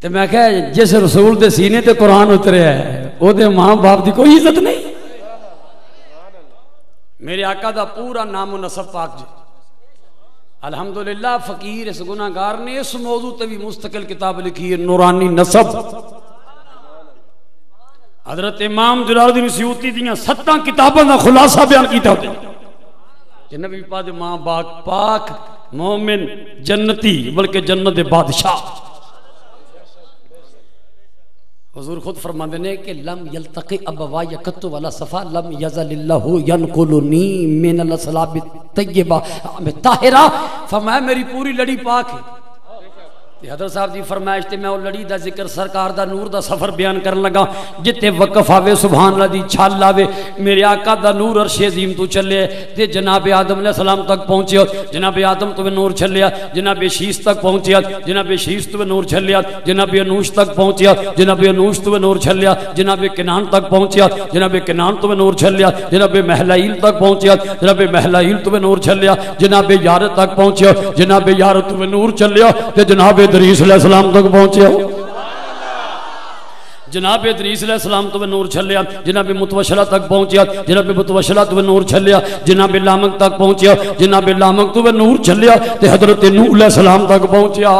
تو میں کہا جس رسول دے سینے تے قرآن اترے ہے او دے ماں باپ دی کوئی عزت نہیں. میرے آقا دا پورا نام و نسب پاک جی الحمدللہ فقیر اس گناہگار نے اس موضوع تے بھی مستقل کتاب لکھی ہے نورانی نسب. حضرت امام جلال الدین سیوطی دیاں 7 کتاباں دا خلاصہ بیان کیتا ہوتے کہ نبی پاک ماں باپ پاک مومن جنتی بلکہ جنت بادشاہ. حضور خود فرماندے نے کہ لم یلتقی ابوایا قط ولا صفا لم یزل اللہ ینقلنی من الاسلاب الطیبہ طاہرہ. فرمایا میری پوری لڑی پاک ہے. حضرت صاحب جی فرمائش تے میں وہ لڑی دا ذکر سرکار دا نور دا سفر بیان کرن لگا جتے وقف آوے سبحان اللہ دی چھال آوے میرے آقا دا نور عرش عظیم تو چلے تے جناب آدم علیہ السلام تک پہنچیا جناب آدم تو نور چلیا جناب شیش تک پہنچیا جناب شیش تو نور چلیا جناب انوش تک پہنچیا جناب انوش تو نور چلیا جناب کنان تک پہنچیا جناب کنان تو نور چلیا جناب محلائیل تک پہنچیا جناب محلائیل تو نور چلیا جناب یار تک پہنچیا جناب یار تو نور چلیا تے جناب ادریس علیہ السلام تک پہنچیا جناب ادریس علیہ السلام تو نور چھلیا جناب متوشلہ تک پہنچیا جناب متوشلہ تو نور چھلیا جناب لامک تک پہنچیا جناب لامک تو نور چھلیا تے حضرت نوح علیہ السلام تک پہنچیا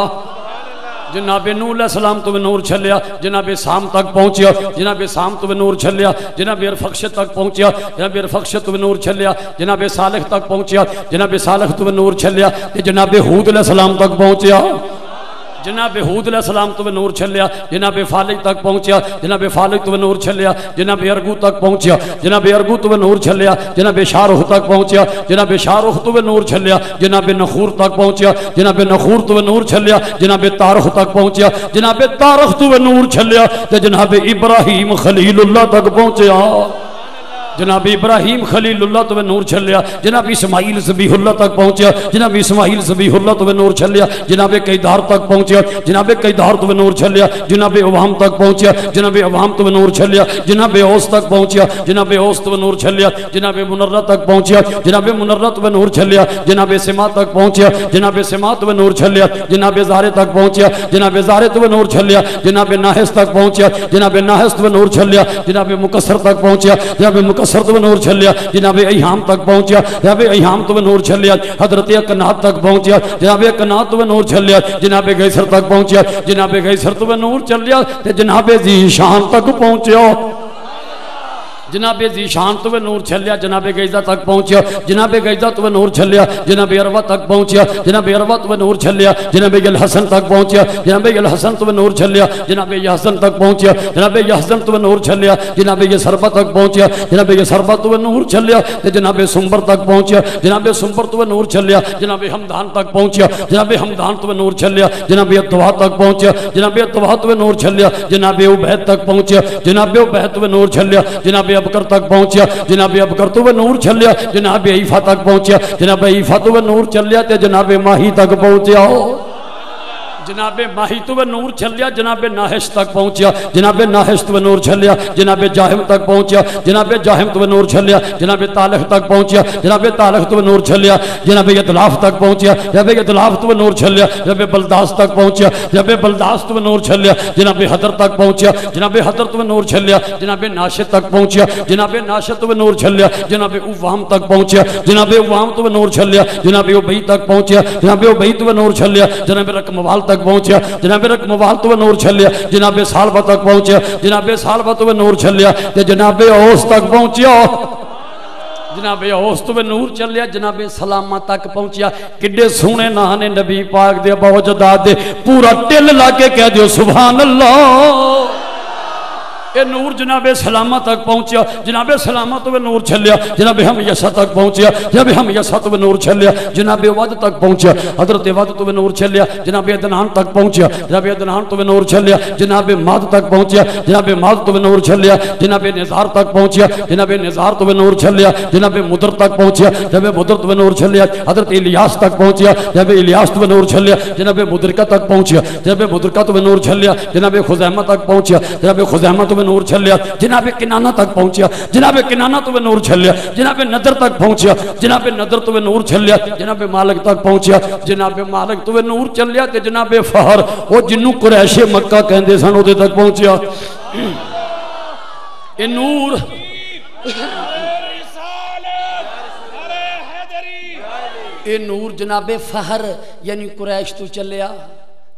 جناب نوح علیہ السلام تو نور چھلیا جناب سام تک پہنچیا جناب سام تو نور چھلیا جناب ارفخشت تک پہنچیا جناب ارفخشت تو نور چھلیا جناب صالح تک پہنچیا جناب صالح تو نور چھلیا جناب ہود علیہ السلام تک پہنچیا جناب ہود علیہ السلام تو نور چھلیا جناب فالج تک پہنچیا جناب فالج تو نور چھلیا جناب ارگو تک پہنچیا جناب ارگو تو نور چھلیا جناب شارخ تک پہنچیا جناب شارخ تو نور چھلیا جناب نخور تک پہنچیا جناب نخور تو نور چھلیا جناب تارخ تک پہنچیا جناب تارخ تو نور چھلیا جناب ابراہیم خلیل اللہ تک پہنچیا جناب ابراہیم خلیل اللہ تو نور چھلیا جناب اسماعیل ذبیح اللہ تک پہنچیا جناب اسماعیل ذبیح اللہ تو نور چھلیا جناب قیدار تک پہنچیا جناب قیدار تو نور چھلیا جناب عوام تک پہنچیا جناب عوام تو نور چھلیا جناب اوس تک پہنچیا جناب اوس تو نور چھلیا جناب منرہ تک پہنچیا جناب منرہ تو نور چھلیا جناب سما تک پہنچیا جناب سما تو نور چھلیا جناب زارے تک پہنچیا جناب زارے تو نور چھلیا جناب ناحس تک پہنچیا جناب ناحس تو نور چھلیا جناب مکسر تک پہنچیا جناب مکسر تو نور چھلیا جناب ایہام تک پہنچیا جناب ایہام تو نور چھلیا حضرت اکنات تک پہنچیا جناب اکنات تو نور چھلیا جناب غیثر تک پہنچیا جناب غیثر تو نور چھلیا جناب ذیشان تک پہنچیا جناب ذیشان تو نور چھلیا جناب غیظہ تک پہنچیا جناب غیظہ تو نور چھلیا جناب عروہ تک پہنچیا جناب عروہ تو نور چھلیا جناب الحسن تک پہنچیا جناب الحسن تو نور چھلیا جناب یحسن تک پہنچیا جناب یحسن تو نور چھلیا جناب یسربہ تک پہنچیا جناب یسربہ تو نور چھلیا جناب سنبر تک پہنچیا جناب سنبر تو نور چھلیا جناب حمدان تک پہنچیا جناب حمدان تو نور چھلیا جناب الطوا تک پہنچیا جناب الطوا تو نور چھلیا جناب عبید تک پہنچیا جناب عبید تو نور چھلیا جناب ابکر تک پہنچیا جناب ابکر تو نور چھلیا جناب عیفہ تک پہنچیا جناب عیفہ تو نور چھلیا تے جناب ماہی تک پہنچیا جناب ماہی تو نور چھلیا جناب ناحش تک پہنچیا جناب ناحش تو نور چھلیا جناب جاہم تک پہنچیا جناب جاہم تو نور چھلیا جناب طالح تک پہنچیا جناب طالح تو نور چھلیا جناب یدلاف تک پہنچیا جناب یدلاف تو نور چھلیا جناب بلداس تک پہنچیا جناب بلداس تو نور چھلیا جناب حضر تک پہنچیا جناب حضر تو نور چھلیا جناب ناشد تک پہنچیا جناب ناشد تو نور چھلیا جناب اوام تک پہنچیا جناب اوام تو نور چھلیا جناب ابی تک پہنچیا جناب ابی تو نور چھلیا جناب رقموال تک پہنچیا جناب رقموال تو نور چھلیا جناب سالبہ تک پہنچیا جناب سالبہ تو نور چھلیا جناب اوس تک پہنچیا جناب اوس تو نور چلیا جناب سلامہ تک پہنچیا کڈے سونے نانے نبی پاک دے ابا جداد دے پورا ٹل لا کے کہہ دیو سبحان اللہ اے نور جناب سلامہ تک پہنچیا جناب سلامہ تو نور چھلیا جناب ہمیسہ تک پہنچیا جناب ہمیسہ تو نور چھلیا جناب ود تک پہنچیا حضرت ود تو نور چھلیا جناب عدنان تک پہنچیا جناب عدنان تو نور چھلیا جناب ماد تک پہنچیا جناب ماد تو نور چھلیا جناب نزار تک پہنچیا جناب نزار تو نور چھلیا جناب مدر تک پہنچیا جناب مدر تو نور چھلیا حضرت الیاس تک پہنچیا جناب الیاس تو نور چھلیا جناب مدرکہ تک پہنچیا جناب مدرکہ تو نور چھلیا جناب خزیمہ تک پہنچیا جناب خزیمہ تو نور چھلیا جناب کنانہ تک پہنچیا جناب کنانہ تو نور چھلیا جناب نظر تک پہنچیا جناب نظر تو نور چھلیا جناب مالک تک پہنچیا جناب مالک تو نور چھلیا تے جناب فہر وہ جنوں قریش مکہ کہندے سن اودے تک پہنچیا اے نور اے نور جناب فہر یعنی قریش تو چلیا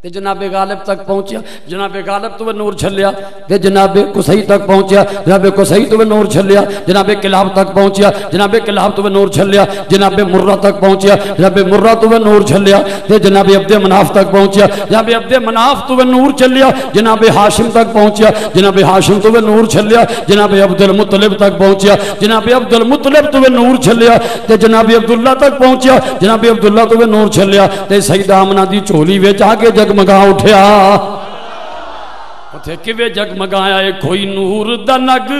تے جناب غالب تک پہنچیا، جناب غالب تو نور چھلیا تے جناب قصی تک پہنچیا، جناب قصی تو نور چھلیا، جناب کلاب تک پہنچیا، جناب کلاب تو نور چھلیا، جناب مرہ تک پہنچیا، جناب مرہ تو نور چھلیا تے جناب عبد مناف تک پہنچیا، جناب عبد مناف تو نور چھلیا، جناب ہاشم تک پہنچیا، جناب ہاشم تو نور چھلیا، جناب عبد المطلب تک پہنچیا، جناب عبد المطلب تو نور چھلیا تے جناب عبداللہ تک پہنچیا، جناب عبداللہ تو نور چھلیا تے سیدہ آمنہ دی چولی وچ آ کے جگمگا اٹھیا اتھے کیویں جگمگایا ہے کوئی نور دا نگ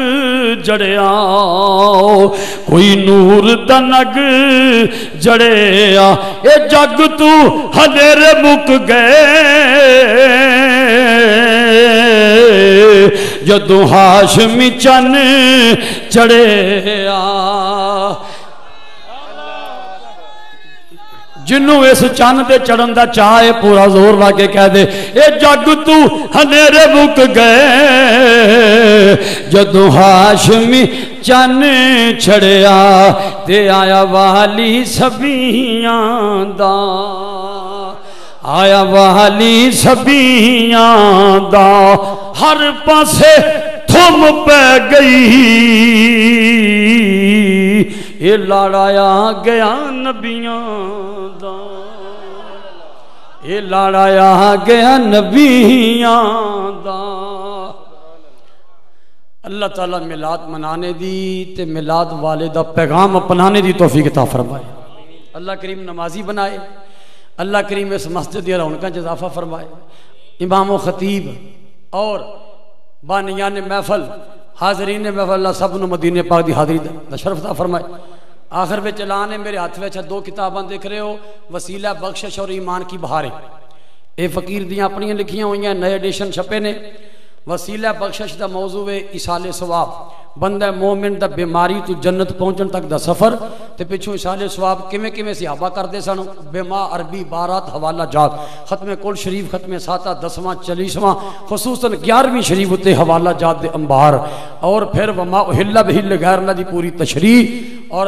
جڑیا، کوئی نور دا نگ جڑیا، اے جگ تو ہنیرے مک گئے جدوں ہاشمی چن چڑھیا، جنوں اس چاند دے چڑھن دا چاہے پورا زور لا کے کہہ دے اے جگ تو ہنیرے مک گئے جدوں ہاشمی چن چھڑیا تے آیا والی سبیاں دا، آیا والی سبیاں دا، ہر پاسے تھم پہ گئی اے لاڑایا گیا نبیاں دا، اے لاڑایا گیا نبیاں دا۔ اللہ تعالیٰ میلاد منانے دی تے میلاد والے دا پیغام اپنانے دی توفیق عطا فرمائے، اللہ کریم نمازی بنائے، اللہ کریم اس مسجد یا رونقاں اضافہ فرمائے، امام و خطیب اور بانیان محفل حاضرین محفل اللہ سب نو مدینہ پاک دی حاضری دا شرف عطا فرمائے۔ آخر وچ اعلان ہے میرے ہاتھ وچ دو کتاباں دیکھ رہے ہو، وسیلہ بخشش اور ایمان کی بہاریں، اے فقیر دیاں اپنیاں لکھیاں ہوئیاں، نئے ایڈیشن چھپے نے۔ وسیلہ بخشش دا موضوع ہے ایصال ثواب، بندہ مومن دا بیماری تو جنت پہنچن تک دا سفر، تے پچھوں ایصال ثواب کیویں کیویں صحابہ کردے سن، بیما عربی بارات حوالہ جات، ختم کل شریف، ختم ساتہ، 10واں 40واں، خصوصاً 11ویں شریف تے حوالہ جات دے انبار، اور پھر وما احل بہ غیر اللہ دی پوری تشریح، اور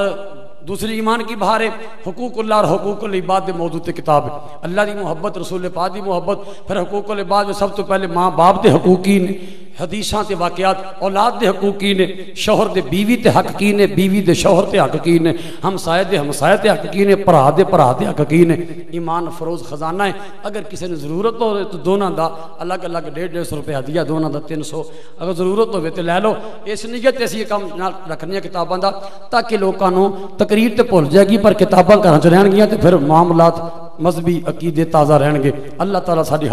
دوسری ایمان کی بہار ہے حقوق اللہ اور حقوق العباد دے موضوع تے کتاب ہے، اللہ دی محبت، رسول پاک دی محبت، پھر حقوق العباد میں سب تو پہلے ماں باپ دے حقوق کی نے، حدیثاں تے واقعات، اولاد دے حقوق کی نے، شوہر دے بیوی تے حق کی نے، بیوی دے شوہر تے حق کی نے، ہمسائے دے ہمسائے تے حق کی نے، بھرا دے حق کی نے۔ ایمان فروز خزانہ ہے، اگر کسی نے ضرورت ہو تو دونوں دا الگ الگ 150 روپے ہدیہ، دونوں دا 300، اگر ضرورت ہوئے تو لے لو۔ اس نیت تے اسی کام رکھنی کتاباں دا تاکہ لوکاں نوں تقریر تے بھول جائے گی پر کتاباں گھراں چ رہن گیاں تے پھر معاملات مذہبی عقیدے تازہ رہن گے۔ اللہ تعالیٰ ساری